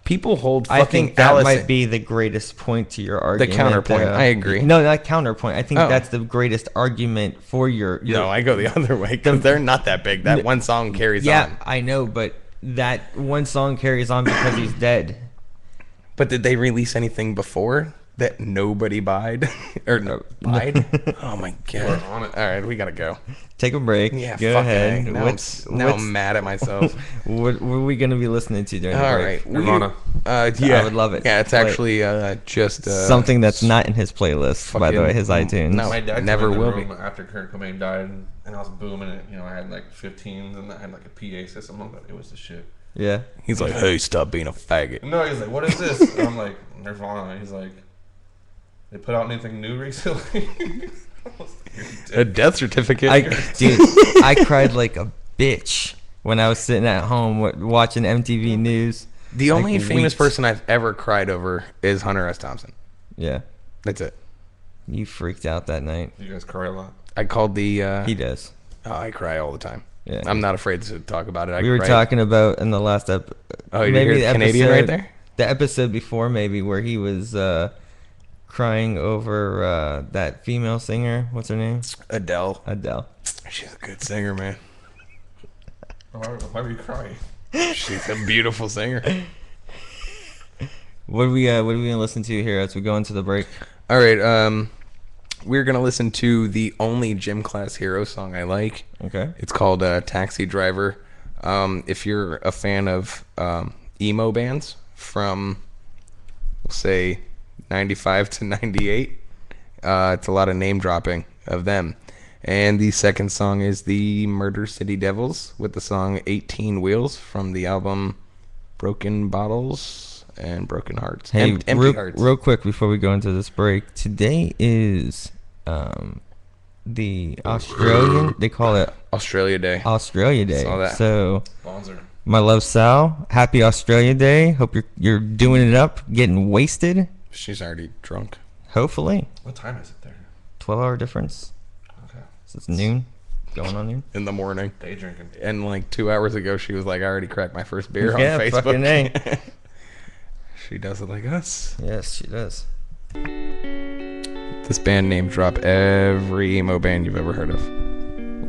people hold fucking I think that Allison. might be the greatest point to your argument. counterpoint. I agree. No, not counterpoint. I think Oh. that's the greatest argument for your No, I go the other way because they're not that big. That one song carries yeah, on. I know, but that one song carries on because he's dead. But did they release anything before that nobody buyed or no buyed? Oh my god! We're on it. All right, we gotta go. Take a break. Yeah, Go fuck ahead. it. Now I'm mad at myself. What were we gonna be listening to during the All break? right, Nirvana. Yeah, I would love it. Yeah, it's Play it. actually just Something that's not in his playlist, by the way, his iTunes. No. My dad Never came in the will be. room after Kurt Cobain died, and I was booming it. You know, I had like 15s, and I had like a PA system. But it was the shit. Yeah. He's like, hey, stop being a faggot. No, he's like, what is this? And I'm like, Nirvana. He's like, they put out anything new recently? I was like, "You're A dead." death certificate. Dude, I cried like a bitch when I was sitting at home watching MTV News. The only Like, famous weeks. person I've ever cried over is Hunter S. Thompson. Yeah. That's it. You freaked out that night. You guys cry a lot. I called the. He does. Oh, I cry all the time. Yeah. I'm not afraid to talk about it. We were talking about in the last episode. Oh, you hear the Canadian right there? The episode before, maybe, where he was crying over that female singer. What's her name? Adele. Adele. She's a good singer, man. Why were you crying? She's a beautiful singer. What are we gonna listen to here as we go into the break? All right. We're gonna listen to the only gym class hero song I like. Okay. It's called "Taxi Driver." If you're a fan of emo bands from, we'll say, 95 to 98, it's a lot of name dropping of them. And the second song is the Murder City Devils with the song 18 Wheels from the album Broken Bottles and Broken Hearts. Hey, Empty Hearts. real quick before we go into this break, today is the Australian. They call it Australia Day. Australia Day. Saw that. So, Bonzer. my love, Sal. Happy Australia Day. Hope you're doing it up, getting wasted. She's already drunk. Hopefully, What time is it there? 12-hour difference. Okay. So it's noon, going on noon. In the morning. Day drinking. And like 2 hours ago, she was like, I already cracked my first beer Yeah, on Facebook. fucking A. She does it like us. Yes, she does. This band name drop every emo band you've ever heard of.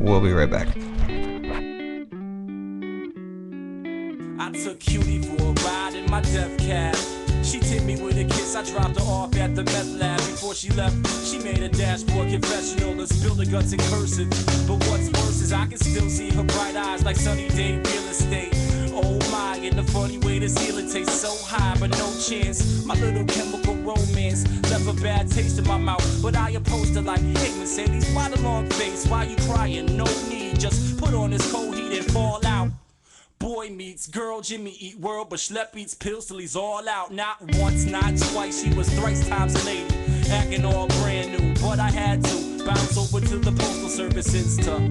We'll be right back. I took Cutie for a ride in my death cab. She tipped me with a kiss, I dropped her off at the meth lab. Before she left, she made a dashboard confessional and spilled her guts in cursive. But what's worse is I can still see her bright eyes like sunny day real estate. Oh my, in the funny way this healing tastes so high, but no chance. My little chemical romance left a bad taste in my mouth. But I opposed her like, hey Mercedes, why the long face? Why you crying? No need, just put on this cold heat and fall out. Boy meets girl, Jimmy eat world, but Schlepp eats pills till he's all out. Not once, not twice, she was thrice times a lady. Acting all brand new, but I had to bounce over to the postal services to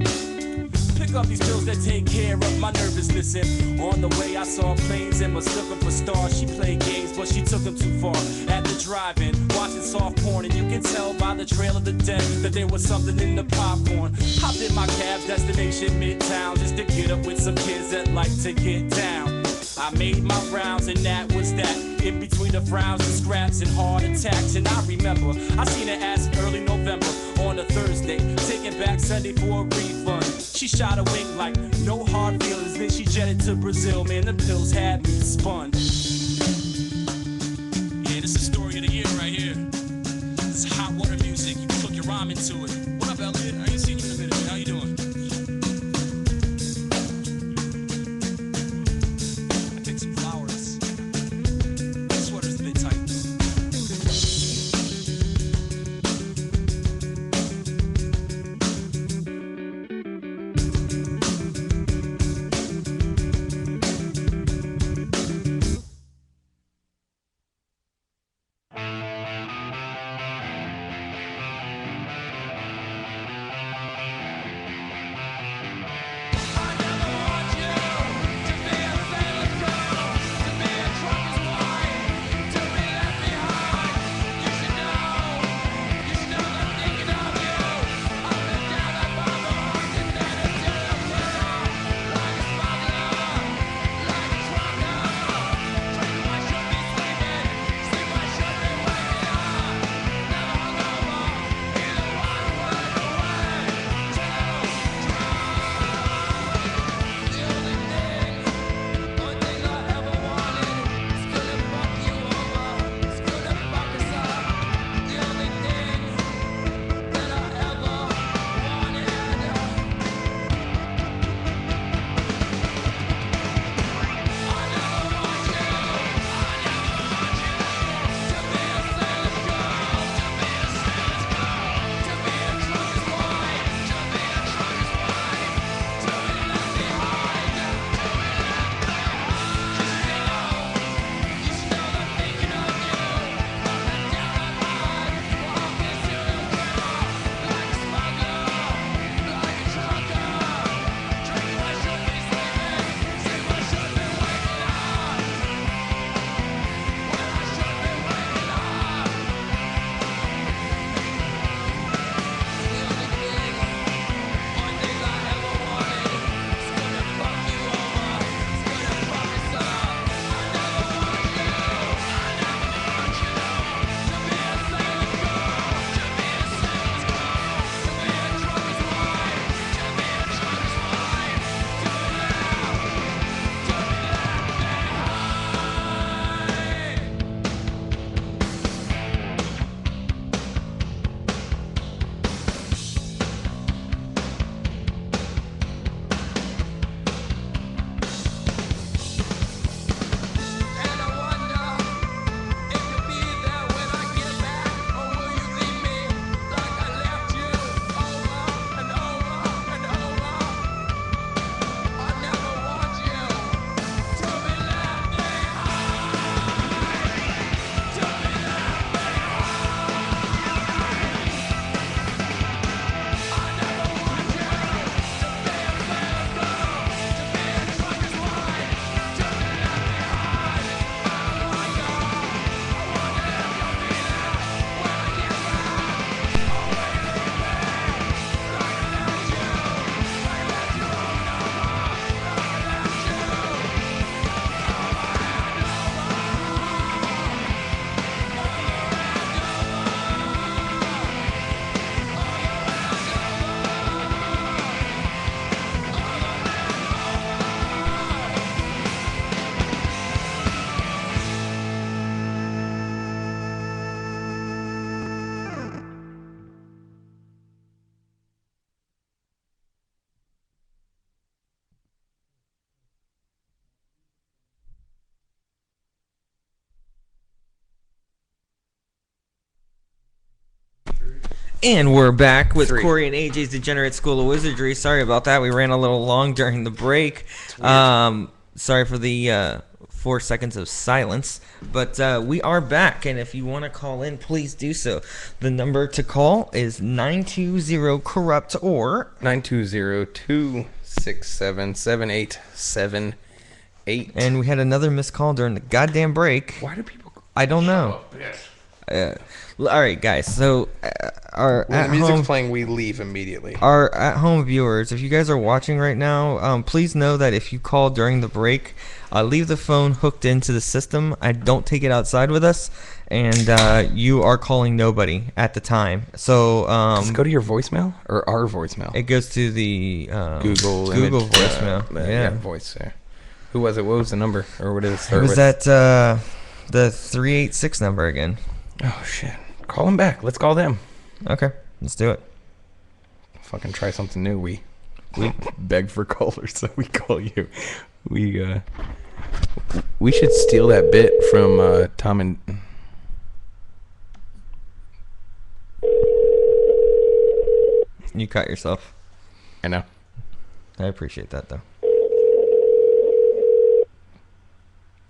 pick up these pills that take care of my nervousness. And on the way I saw planes and was looking for stars. She played games, but she took them too far. At the drive-in, watching soft porn, and you can tell by the trail of the dead that there was something in the popcorn. Hopped in my cab, destination Midtown, just to get up with some kids that like to get down. I made my rounds and that was that. In between the frowns and scraps and heart attacks. And I remember, I seen her ass early November on a Thursday, taking back Sunday for a refund. She shot a wink like no hard feelings, then she jetted to Brazil. Man, the pills had me spun. Yeah, this is the story of the year right here. This is hot water music, you can cook your rhyme into it. What up, Elliot? I ain't seen you in a minute. How you doing? I picked some flowers. The sweater's a bit tight. And we're back with 3. Corey and AJ's Degenerate School of Wizardry. Sorry about that. We ran a little long during the break. Sorry for the 4 seconds of silence. But we are back, and if you want to call in, please do so. The number to call is 920-CORRUPT or 920-267-7878. And we had another missed call during the goddamn break. Why do people... I don't know. All right, guys. So, when the music's playing, we leave immediately. Our at-home viewers, if you guys are watching right now, please know that if you call during the break, leave the phone hooked into the system. I don't take it outside with us, and you are calling nobody at the time. So does it go to your voicemail or our voicemail? It goes to the Google voicemail. Yeah, voice. Who was it? What was the number, or what did it start It was with? that the 386 number again. Oh shit! Call them back. Let's call them. Okay, let's do it. Fucking try something new. We beg for callers, so we call you. We should steal that bit from Tom and. You cut yourself. I know. I appreciate that though.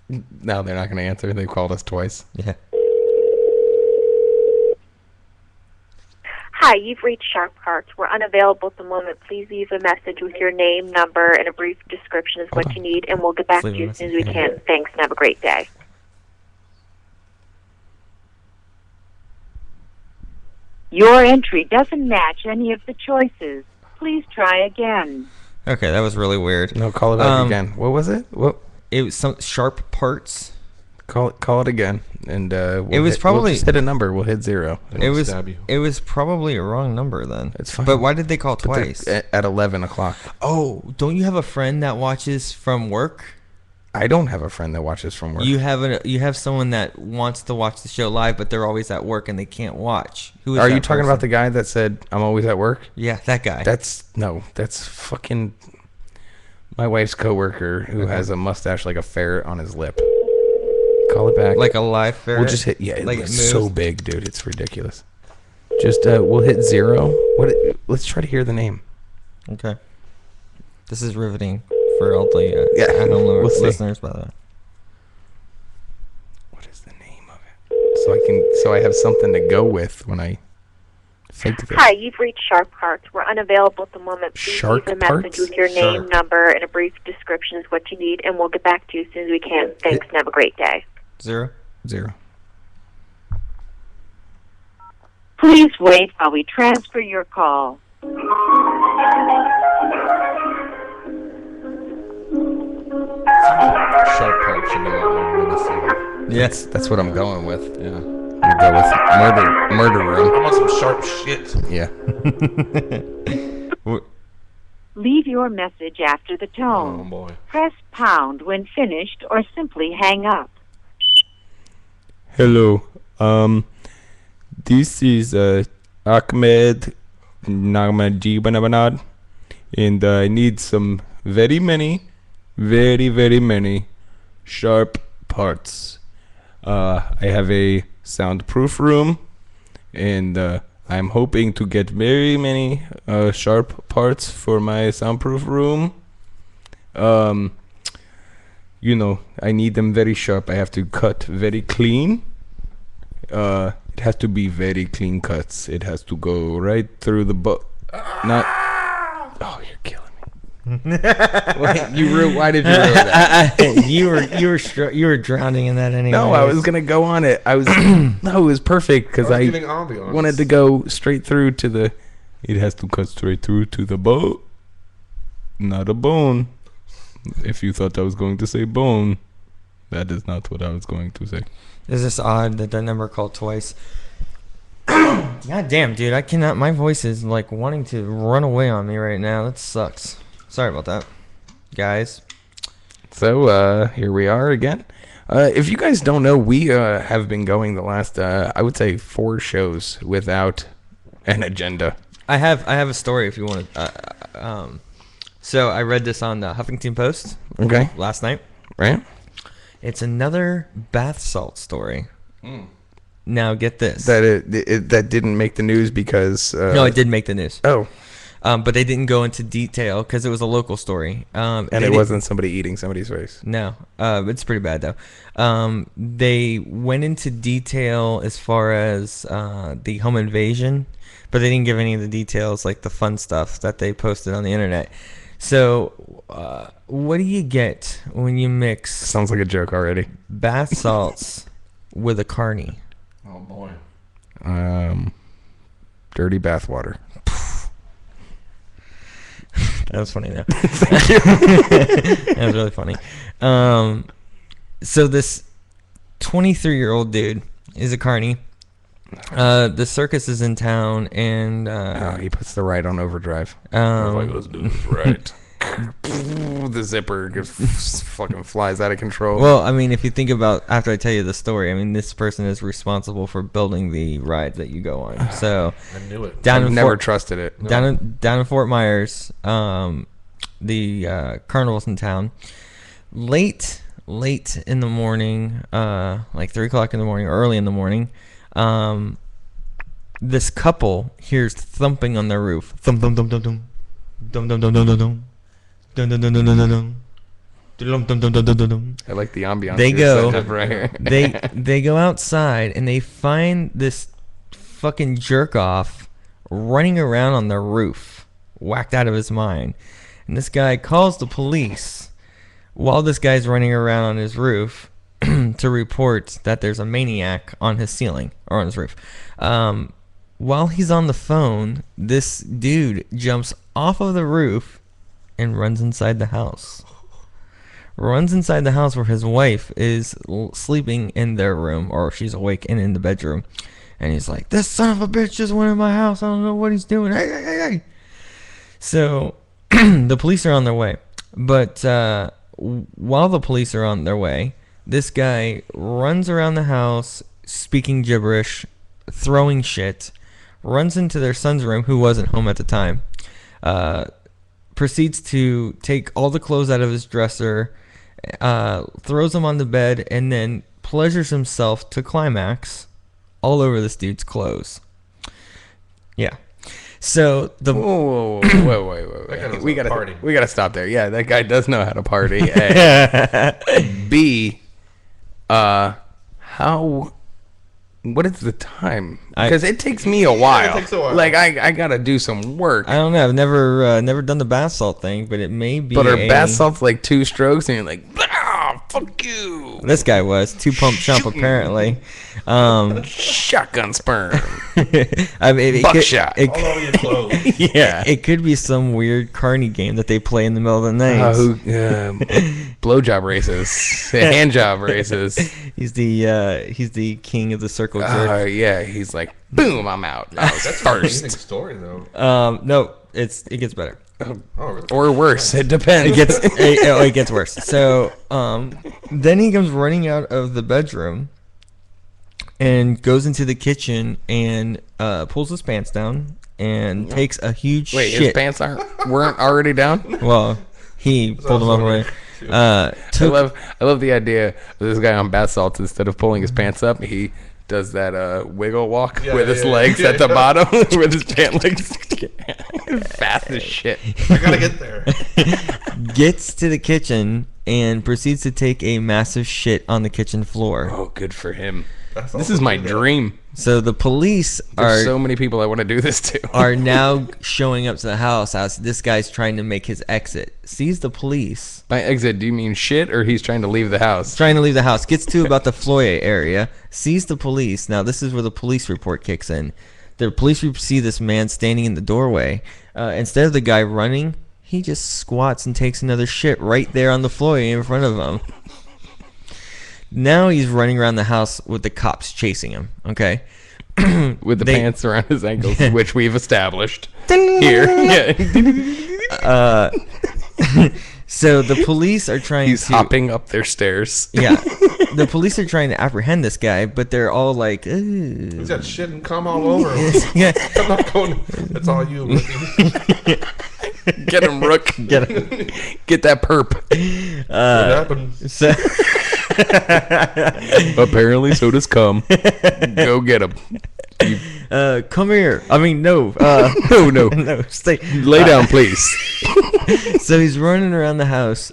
No, they're not going to answer. They've called us twice. Yeah. Hi, you've reached Sharp Hearts. We're unavailable at the moment. Please leave a message with your name, number, and a brief description of what you need, and we'll get back to you as soon as we can. Thanks, and have a great day. Your entry doesn't match any of the choices. Please try again. Okay, that was really weird. No, call it back again. What was it? What? It was some Sharp Parts. Call it again, and we'll just hit a number. We'll hit 0. It was probably a wrong number then. It's fine. But why did they call twice? At 11 o'clock. Oh, don't you have a friend that watches from work? I don't have a friend that watches from work. You have someone that wants to watch the show live, but they're always at work and they can't watch. Who is Are that you talking person? about the guy that said I'm always at work? Yeah, that guy. That's fucking my wife's coworker who has a mustache like a ferret on his lip. Call it back. Like a live ferret. We'll just hit. Yeah, like it's so big, dude. It's ridiculous. Just we'll hit 0. Let's try to hear the name. Okay. This is riveting for all the at-home listeners, by the way. What is the name of it? So I have something to go with when I think of it. Hi, you've reached Sharp Hearts. We're unavailable at the moment. Please leave a message with your name, number, and a brief description of what you need, and we'll get back to you as soon as we can. Thanks, and have a great day. 0. Please wait while we transfer your call. Sharp Parts should be a lot more menacing. Yes, that's what I'm going with. Yeah. I'm gonna go with murder room. I want some sharp shit. Yeah. Leave your message after the tone. Oh boy. Press pound when finished or simply hang up. Hello. This is Ahmed Nagmajibanabad, and I need some very many sharp parts. I have a soundproof room, and I'm hoping to get very many sharp parts for my soundproof room. I need them very sharp. I have to cut very clean. It has to be very clean cuts. It has to go right through the not. Oh, you're killing me. Why did you ruin that? you were drowning in that anyway. No, I was gonna go on it. No, it was perfect because I wanted to go straight through to the. It has to cut straight through to the bone, not a bone. If you thought I was going to say bone, that is not what I was going to say. Is this odd that number called twice? God damn, dude, I cannot. My voice is like wanting to run away on me right now. That sucks. Sorry about that, guys. So here we are again. If you guys don't know, we have been going the last I would say 4 shows without an agenda. I have a story if you want to. So I read this on the Huffington Post. Okay. Last night. Right. It's another bath salt story. Now get this. That didn't make the news because No, it did make the news. Oh, but they didn't go into detail because it was a local story. and it wasn't somebody eating somebody's face. No, it's pretty bad though. They went into detail as far as the home invasion, but they didn't give any of the details, like the fun stuff that they posted on the internet. So, what do you get when you mix Sounds like a joke already. bath salts with a carny? Oh boy. Dirty bathwater. That was funny though. That was really funny. So this 23-year-old dude is a carny. The circus is in town, and he puts the ride on overdrive. Let's do this right. The zipper just fucking flies out of control. well, I mean, if you think about after I tell you the story, I mean, this person is responsible for building the ride that you go on. So I knew it. I've never trusted it. Down in Fort Myers, the carnival's in town. Late in the morning, like 3 o'clock in the morning, or early in the morning, this couple hears thumping on their roof. Thump thump thump thump thump. Dum dum dum dum dum dum. Dum dum dum dum dum dum. Dum dum dum dum dum dum. I like the ambiance. They go right here. they go outside and they find this fucking jerk off running around on the roof, whacked out of his mind. And this guy calls the police while this guy's running around on his roof to report that there's a maniac on his ceiling or on his roof. While he's on the phone, this dude jumps off of the roof and runs inside the house. Runs inside the house where his wife is sleeping in their room, or she's awake and in the bedroom. And he's like, "This son of a bitch just went in my house. I don't know what he's doing. Hey, hey, hey, hey." So the police are on their way. But while the police are on their way, this guy runs around the house speaking gibberish, throwing shit, runs into their son's room, who wasn't home at the time, proceeds to take all the clothes out of his dresser, throws them on the bed, and then pleasures himself to climax all over this dude's clothes. Yeah. So the whoa, wait. We gotta stop there. Yeah, that guy does know how to party. A. B. What is the time? Because it takes me a while. It takes a while. Like I gotta do some work. I don't know. I've never done the bath salt thing, but it may be. But our bath salt's like 2 strokes, and you're like, fuck you. This guy was 2 pump chump apparently. Shotgun sperm. I mean, Buckshot. All over your clothes. Yeah. It could be some weird carny game that they play in the middle of the night. Blowjob races, hand job races. He's the king of the circle jerk. Yeah, he's like, boom, I'm out. That's an amazing story, though. No, it gets better. Oh, really? Or worse. It depends. It gets worse. So then he comes running out of the bedroom and goes into the kitchen and pulls his pants down and takes a huge Wait, shit. his pants weren't already down? Well, he pulled them up away. I love the idea of this guy on bath salts. Instead of pulling his pants up, he does that wiggle walk with his legs at the bottom with his pant legs fast as shit. I gotta get there. Gets to the kitchen and proceeds to take a massive shit on the kitchen floor. Oh, good for him. This is my dream. So the police There's so many people I want to do this to. are now showing up to the house as this guy's trying to make his exit. Sees the police. By exit, do you mean shit, or he's trying to leave the house? Trying to leave the house. Gets to about the foyer area. Sees the police. Now this is where the police report kicks in. The police see this man standing in the doorway. Instead of the guy running, he just squats and takes another shit right there on the floor in front of him. Now he's running around the house with the cops chasing him. Okay. With the pants around his ankles, which we've established here. Yeah. So the police are trying He's hopping up their stairs. Yeah. The police are trying to apprehend this guy, but they're all like, "Ooh." He's got shit and cum all over him. Yeah. I'm not going. That's all you. Get him, Rook. Get him. Get that perp. What happened? So Apparently, so does cum. Go get him. Come here. I mean, no. No, no. No, stay. Lay down, please. So he's running around the house.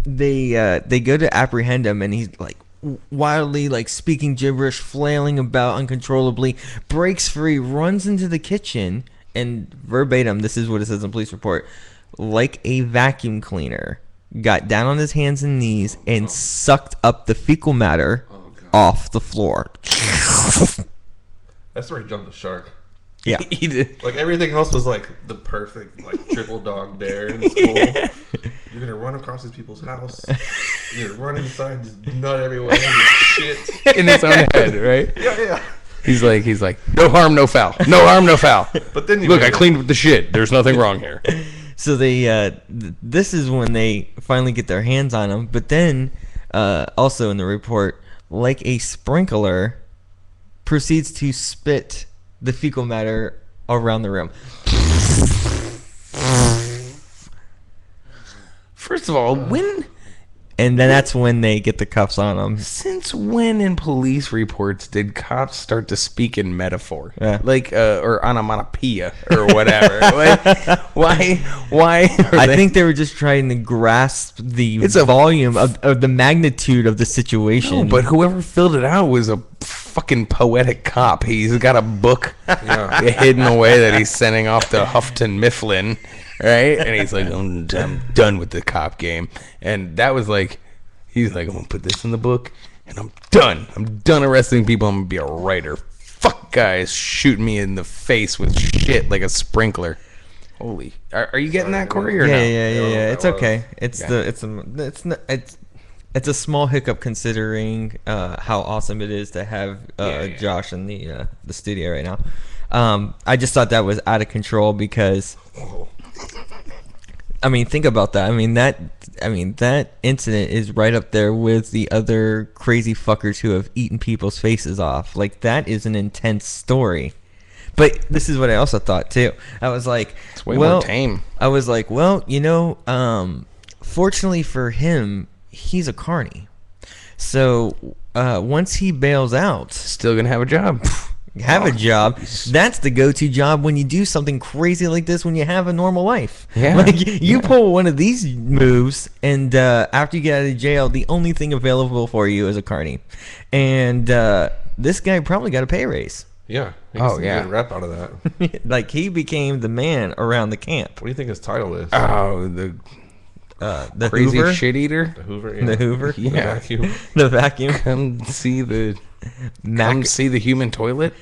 They go to apprehend him, and he's like wildly like speaking gibberish, flailing about uncontrollably, breaks free, runs into the kitchen, and verbatim, this is what it says in the police report, like a vacuum cleaner, got down on his hands and knees and sucked up the fecal matter off the floor. That's where he jumped the shark. Yeah. He did. Like everything else was like the perfect like triple dog dare in school. You're gonna run across these people's house. You're gonna run inside, just nut everywhere, shit In his own head, right? Yeah. He's like, no harm, no foul. No harm, no foul. But then Look, I cleaned with the shit. There's nothing wrong here. So they, this is when they finally get their hands on him. But then, also in the report, like a sprinkler, proceeds to spit the fecal matter around the room. First of all, And then that's when they get the cuffs on him. since when in police reports did cops start to speak in metaphor? Yeah. Like, or onomatopoeia or whatever. Like, why? I think they were just trying to grasp the volume of the magnitude of the situation. No, but whoever filled it out was a fucking poetic cop. He's got a book hidden away that he's sending off to Houghton Mifflin, right? And he's like, I'm done with the cop game. And that was like, he's like, I'm gonna put this in the book, and I'm done. I'm done arresting people. I'm gonna be a writer. Fuck guys shooting me in the face with shit like a sprinkler. Holy, are you getting that, Corey? Or yeah, no? yeah. It's okay. Yeah. It's a small hiccup considering how awesome it is to have Josh in the studio right now. I just thought that was out of control because, I mean, think about that. I mean that incident is right up there with the other crazy fuckers who have eaten people's faces off. Like, that is an intense story. But this is what I also thought too. I was like, It's way more tame. I was like, well, fortunately for him, he's a carny. So once he bails out, Still gonna have a job. have a job. That's the go-to job when you do something crazy like this. When you have a normal life, Yeah. Like you pull one of these moves, and after you get out of jail, the only thing available for you is a carny. And this guy probably got a pay raise. Yeah. Oh, yeah. Good rep out of that. Like, he became the man around the camp. What do you think his title is? Oh, the The crazy Hoover? shit eater. The Hoover. The Hoover? The Yeah. vacuum. The vacuum. Come see the Mac, human toilet.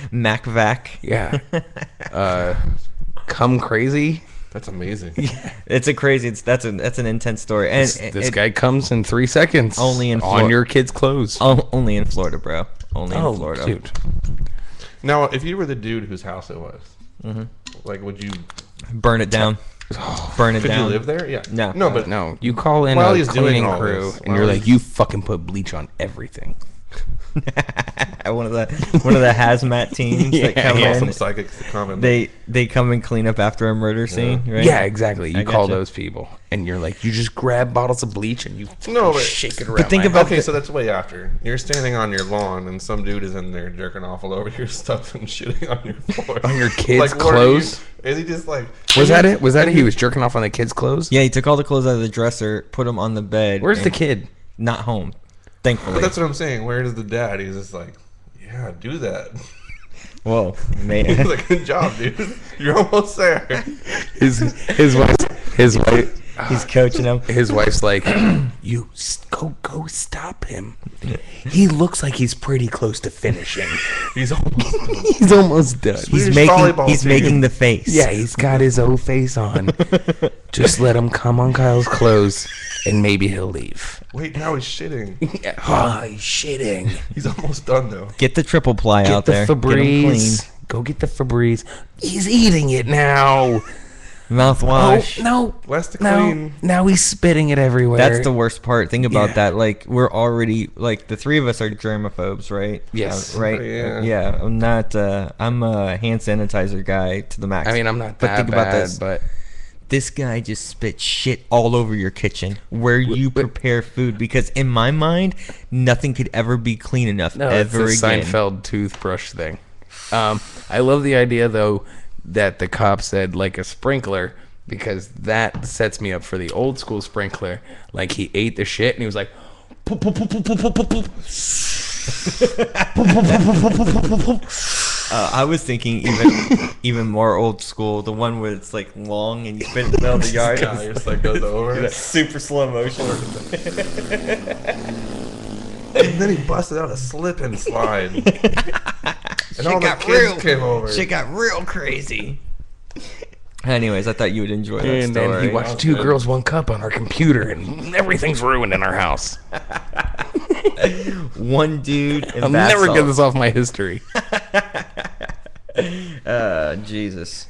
Mac Vac. Yeah. Come crazy. That's amazing. It's a crazy. That's an intense story. And This guy comes in 3 seconds. Only in on Flor- your kid's clothes. only in Florida, bro. Only in Oh, Florida. dude. Now, if you were the dude whose house it was, like, would you? Burn it down. Burn it Could down. you live there? Yeah. No. No, but No, you call in While a he's doing cleaning all crew, this, and while you're he's- like, you fucking put bleach on everything. one of the hazmat teams that come call in. some psychics to come and They come and clean up after a murder scene, right? Yeah, exactly. I You call gotcha. those people, and you're like, you just grab bottles of bleach and you No, but- shake it around. think my about house. Okay, so that's way after. You're standing on your lawn and some dude is in there jerking off all over your stuff and shitting on your floor. On your kids' what are clothes? Is he just like? Was that it? Was that it? He was jerking off on the kid's clothes? Yeah, he took all the clothes out of the dresser, put them on the bed. Where's the and kid? Not home, thankfully. But that's what I'm saying. Where is the dad? He's just like, yeah, do that. Whoa, He's man. like, good job, dude. You're almost there. His wife. He's coaching him. His wife's like, you go stop him. He looks like he's pretty close to finishing. He's almost done. He's almost done. Swedish volleyball He's team. making the face. Yeah, he's got his O face on. Just let him come on Kyle's clothes, and maybe he'll leave. Wait, now he's shitting. Yeah. Oh, he's shitting. He's almost done though. Get the triple ply out Get there. the Get 'em clean. Febreze. Go get the Febreze. He's eating it now. Mouthwash. Oh, no. Less to No. clean. Now he's spitting it everywhere. That's the worst part. Think about Yeah. that. Like, we're already, like, the three of us are germaphobes, right? Yes. Right? Yeah. I'm not, I'm a hand sanitizer guy to the max. I mean, I'm not But that think bad, about this. but this guy just spit shit all over your kitchen where you prepare food, because in my mind, nothing could ever be clean enough ever it's the again. Seinfeld toothbrush thing. I love the idea, though, that the cop said, like, a sprinkler, because that sets me up for the old school sprinkler. Like, he ate the shit, and he was like... I was thinking even more old school, the one where it's like long and you spin in the middle of the yard. Guy just like goes over it. Super slow motion. And then he busted out a slip and slide. And all the kids came over. Shit got real crazy. Anyways, I thought you would enjoy that And story. then he watched Two Girls, One Cup on our computer, and everything's ruined in our house. One dude in I'll bath never get salts. this off my history. Jesus.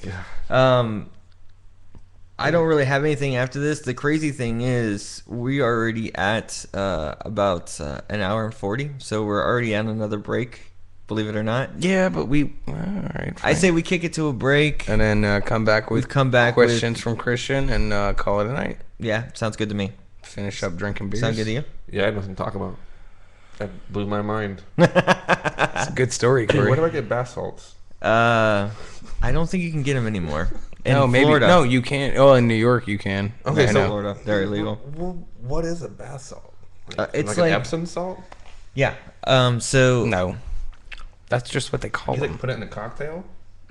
I don't really have anything after this. The crazy thing is, we are already at about an hour and 40, so we're already on another break. Believe it or not. Yeah, but we... All right, I say we kick it to a break. and then come back with questions from Christian and call it a night. Yeah, sounds good to me. Finish up drinking beers. Sound good to you? Yeah, I had nothing to talk about. That blew my mind. It's a good story, Hey, Corey. where do I get bath salts? I don't think you can get them anymore. In No, maybe. Florida. No, you can't. Oh, in New York, you can. Okay, I so know. Florida, they're illegal. Well, what is a bath salt? It's like like- an Epsom salt? Yeah. So No. That's just what they call You them. like put it in a cocktail?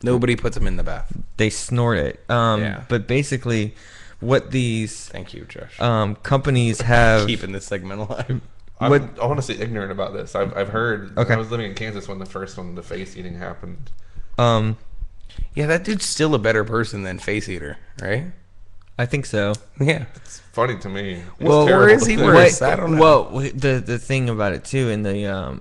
Nobody puts them in the bath. they snort it. Yeah. But basically, what these Thank you, Josh. companies have. Keeping this segment alive. I'm honestly ignorant about this. I've heard. Okay. I was living in Kansas when the first one, the face eating, happened. Yeah, that dude's still a better person than Face Eater, right? I think so. Yeah. It's funny to me. It's Well, where terrible is he to worse? think. I don't know. Well, the thing about it too, in the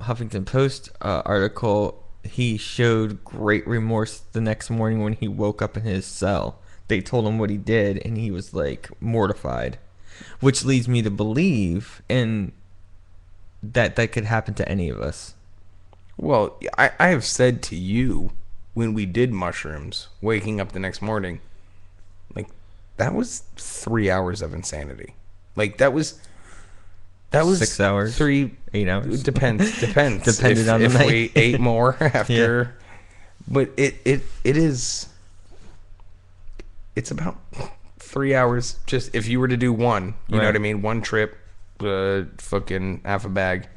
Huffington Post article, he showed great remorse the next morning when he woke up in his cell. They told him what he did, and he was like mortified, which leads me to believe in that could happen to any of us. Well, I have said to you when we did mushrooms, waking up the next morning, like, that was 3 hours of insanity. Like, that was 6 hours, 8 hours. Depends. Depended if, on the if night. we ate more after. Yeah. But it is. It's about 3 hours. Just if you were to do one, you know Right. what I mean. One trip, fucking half a bag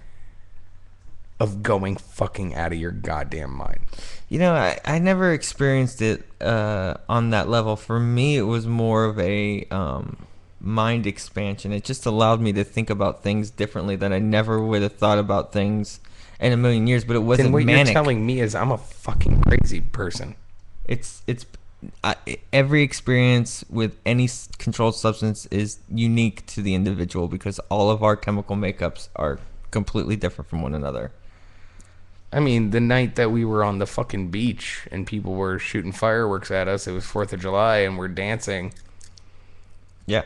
of going fucking out of your goddamn mind. You know, I never experienced it on that level. For me, it was more of a mind expansion. It just allowed me to think about things differently that I never would have thought about things in a million years. But it wasn't Then what manic. you're telling me is I'm a fucking crazy person. It's every experience with any controlled substance is unique to the individual, because all of our chemical makeups are completely different from one another. I mean, the night that we were on the fucking beach and people were shooting fireworks at us, it was 4th of July, and we're dancing. Yeah.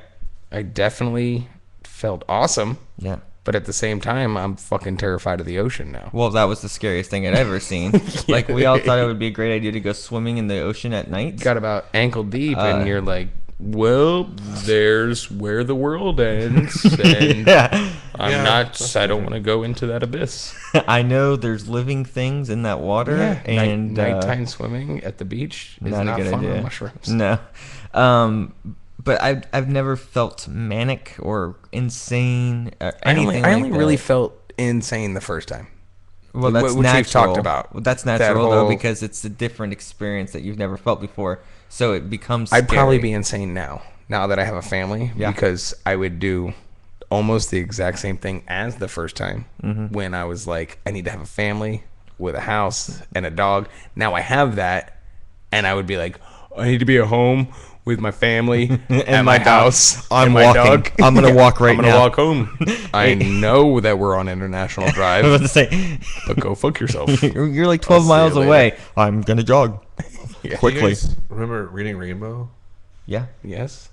I definitely felt awesome, Yeah. but at the same time, I'm fucking terrified of the ocean now. Well, that was the scariest thing I'd ever seen. Like, we all thought it would be a great idea to go swimming in the ocean at night. Got about ankle deep, and you're like, well, there's where the world ends, and Yeah. I don't want to go into that abyss. I know there's living things in that water, and nighttime swimming at the beach is not a good fun idea. on mushrooms. No. But I've never felt manic or insane or anything I like only that. really felt insane the first time. Well, that's which natural. we've talked about. Well, that's That natural though, whole- because it's a different experience that you've never felt before. So it becomes. I'd probably scary. be insane now that I have a family, Yeah. because I would do almost the exact same thing as the first time when I was like, I need to have a family with a house and a dog. Now I have that, and I would be like, I need to be at home with my family and my my dog. house I'm and my walking. dog. I'm gonna walk right I'm gonna now. walk home. I know that we're on International I was Drive, about to say, but go fuck yourself. you're like 12 see miles you later. away. I'm gonna jog Do you quickly. guys remember Reading Rainbow? Yeah. Yes.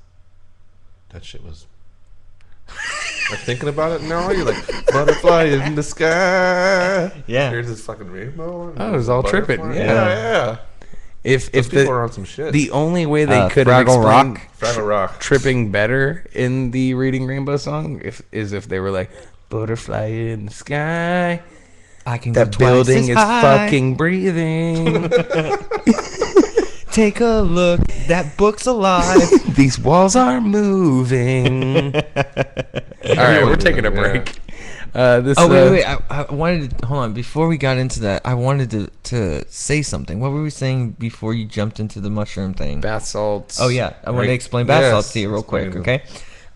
That shit was. Like, thinking about it now, you're like, butterfly in the sky. Yeah. Here's this fucking rainbow. and Oh, it was all tripping. butterfly. Yeah. Yeah. If people are on some shit. the only way they could have Fraggle explained Rock. Fraggle Rock. tripping better in the Reading Rainbow song is if they were like butterfly in the sky. I can go That twice building as is high. fucking breathing. Take a look. That book's alive. These walls are moving. All right, we're taking a break. Wait. I wanted to hold on before we got into that. I wanted to say something. What were we saying before you jumped into the mushroom thing? Bath salts. Oh yeah, I wanted to explain bath salts to you real quick. Okay.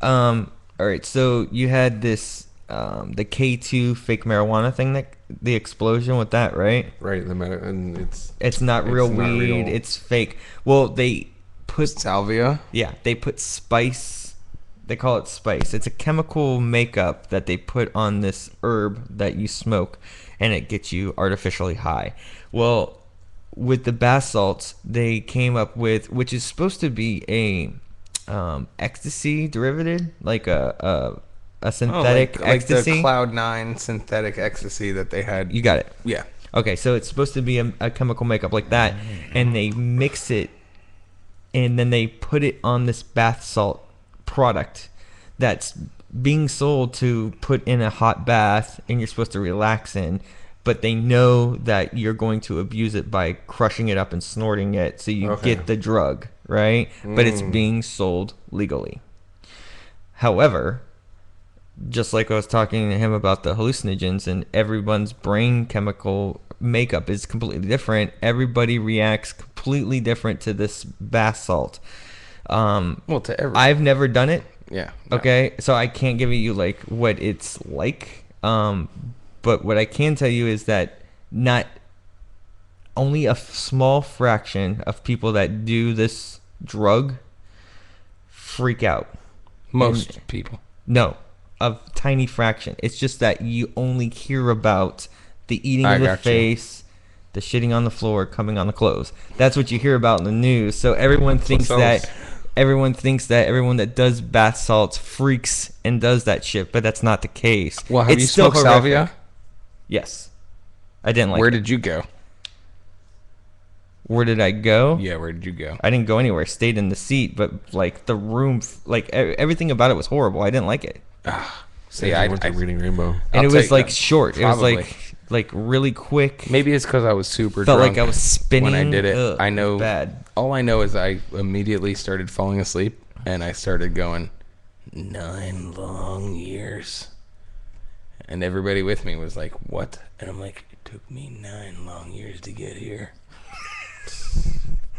All right. So you had this the K2 fake marijuana thing, that the explosion with that, right? Right. And it's not real not weed. real. It's fake. Well, they put salvia. Yeah, they put spice. They call it spice. It's a chemical makeup that they put on this herb that you smoke, and it gets you artificially high. Well, with the bath salts, they came up with, which is supposed to be a ecstasy derivative, like a synthetic ecstasy. like the Cloud 9 synthetic ecstasy that they had. You got it. Yeah. Okay, so it's supposed to be a chemical makeup like that, and they mix it, and then they put it on this bath salt product that's being sold to put in a hot bath, and you're supposed to relax in, but they know that you're going to abuse it by crushing it up and snorting it, so you get the drug, right? But it's being sold legally. However, just like I was talking to him about the hallucinogens, and everyone's brain chemical makeup is completely different. Everybody reacts completely different to this bath salt. Well, to everyone. I've never done it. Yeah. Okay, so I can't give you like what it's like. But what I can tell you is that not only a small fraction of people that do this drug freak out. Most people. No, a tiny fraction. It's just that you only hear about the eating of the face, the shitting on the floor, coming on the clothes. That's what you hear about in the news. So everyone thinks that everyone that does bath salts freaks and does that shit, but that's not the case. Well, have It's you still smoked horrific. salvia? Yes. I didn't like Where it. did you go? Where did I go? Yeah, where did you go? I didn't go anywhere. I stayed in the seat, but like the room, like everything about it was horrible. I didn't like it. See, I went to Reading Rainbow. And it was take like that. short. Probably. It was like really quick. Maybe it's because I was super Felt drunk like I was spinning. when I did it. Ugh, I know. it was bad. All I know is I immediately started falling asleep, and I started going 9 long years. And everybody with me was like, "What?" And I'm like, "It took me 9 long years to get here."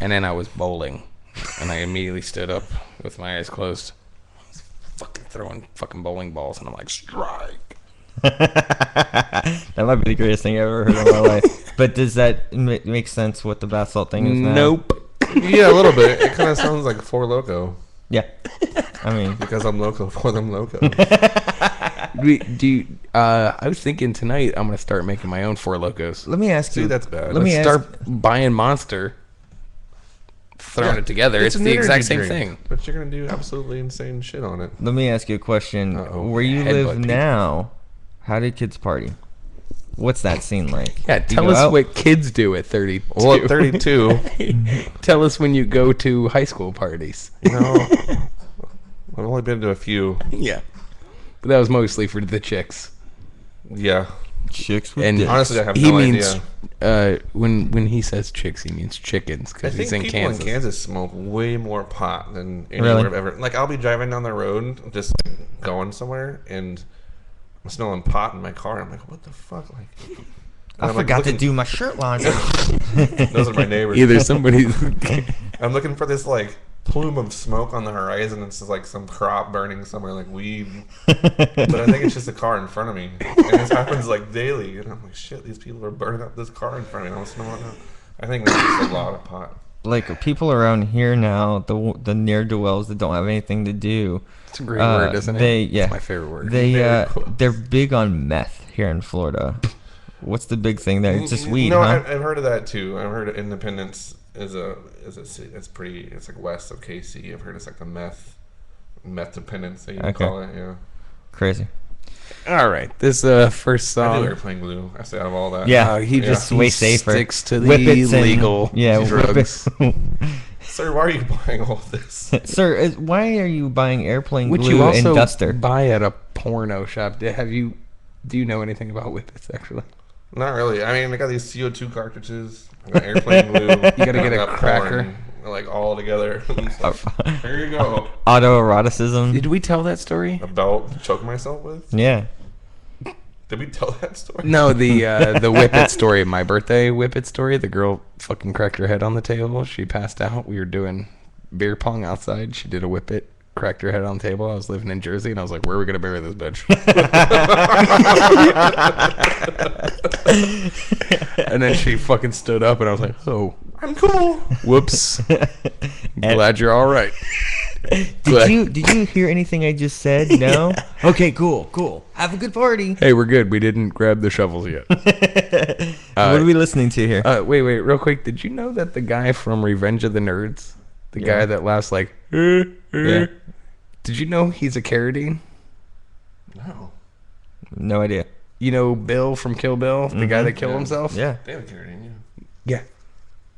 And then I was bowling, and I immediately stood up with my eyes closed. I was fucking throwing fucking bowling balls, and I'm like, "Strike." That might be the greatest thing I've ever heard in my life. But does that make sense what the bath salt thing is now? Nope. Yeah, a little bit. It kind of sounds like Four Loko. Yeah. I mean, because I'm loco, for them loco. I was thinking tonight I'm gonna start making my own Four Locos. Let me ask you. See, that's bad. Let me Let's ask. start buying Monster, throwing it together. It's an the exact energy same drink, thing. but you're gonna do absolutely insane shit on it. Let me ask you a question. Uh-oh. Where you Headbutt live people. now, how do kids party? What's that scene like? Yeah, Do you tell go us out? what kids do at 32. Well, at 32, Tell us when you go to high school parties. I've only been to a few. Yeah, but that was mostly for the chicks. Yeah. Chicks with And dicks. Honestly, I have he no means idea. when he says chicks, he means chickens I because think he's in people Kansas. in Kansas smoke way more pot than anywhere Really? I've ever. Like, I'll be driving down the road, just like, going somewhere, and I'm smelling pot in my car. I'm like, what the fuck? Like, I forgot to do my shirt laundry. Those are my neighbors. Either somebody. I'm looking for this like plume of smoke on the horizon. It's just like some crop burning somewhere, like weed. But I think it's just a car in front of me, and this happens like daily. And I'm like, shit, these people are burning up this car in front of me. I don't smell it now. I think that's just a lot of pot. Like people around here now, the ne'er do wells that don't have anything to do. It's a great word, isn't it? Yeah, It's my favorite word. They're big on meth here in Florida. What's the big thing there? It's just weed, No, huh? I've heard of that too. I've heard Independence is a city. It's pretty. It's like west of KC. I've heard it's like the meth dependence that you Okay. call it. Yeah. Crazy. All right, this first I song. do airplane glue. I say out of all that. Yeah, He just way he safer. sticks to the Whippets and- illegal yeah, drugs. Sir, why are you buying all this? Sir, why are you buying airplane Which glue you also and duster? buy at a porno shop. Do you know anything about whippets, actually? Not really. I mean, I got these CO2 cartridges. I got airplane glue. You gotta get a cracker. Like all together. Here you go. Autoeroticism. Did we tell that story? A belt to choke myself with? Yeah. Did we tell that story? No, the whippet story, my birthday whippet story. The girl fucking cracked her head on the table. She passed out. We were doing beer pong outside. She did a whippet, cracked her head on the table. I was living in Jersey, and I was like, where are we going to bury this bitch? And then she fucking stood up, and I was like, oh, I'm cool. whoops. Glad you're all right. Did you hear anything I just said? No? Okay, cool. Have a good party. Hey, we're good. We didn't grab the shovels yet. What are we listening to here? Wait, real quick. Did you know that the guy from Revenge of the Nerds, the guy that laughs like, Yeah. did you know he's a carradine? No. No idea. You know Bill from Kill Bill, the guy that killed himself? Yeah. David Carradine, yeah. Yeah.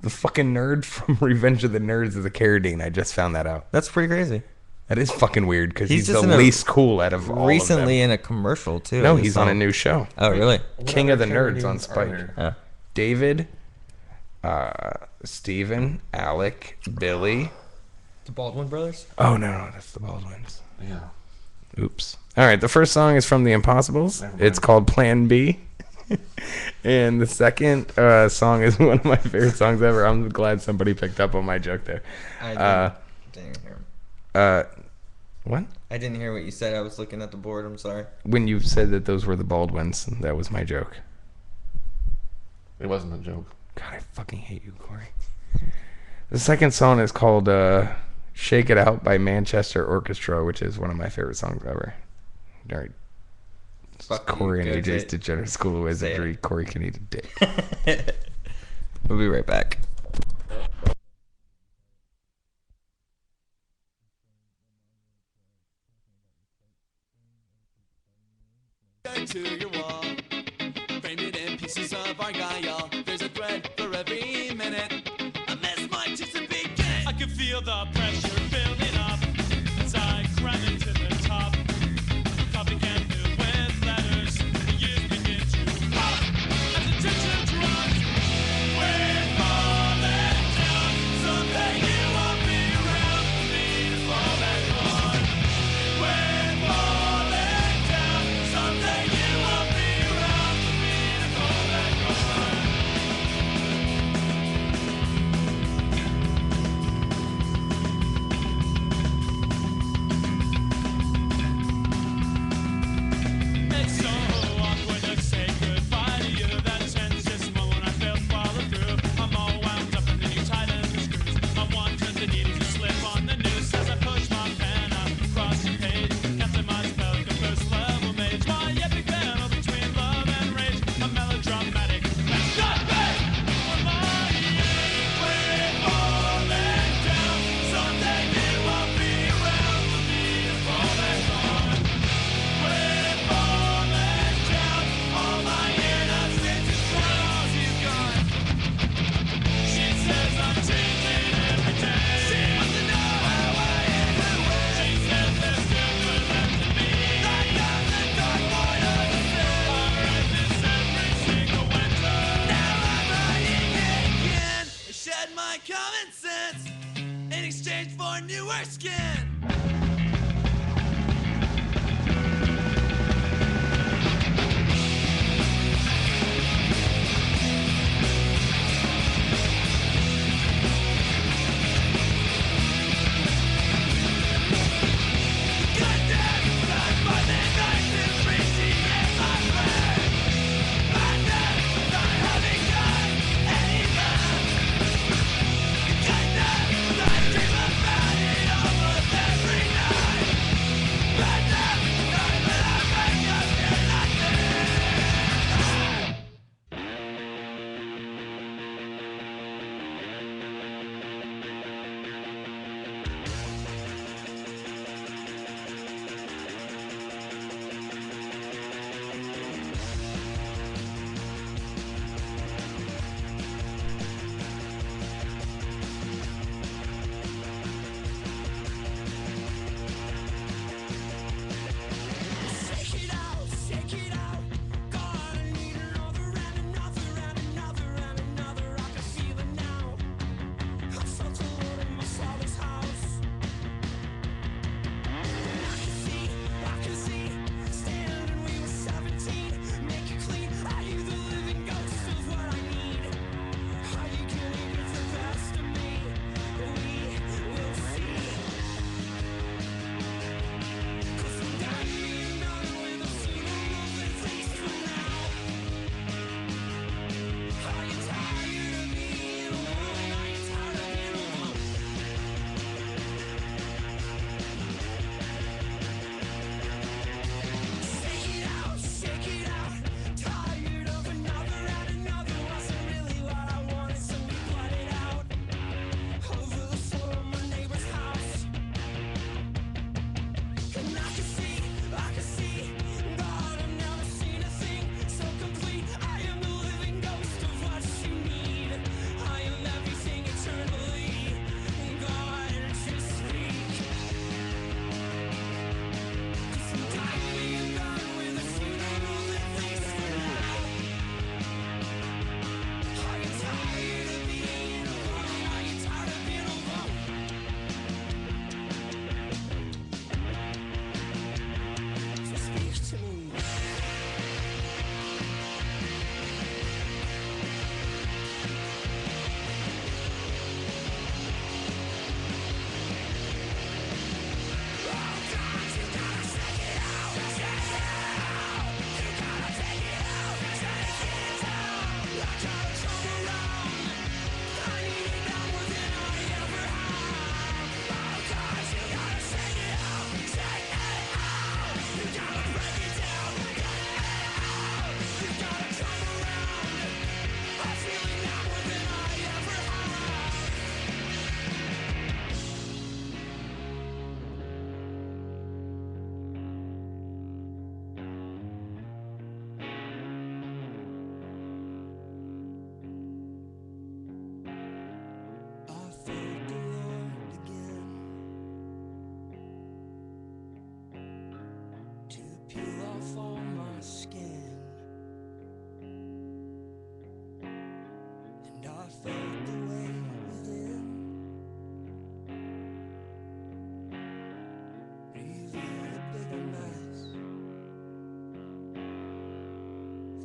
The fucking nerd from Revenge of the Nerds is a carradine. I just found that out. That's pretty crazy. That is fucking weird because he's just the in a- least cool out of all Recently of in a commercial, too. them. No, I he's saw. on a new show. Oh, really? King What of the other Nerds on Carradines are Spike. there? Oh. David, Steven, Alec, Billy. The Baldwin brothers? Oh, no, that's the Baldwins. Yeah. Oops. All right, the first song is from The Impossibles. Never mind. It's called Plan B. And the second song is one of my favorite songs ever. I'm glad somebody picked up on my joke there. I didn't hear. What? I didn't hear what you said. I was looking at the board. I'm sorry. When you said that those were the Baldwins, that was my joke. It wasn't a joke. God, I fucking hate you, Corey. The second song is called Shake It Out by Manchester Orchestra, which is one of my favorite songs ever. All right. Fuck you, Corey and go AJ's Jay. Degenerate School of Say Wizardry. it. Corey can eat a dick. We'll be right back. To your wall, framed it in pieces of argyle. There's a thread for every minute. I miss my chance to begin. I can feel the pressure building up as I climb into the top. Copy can fill with letters. The years begin to pop as the tension drops. We're falling down. Someday you won't be around for me to fall back on. We're falling down. Someday you won't be around for me to fall back on. It's so awkward to say goodbye to you. That tense moment I felt follow through. I'm all wound up and then you tighten the screws. I want the needle to slip on the noose as I push my pen across the page. Captain my spell, first level mage. My epic battle between love and rage. A melodramatic. Stop it! We're falling down. Someday you won't be around for me to fall back on. We're falling down. All my innocence is close. You gone. She says I'm changing every day. She wants to know how I am. She says there's good for left in me. Like I'm the dark void of the sea. I write this every single winter. Now I'm writing it again. I shed my common sense in exchange for newer skin. Goodness, I dream about it all the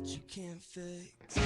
you can't fix.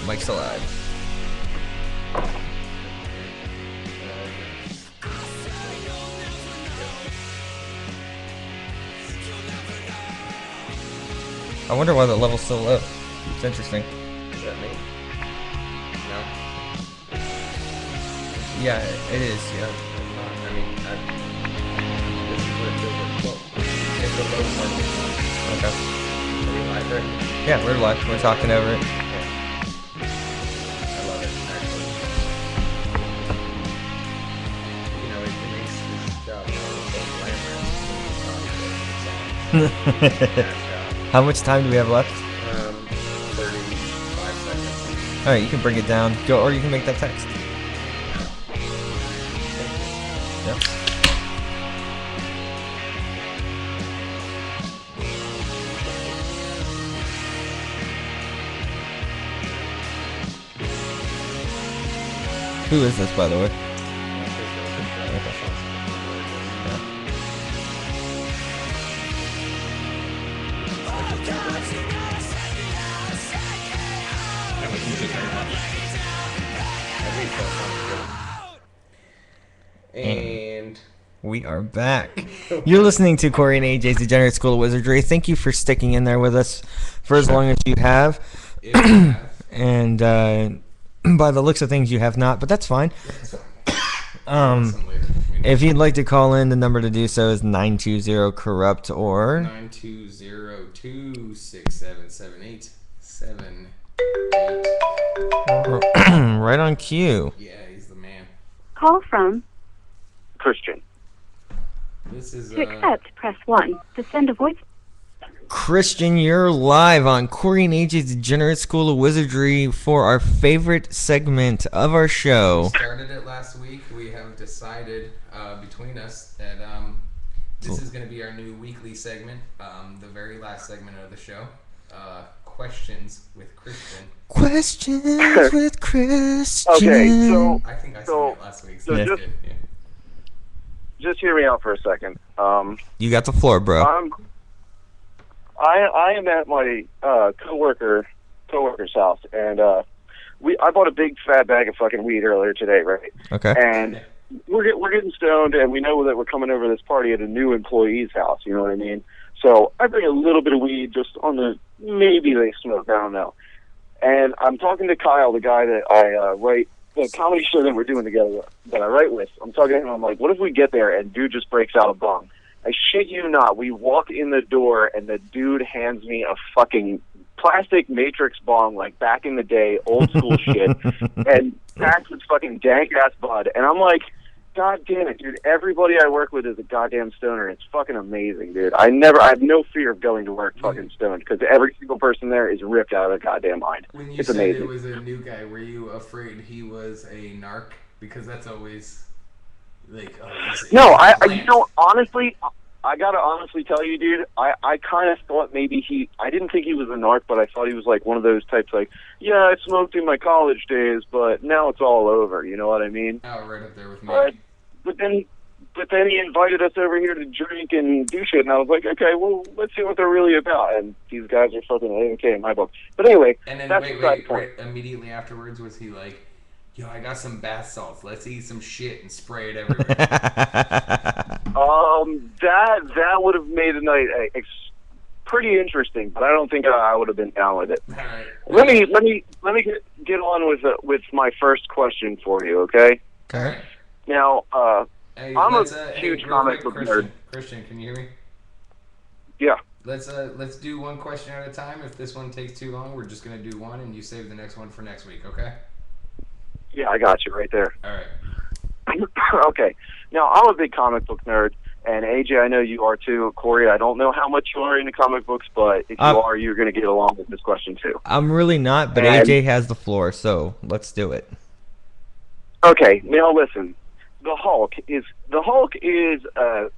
Mike's alive. I wonder why the level's so low. It's interesting. Is that me? No. Yeah, it is. Yeah. I mean, this is what it feels like. Well, it's the low part. Okay. Are we live right now? Yeah, we're live. We're talking over it. I love it, actually. You know, it makes this job so glamorous. How much time do we have left? 35 seconds. All right, you can bring it down. Go, or you can make that text. Yep. Who is this, by the way? And we are back. You're listening to Corey and AJ's Degenerate School of Wizardry. Thank you for sticking in there with us for as long as you have. And by the looks of things, you have not, but that's fine. If you'd like to call in, the number to do so is 920-CORRUPT or 920-267-7878. right on cue. Yeah, he's the man. Call from Christian. This is to accept, press 1. To send a voice. Christian, you're live on Corey and AJ's Degenerate School of Wizardry for our favorite segment of our show. Started it last week. We have decided between us that this is going to be our new weekly segment, the very last segment of the show. Questions with Christian. Questions with Christian. Okay, so I think I said So- that last week. so that's just- good. Yeah. just hear me out for a second. You got the floor, bro. I am at my coworker's house, and I bought a big fat bag of fucking weed earlier today, right? Okay. And we're getting stoned, and we know that we're coming over to this party at a new employee's house. You know what I mean? So I bring a little bit of weed, just on the maybe they smoke. I don't know. And I'm talking to Kyle, the guy that I write the comedy show that we're doing together that I write with. I'm talking to him. I'm like, what if we get there and dude just breaks out a bong? I shit you not. We walk in the door and the dude hands me a fucking plastic Matrix bong, like back in the day, old school shit, and packs with fucking dank ass bud. And I'm like, God damn it, dude! Everybody I work with is a goddamn stoner. It's fucking amazing, dude. I have no fear of going to work fucking stoned because every single person there is ripped out of their goddamn mind. When you It's said amazing. it was a new guy, were you afraid he was a narc? Because that's always like, No, honestly, I gotta honestly tell you, dude, I kind of thought maybe I didn't think he was a narc, but I thought he was like one of those types like, yeah, I smoked in my college days, but now it's all over, you know what I mean? Oh, right up there with me. But then he invited us over here to drink and do shit, and I was like, okay, well, let's see what they're really about, and these guys are fucking okay in my book. But anyway, And then that's wait, beside the point. immediately afterwards was he like, yo, I got some bath salts. Let's eat some shit and spray it everywhere. That would have made the night pretty interesting, but I don't think I would have been down with it. All right. Let me get on with my first question for you, okay? Okay. Now, Hey, I'm a let's, huge real comic quick, book nerd. Christian, can you hear me? Yeah. Let's do one question at a time. If this one takes too long, we're just gonna do one, and you save the next one for next week, okay? Yeah, I got you right there. All right. Okay. Now, I'm a big comic book nerd, and AJ, I know you are too. Corey, I don't know how much you are into comic books, but if you are, you're going to get along with this question too. I'm really not, but And- AJ has the floor, so let's do it. Okay, now listen. The Hulk is a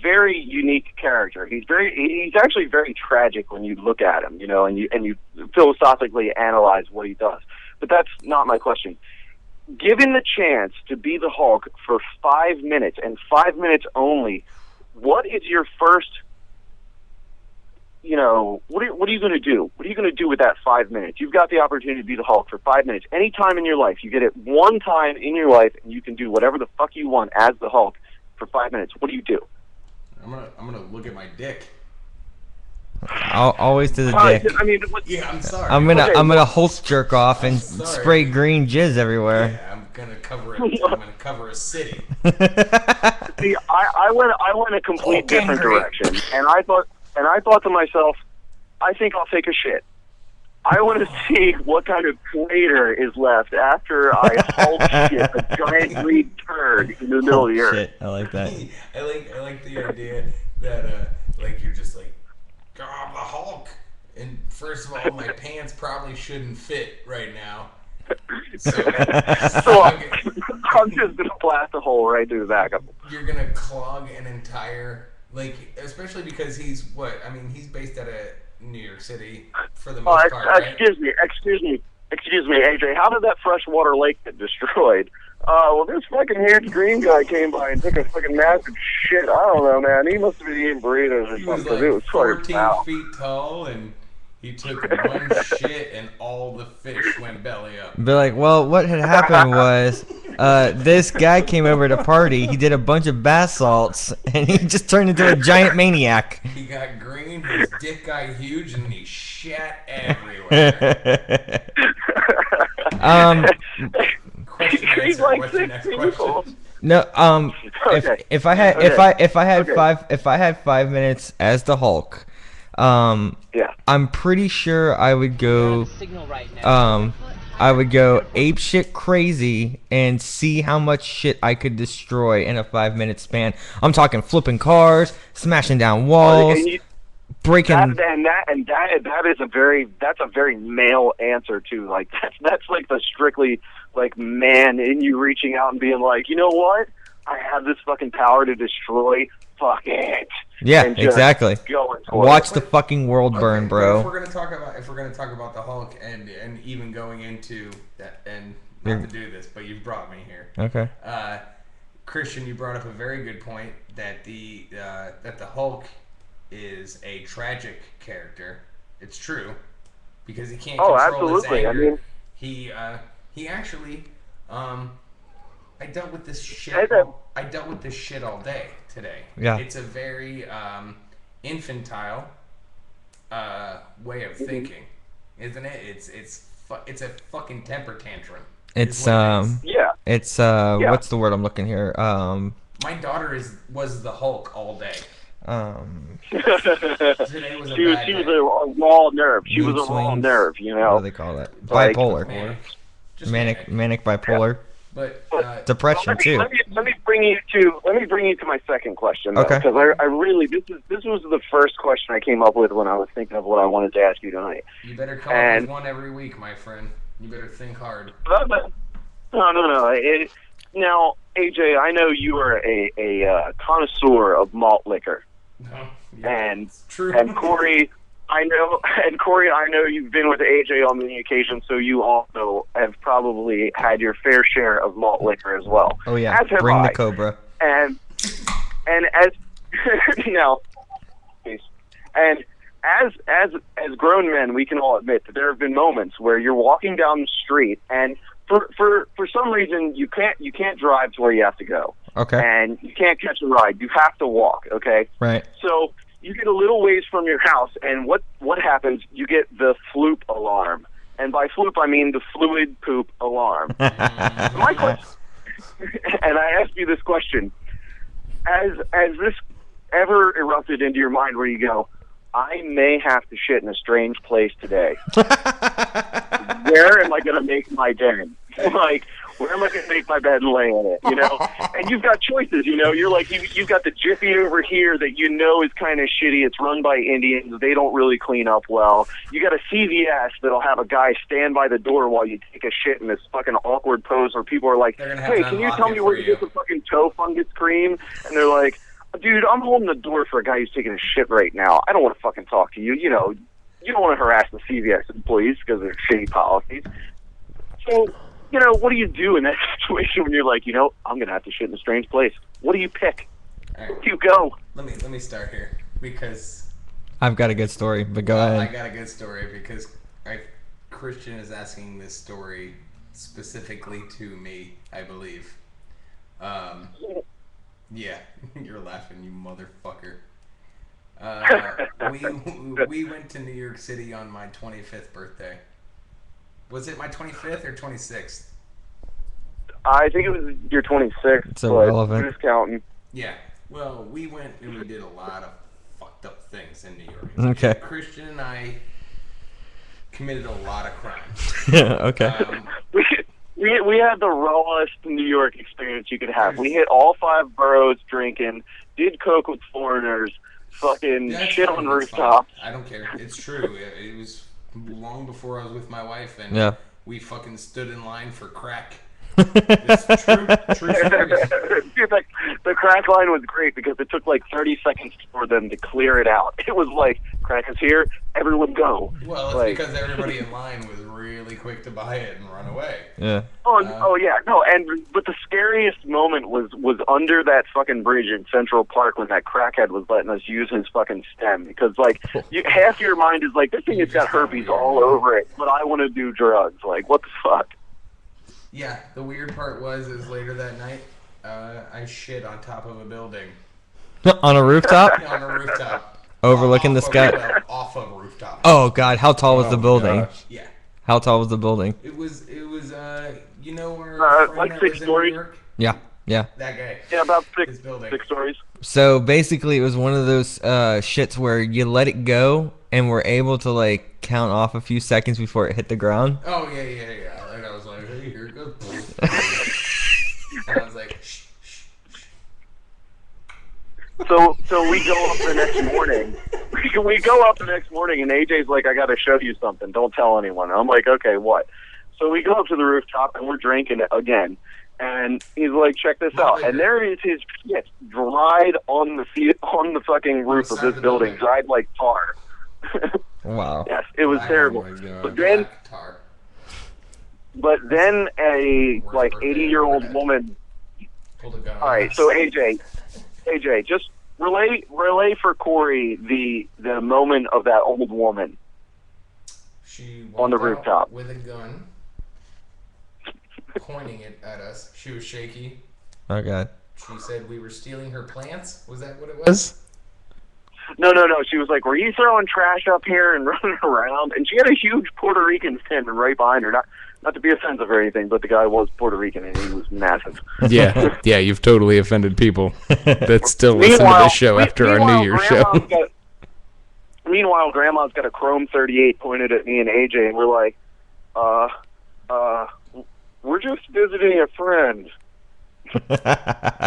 very unique character. He's actually very tragic when you look at him, you know, and you philosophically analyze what he does. But that's not my question. Given the chance to be the Hulk for 5 minutes and 5 minutes only, what is your first, you know, what are you going to do? What are you going to do with that 5 minutes? You've got the opportunity to be the Hulk for 5 minutes. Any time in your life, you get it one time in your life, and you can do whatever the fuck you want as the Hulk for 5 minutes. What do you do? I'm gonna look at my dick. I'll always do the dick. I mean, Yeah, I'm sorry. I'm gonna Okay, I'm gonna Hulk jerk off and sorry. spray green jizz everywhere. Yeah, I'm gonna cover it. I'm gonna cover a city. See, I went a complete different direction, and I thought to myself, I think I'll take a shit. I want to see what kind of crater is left after I Hulk shit a giant green turd in the middle of the earth. Shit, I like that. I like the idea that like you're just like, oh, I'm the Hulk, and first of all, my pants probably shouldn't fit right now. So I'm just gonna blast a hole right through the back of him. you're gonna clog an entire, like, especially because he's based out of New York City for the most part, right? Excuse me, AJ. How did that freshwater lake get destroyed? Well, this fucking huge green guy came by and took a fucking massive shit. I don't know, man. He must have been eating burritos or He was something. It was like fucking 14 foul. feet tall, and he took one shit, and all the fish went belly up. Be like, well, what had happened was, this guy came over to party. He did a bunch of bath salts, and he just turned into a giant maniac. He got green, his dick got huge, and he shat everywhere. Question He's answer. like What's your next 6 people. question? No, Okay. if I had if I had 5 minutes as the Hulk, Yeah. I'm pretty sure I would go ape shit crazy and see how much shit I could destroy in a 5 minute span. I'm talking flipping cars, smashing down walls, breaking. That is a very male answer too. Like that's like the strictly like man in you reaching out and being like, you know what? I have this fucking power to destroy. Fuck it. Yeah, And just exactly. going for it. Watch the fucking world burn, Okay, bro. but if we're gonna talk about the Hulk and even going into that, and not to do this, but you've brought me here. Okay. Christian, you brought up a very good point that the Hulk is a tragic character. It's true because he can't control absolutely. his anger. I mean, he actually I dealt with this shit. I dealt with this shit all day today. Yeah. It's a very infantile way of thinking, isn't it? It's a fucking temper tantrum. It's yeah. It's what's the word I'm looking here? My daughter was the Hulk all day. Today was a She was bad day. a raw nerve. She Mood was a raw swings. nerve, you What know. do they call that? Like- Bipolar. Just Manic bipolar. But Depression too. Let me bring you to my second question. Though, Okay. Because I really this was the first question I came up with when I was thinking of what I wanted to ask you tonight. you better come up with one every week, my friend. You better think hard. No. Now, AJ, I know you are a connoisseur of malt liquor, No, and it's true. and Corey, I know you've been with AJ on many occasions, so you also have probably had your fair share of malt liquor as well. Oh yeah. As have Bring I. the cobra. And as now, please. And as grown men, we can all admit that there have been moments where you're walking down the street and for some reason you can't drive to where you have to go. Okay. And you can't catch a ride. You have to walk, okay? Right. So you get a little ways from your house, and what happens? You get the floop alarm. And by floop, I mean the fluid poop alarm. My question, and I ask you this question, as this ever erupted into your mind where you go, I may have to shit in a strange place today. Where am I going to make my den? Like, Where am I going to make my bed and lay in it? And you've got choices. You're like you've got the Jiffy over here that is kind of shitty. It's run by Indians. They don't really clean up well. You got a CVS that'll have a guy stand by the door while you take a shit in this fucking awkward pose where people are like, "Hey, can you tell me where to get the fucking toe fungus cream?" And they're like, "Dude, I'm holding the door for a guy who's taking a shit right now. I don't want to fucking talk to you. You don't want to harass the CVS employees because of their shitty policies." So, what do you do in that situation when you're like, I'm going to have to shit in a strange place? What do you pick? Right. Where do you go? Let me start here because I've got a good story, but go ahead. I got a good story because Christian is asking this story specifically to me, I believe. Yeah, you're laughing, you motherfucker. We went to New York City on my 25th birthday. Was it my 25th or 26th? I think it was your 26th. It's irrelevant. Just counting. Yeah. Well, we went and we did a lot of fucked up things in New York. Okay. Christian and I committed a lot of crimes. Okay. We had the rawest New York experience you could have. We hit all 5 boroughs drinking, did coke with foreigners, fucking shit on rooftops. I don't care. It's true. It was long before I was with my wife, and we fucking stood in line for crack. It's true story. Dude, the crack line was great because it took like 30 seconds for them to clear it out. It was like, crack is here, everyone go. Well, it's because everybody in line was really quick to buy it and run away. Yeah. Oh yeah, no, but the scariest moment was under that fucking bridge in Central Park when that crackhead was letting us use his fucking stem because half your mind is like, this thing has got herpes all over it, but I want to do drugs. Like, what the fuck? Yeah, the weird part is later that night, I shit on top of a building. On a rooftop? On a rooftop. Overlooking the sky? Off of a rooftop. Oh, God. How tall was the building? Gosh. Yeah. How tall was the building? It was where like 6 stories. Yeah. That guy. Yeah, about 6 stories. So basically, it was one of those shits where you let it go and were able to count off a few seconds before it hit the ground. Oh yeah. And I was like, hey, here it goes. And I was like, shh. So we go up the next morning. We go up the next morning, and AJ's like, I got to show you something. Don't tell anyone. And I'm like, okay, what? So we go up to the rooftop, and we're drinking it again. And he's like, check this out. And there is his shit dried on the fucking roof of this building, dried like tar. Wow. Yes, it was terrible. But then a 80-year-old woman. All right, so AJ, just relay for Corey the moment of that old woman. She on the rooftop with a gun, pointing it at us. She was shaky. Oh God. She said we were stealing her plants. Was that what it was? No. She was like, "Were you throwing trash up here and running around?" And she had a huge Puerto Rican standing right behind her. Not to be offensive or anything, but the guy was Puerto Rican and he was massive. Yeah, you've totally offended people that still listen to this show after our New Year's show. Meanwhile, Grandma's got a Chrome 38 pointed at me and AJ, and we're like, we're just visiting a friend.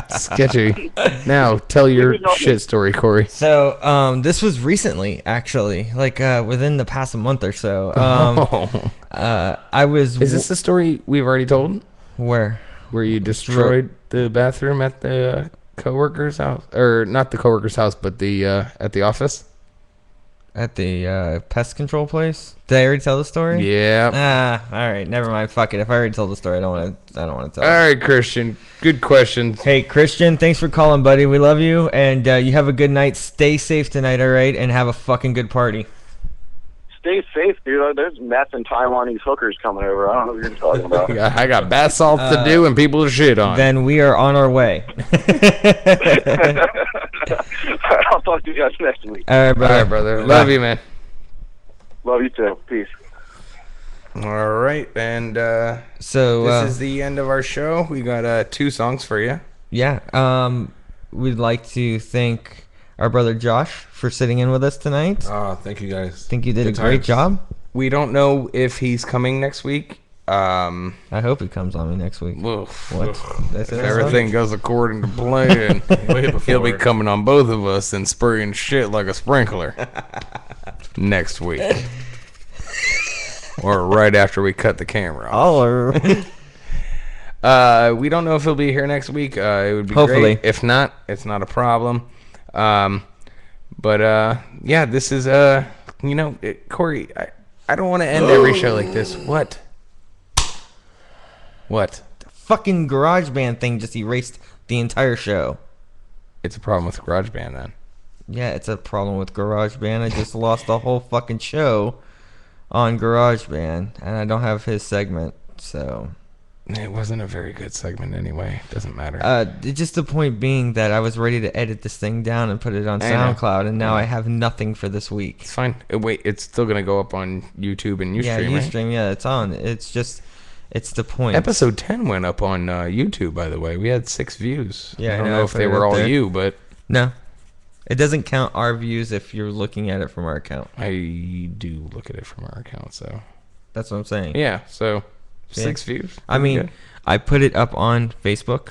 Sketchy. Now, tell your shit story, Corey. So, this was recently, actually, within the past month or so. I was. Is this the story we've already told? Where you destroyed the bathroom at the coworker's house, or not the coworker's house, but the at the office? At the pest control place? Did I already tell the story? Yeah. All right. Never mind. Fuck it. If I already told the story, I don't want to tell it. All right, Christian. Good questions. Hey, Christian. Thanks for calling, buddy. We love you, and you have a good night. Stay safe tonight, all right? And have a fucking good party. Stay safe, dude. There's meth and Taiwanese hookers coming over. I don't know what you're talking about. I got bath salts to do and people to shit on. Then we are on our way. I'll talk to you guys next week. All right, brother. Love you, man. Love you too. Peace. All right, and so this is the end of our show. We got 2 songs for you. Yeah. We'd like to thank our brother Josh for sitting in with us tonight. Thank you guys. Think you did a great job. We don't know if he's coming next week. I hope it comes on me next week. Oof. What? If everything goes according to plan, he'll be coming on both of us and spraying shit like a sprinkler next week. Or right after we cut the camera off. We don't know if he'll be here next week. It would be Hopefully. great. If not, it's not a problem. But yeah, this is Corey, I don't want to end every show like this. What? What? The fucking GarageBand thing just erased the entire show. It's a problem with GarageBand then. Yeah, it's a problem with GarageBand. I just lost the whole fucking show on GarageBand, and I don't have his segment, so... It wasn't a very good segment anyway. Doesn't matter. Just the point being that I was ready to edit this thing down and put it on I know. SoundCloud, and now I have nothing for this week. It's fine. Wait, it's still going to go up on YouTube and Ustream, Yeah, right? Ustream, yeah, it's on. It's just... It's the point. Episode 10 went up on YouTube, by the way. We had 6 views. Yeah, I don't I know, know I if put they it were up all there. you, but... No. It doesn't count our views if you're looking at it from our account. I do look at it from our account, so... That's what I'm saying. Yeah, so... Yeah. 6 views. I Pretty mean, good. I put it up on Facebook.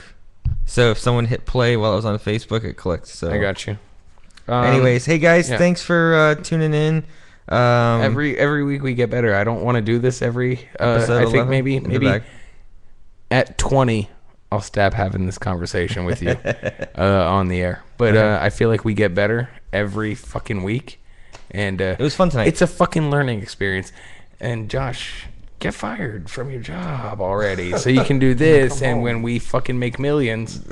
So if someone hit play while I was on Facebook, it clicked. So I got you. Anyways, hey guys, yeah. thanks for tuning in. Every week we get better. I don't want to do this every... Episode I think 11 maybe in the bag. at 20, I'll stop having this conversation with you on the air. But I feel like we get better every fucking week. And It was fun tonight. It's a fucking learning experience. And Josh, get fired from your job already so you can do this. And when we fucking make millions,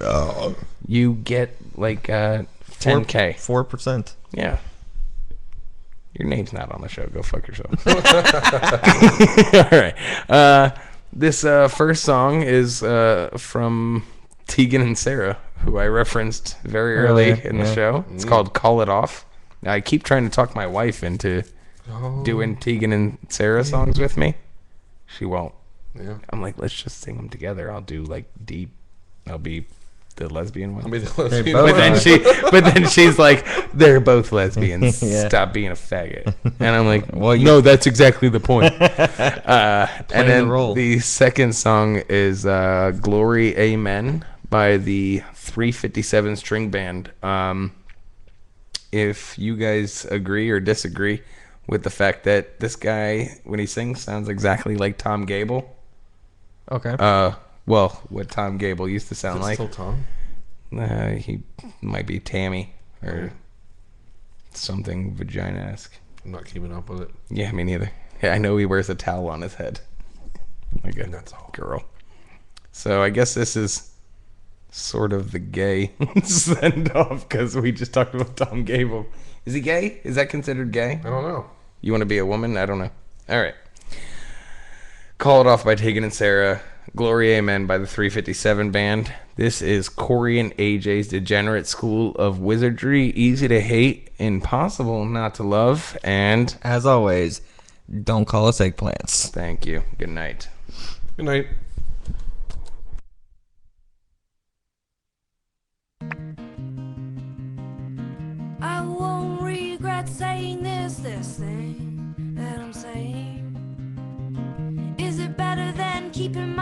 you get like 10K. 4%. Yeah. Your name's not on the show. Go fuck yourself. All right. This first song is from Tegan and Sarah, who I referenced very early in the show. It's called Call It Off. Now, I keep trying to talk my wife into doing Tegan and Sarah songs with me. She won't. Yeah. I'm like, let's just sing them together. I'll do like deep. I'll be the lesbian one. I'll be the lesbian But then she's like, they're both lesbians. Yeah. Stop being a faggot. And I'm like, Well, no, that's exactly the point. And then the role. the second song is Glory Amen by the 357 String Band. If you guys agree or disagree with the fact that this guy, when he sings, sounds exactly like Tom Gable. Okay. Well, what Tom Gable used to sound Is it like. still Tom? He might be Tammy or something vagina-esque. I'm not keeping up with it. Yeah, me neither. Yeah, I know he wears a towel on his head. Like a That's all. girl. So I guess this is sort of the gay send-off because we just talked about Tom Gable. Is he gay? Is that considered gay? I don't know. You want to be a woman? I don't know. All right. Call It Off by Tegan and Sarah. Glory Amen by the 357 Band. This is Corey and AJ's Degenerate School of Wizardry. Easy to hate, impossible not to love. And As always, don't call us eggplants. thank you. Good night. Good night. I won't regret saying this thing that I'm saying. Is it better than keeping